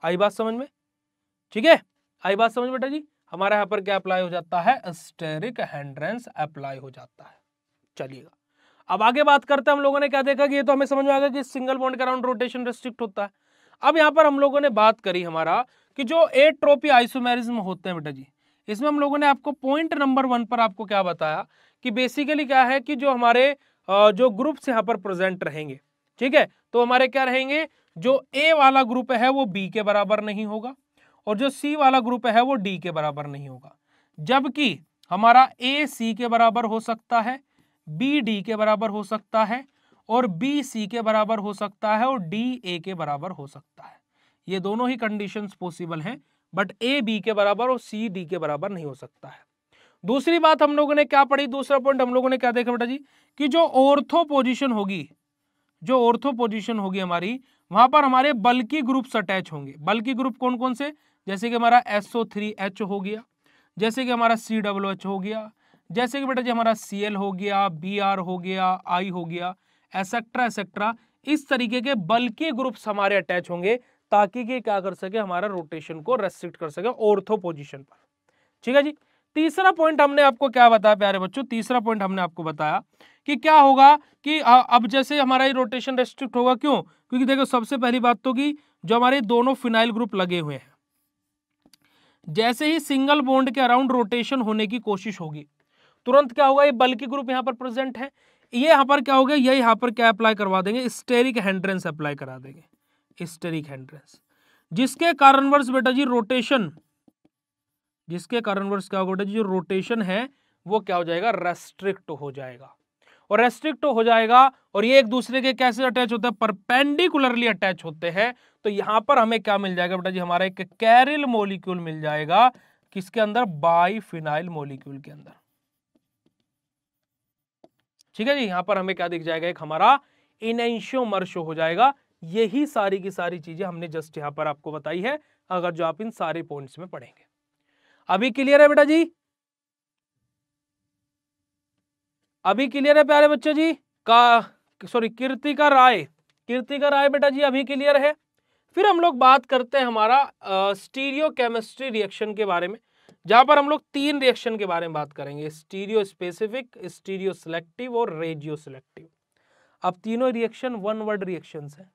आई बात समझ में? ठीक है, आई बात समझ बेटा जी? हमारे यहाँ पर क्या अप्लाई हो जाता है? स्टेरिक हैंड्रेंस अप्लाई हो जाता है। चलिएगा, अब आगे बात करते हैं। हम लोगों ने क्या देखा कि ये तो हमें समझ में आ गया कि सिंगल बॉन्ड के अराउंड रोटेशन रेस्ट्रिक्ट होता है। अब यहाँ पर हम लोगों ने बात करी हमारा कि जो एट्रोपी आइसोमेरिज्म होते हैं बेटा जी, इसमें हम लोगों ने आपको पॉइंट नंबर 1 पर आपको क्या बताया कि बेसिकली क्या है कि जो हमारे जो ग्रुप्स यहाँ पर प्रेजेंट रहेंगे, ठीक है, तो हमारे क्या रहेंगे? जो ए वाला ग्रुप है वो बी के बराबर नहीं होगा और जो सी वाला ग्रुप है वो डी के बराबर नहीं होगा, जबकि हमारा ए सी के बराबर हो सकता है, बी डी के बराबर हो सकता है और बी सी के बराबर हो सकता है और डी ए के बराबर हो सकता है। ये दोनों ही कंडीशंस पॉसिबल हैं, बट ए बी के बराबर और सी डी के बराबर नहीं हो सकता है। दूसरी बात हम लोगों ने क्या पढ़ी? दूसरा पॉइंट हम लोगों ने क्या देखा बेटा जी? कि जो ऑर्थो पोजीशन होगी हमारी, वहां पर हमारे बल्की ग्रुप्स अटैच होंगे। बल्की ग्रुप कौन कौन से? जैसे कि हमारा SO3H हो गया, जैसे कि हमारा COOH हो गया, जैसे कि बेटा जी हमारा Cl हो गया, Br हो गया, I हो गया, एसेट्रा। इस तरीके के बल्की ग्रुप्स हमारे अटैच होंगे ताकि कि क्या कर सके? हमारा रोटेशन को रेस्ट्रिक्ट कर सके ऑर्थो पोजीशन पर। ठीक है जी। तीसरा पॉइंट हमने आपको क्या बताया प्यारे बच्चों? तीसरा पॉइंट हमने आपको बताया कि क्या होगा कि अब जैसे हमारा ये रोटेशन रेस्ट्रिक्ट होगा, क्यों? क्योंकि देखो सबसे पहली बात तो कि जो हमारे दोनों फिनाइल ग्रुप लगे हुए हैं, जैसे ही सिंगल बॉन्ड के अराउंड रोटेशन होने की कोशिश होगी, तुरंत क्या होगा? ये बल्की ग्रुप यहाँ पर प्रेजेंट है, ये यहाँ पर क्या होगा? ये यहाँ पर क्या अप्लाई करवा देंगे? स्टेरिक हैंड्रेंस अप्लाई करा देंगे, स्टेरिक हैंड्रेंस, जिसके कारणवश बेटा जी रोटेशन, जिसके कारणवश क्या होगा बेटा जी? जो रोटेशन है वो क्या हो जाएगा? रेस्ट्रिक्ट हो जाएगा। और रेस्ट्रिक्ट हो जाएगा और ये एक दूसरे के कैसे अटैच होते हैं? परपेंडिकुलरली अटैच होते हैं। तो यहां पर हमें क्या मिल जाएगा बेटा जी? हमारा एक कैरिल मॉलिक्यूल मिल जाएगा, किसके अंदर? बाइफिनाइल मॉलिक्यूल के अंदर। ठीक है जी, यहां पर हमें क्या दिख जाएगा? एक हमारा इनेंशियोमर हो जाएगा। यही सारी की सारी चीजें हमने जस्ट यहां पर आपको बताई है, अगर जो आप इन सारे पॉइंट्स में पढ़ेंगे। अभी क्लियर है बेटा जी? अभी क्लियर है प्यारे बच्चे जी? कीर्तिका राय बेटा जी अभी क्लियर है? फिर हम लोग बात करते हैं हमारा स्टीरियो केमिस्ट्री रिएक्शन के बारे में, जहां पर हम लोग 3 रिएक्शन के बारे में बात करेंगे: स्टीरियो स्पेसिफिक, स्टीरियो सिलेक्टिव और रेडियो सिलेक्टिव। अब तीनों रिएक्शन वन वर्ड रिएक्शंस हैं,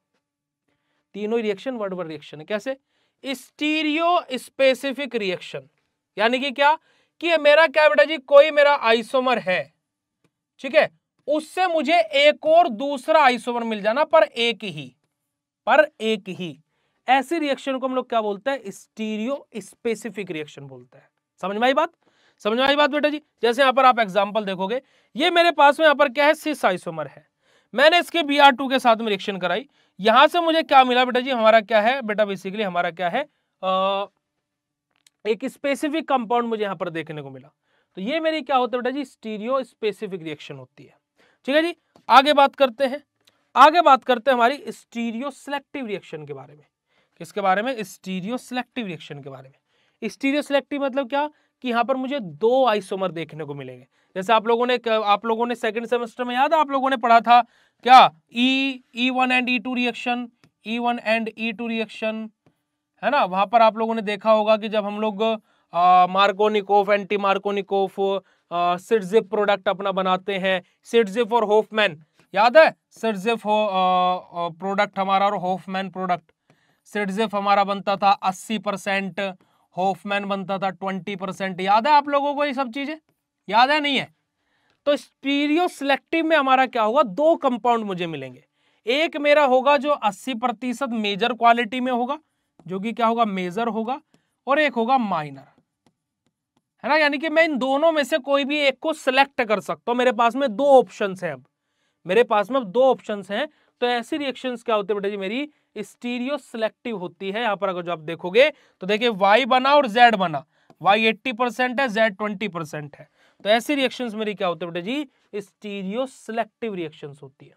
तीनों रिएक्शन वन वर्ड रिएक्शन है। कैसे? स्टीरियो स्पेसिफिक रिएक्शन यानी कि क्या कि मेरा क्या बेटा जी? कोई मेरा आइसोमर है, ठीक है, उससे मुझे एक और दूसरा आइसोमर मिल जाना, पर एक ही। ऐसी रिएक्शन को हम लोग क्या बोलते हैं? स्टीरियो स्पेसिफिक रिएक्शन बोलते हैं। समझ में आई बात? समझ में आई बात बेटा जी? जैसे यहां पर आप एग्जांपल देखोगे, ये मेरे पास में यहां पर क्या है? सिस आइसोमर है, मैंने इसके Br2 के साथ में रिएक्शन कराई, यहां से मुझे क्या मिला बेटा जी? हमारा क्या है बेटा? बेसिकली हमारा क्या है? एक स्पेसिफिक कंपाउंड मुझे यहां पर देखने को मिला। तो ये मेरी क्या होता है बेटा जी? स्टीरियो स्पेसिफिक रिएक्शन होती है। ठीक है जी, आगे बात करते हैं हमारी स्टीरियो सिलेक्टिव रिएक्शन के बारे में। किसके बारे में? स्टीरियो सिलेक्टिव रिएक्शन के बारे में। स्टीरियो सिलेक्टिव मतलब क्या कि यहां पर मुझे 2 आइसोमर देखने को मिलेंगे। जैसे आप लोगों ने सेकंड सेमेस्टर में याद है आप लोगों ने पढ़ा था क्या? E1 and E2 reaction, E1 and E2 reaction, है ना? वहां पर आप लोगों ने देखा होगा कि जब हम लोग मार्कोनिकोव, एंटी मार्कोनिकोव, सिटजिप प्रोडक्ट अपना बनाते हैं, सिटजिप और होफमैन, याद है? सिटजिप प्रोडक्ट हमारा और होफमैन प्रोडक्ट। सिटजिप हमारा बनता था 80%, होफमैन बनता था 20%। याद है आप लोगों को ये सब चीजें? याद है नहीं है? तो स्टीरियो सिलेक्टिव में हमारा क्या होगा? 2 कंपाउंड मुझे मिलेंगे। एक मेरा होगा जो 80% मेजर क्वालिटी में होगा, जो कि क्या होगा? मेजर होगा, और एक होगा माइनर, है ना? यानी कि मैं इन दोनों में से कोई भी एक को सिलेक्ट कर सकता हूं। मेरे पास में 2 ऑप्शंस हैं। अब मेरे पास में 2 ऑप्शंस हैं, तो ऐसी रिएक्शंस क्या होती है बेटा जी, मेरी स्टीरियो सिलेक्टिव होती है। यहाँ पर अगर जो आप देखोगे तो देखिए Y बना और Z बना, Y 80% है, Z 20% है। तो ऐसी रिएक्शंस मेरी क्या होती है बेटा जी, स्टीरियो सिलेक्टिव रिएक्शंस होती है।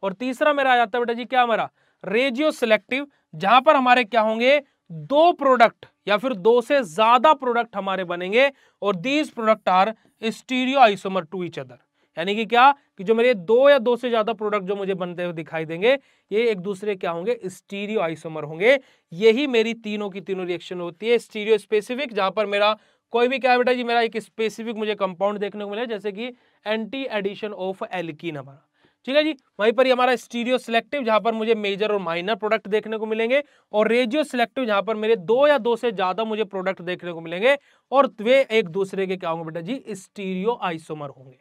और तीसरा मेरा आ जाता है बेटा जी क्या, हमारा रेजियो सिलेक्टिव, जहां पर हमारे क्या होंगे, दो प्रोडक्ट या फिर दो से ज्यादा प्रोडक्ट हमारे बनेंगे और these product are stereo isomer to each other. यानी कि क्या, कि जो मेरे दो या दो से ज्यादा प्रोडक्ट जो मुझे बनते हुए दिखाई देंगे, ये एक दूसरे क्या होंगे, स्टीरियो आइसोमर होंगे। यही मेरी तीनों की तीनों रिएक्शन होती है। स्टीरियो स्पेसिफिक, जहां पर मेरा कोई भी क्या है बेटा जी, मेरा एक स्पेसिफिक मुझे कंपाउंड देखने को मिले, जैसे कि एंटी एडिशन ऑफ एल्कीन हमारा, ठीक है जी। वहीं पर हमारा स्टीरियो सिलेक्टिव, जहां पर मुझे मेजर और माइनर प्रोडक्ट देखने को मिलेंगे, और रेजियो सिलेक्टिव, जहां पर मेरे दो या दो से ज्यादा मुझे प्रोडक्ट देखने को मिलेंगे और वे एक दूसरे के क्या होंगे बेटा जी, स्टीरियो आइसोमर होंगे,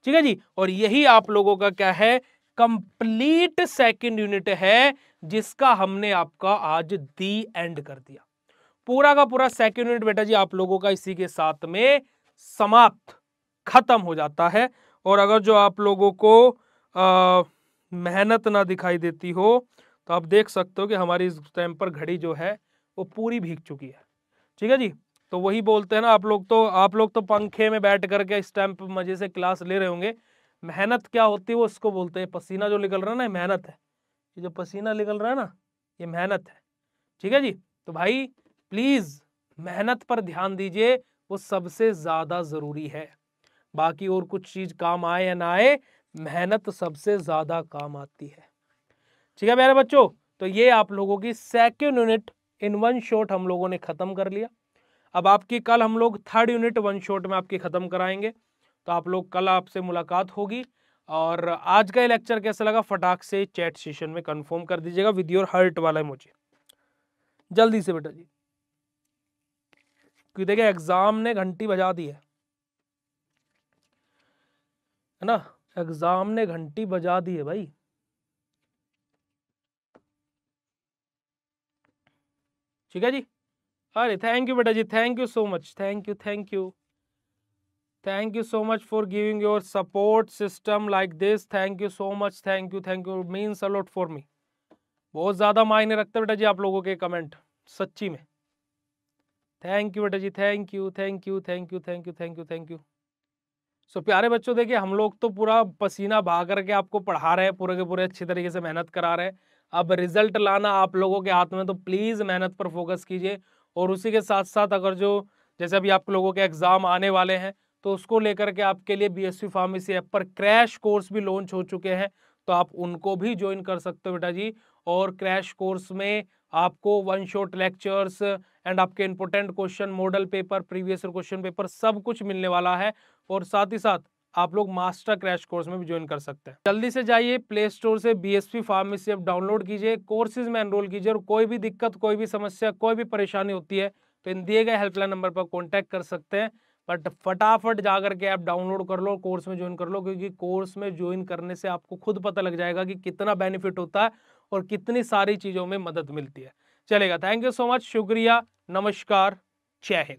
ठीक है जी। और यही आप लोगों का क्या है, कंप्लीट सेकंड यूनिट है, जिसका हमने आपका आज दी एंड कर दिया। पूरा का पूरा सेकंड यूनिट बेटा जी आप लोगों का इसी के साथ में समाप्त, खत्म हो जाता है। और अगर जो आप लोगों को मेहनत ना दिखाई देती हो तो आप देख सकते हो कि हमारी इस टाइम पर घड़ी जो है वो पूरी भीग चुकी है, ठीक है जी। तो वही बोलते हैं ना, आप लोग तो पंखे में बैठ करके इस टाइम पर मजे से क्लास ले रहे होंगे। मेहनत क्या होती है वो उसको बोलते हैं, पसीना जो निकल रहा है ना, मेहनत है। ये जो पसीना निकल रहा है ना, ये मेहनत है, ठीक है जी। तो भाई प्लीज मेहनत पर ध्यान दीजिए, वो सबसे ज्यादा जरूरी है। बाकी और कुछ चीज काम आए या ना आए, मेहनत सबसे ज्यादा काम आती है, ठीक है मेरे बच्चों। तो ये आप लोगों की second unit in one shot हम लोगों ने खत्म कर लिया। अब आपकी कल हम लोग थर्ड यूनिट वन शॉट में आपकी खत्म कराएंगे। तो आप लोग कल आपसे मुलाकात होगी। और आज का ये लेक्चर कैसा लगा, फटाक से चैट सेशन में कंफर्म कर दीजिएगा विद योर हार्ट वाला इमोजी, जल्दी से बेटा जी, क्योंकि देखिए एग्जाम ने घंटी बजा दी है ना, एग्जाम ने घंटी बजा दी है भाई। ठीक है जी। अरे थैंक यू बेटा जी, thank you so much, thank you thank you so much for giving your support system like this. Thank you so much, thank you means a lot for me. बहुत ज्यादा मायने रखते बेटा जी आप लोगों के कमेंट, सच्ची में। थैंक यू बेटा जी, थैंक यू। सो प्यारे बच्चों, देखिए हम लोग तो पूरा पसीना बहा करके आपको पढ़ा रहे हैं, पूरे के पूरे अच्छी तरीके से मेहनत करा रहे हैं। अब रिजल्ट लाना आप लोगों के हाथ में, तो प्लीज मेहनत पर फोकस कीजिए। और उसी के साथ साथ अगर जो जैसे अभी आप लोगों के एग्जाम आने वाले हैं, तो उसको लेकर के आपके लिए बीएसवी फार्मेसी ऐप पर क्रैश कोर्स भी लॉन्च हो चुके हैं, तो आप उनको भी ज्वाइन कर सकते हो बेटा जी। और क्रैश कोर्स में आपको वन शॉट लेक्चर्स एंड आपके important question, model paper, previous question paper सब कुछ मिलने वाला है। और साथ ही साथ आप लोग मास्टर क्रैश कोर्स में भी ज्वाइन कर सकते हैं। जल्दी से जाइए प्ले स्टोर से बीएसपी फार्मेसी ऐप डाउनलोड कीजिए, कोर्सेज में एनरोल कीजिए। और कोई भी दिक्कत, कोई भी समस्या, कोई भी परेशानी होती है तो इन दिए गए हेल्पलाइन नंबर पर कॉन्टैक्ट कर सकते हैं। बट फटाफट जा करके ऐप डाउनलोड कर लो, कोर्स में ज्वाइन कर लो, क्योंकि कोर्स में ज्वाइन करने से आपको खुद पता लग जाएगा कि कितना बेनिफिट होता है और कितनी सारी चीजों में मदद मिलती है। चलेगा, थैंक यू सो मच, शुक्रिया, नमस्कार, जय हिंद।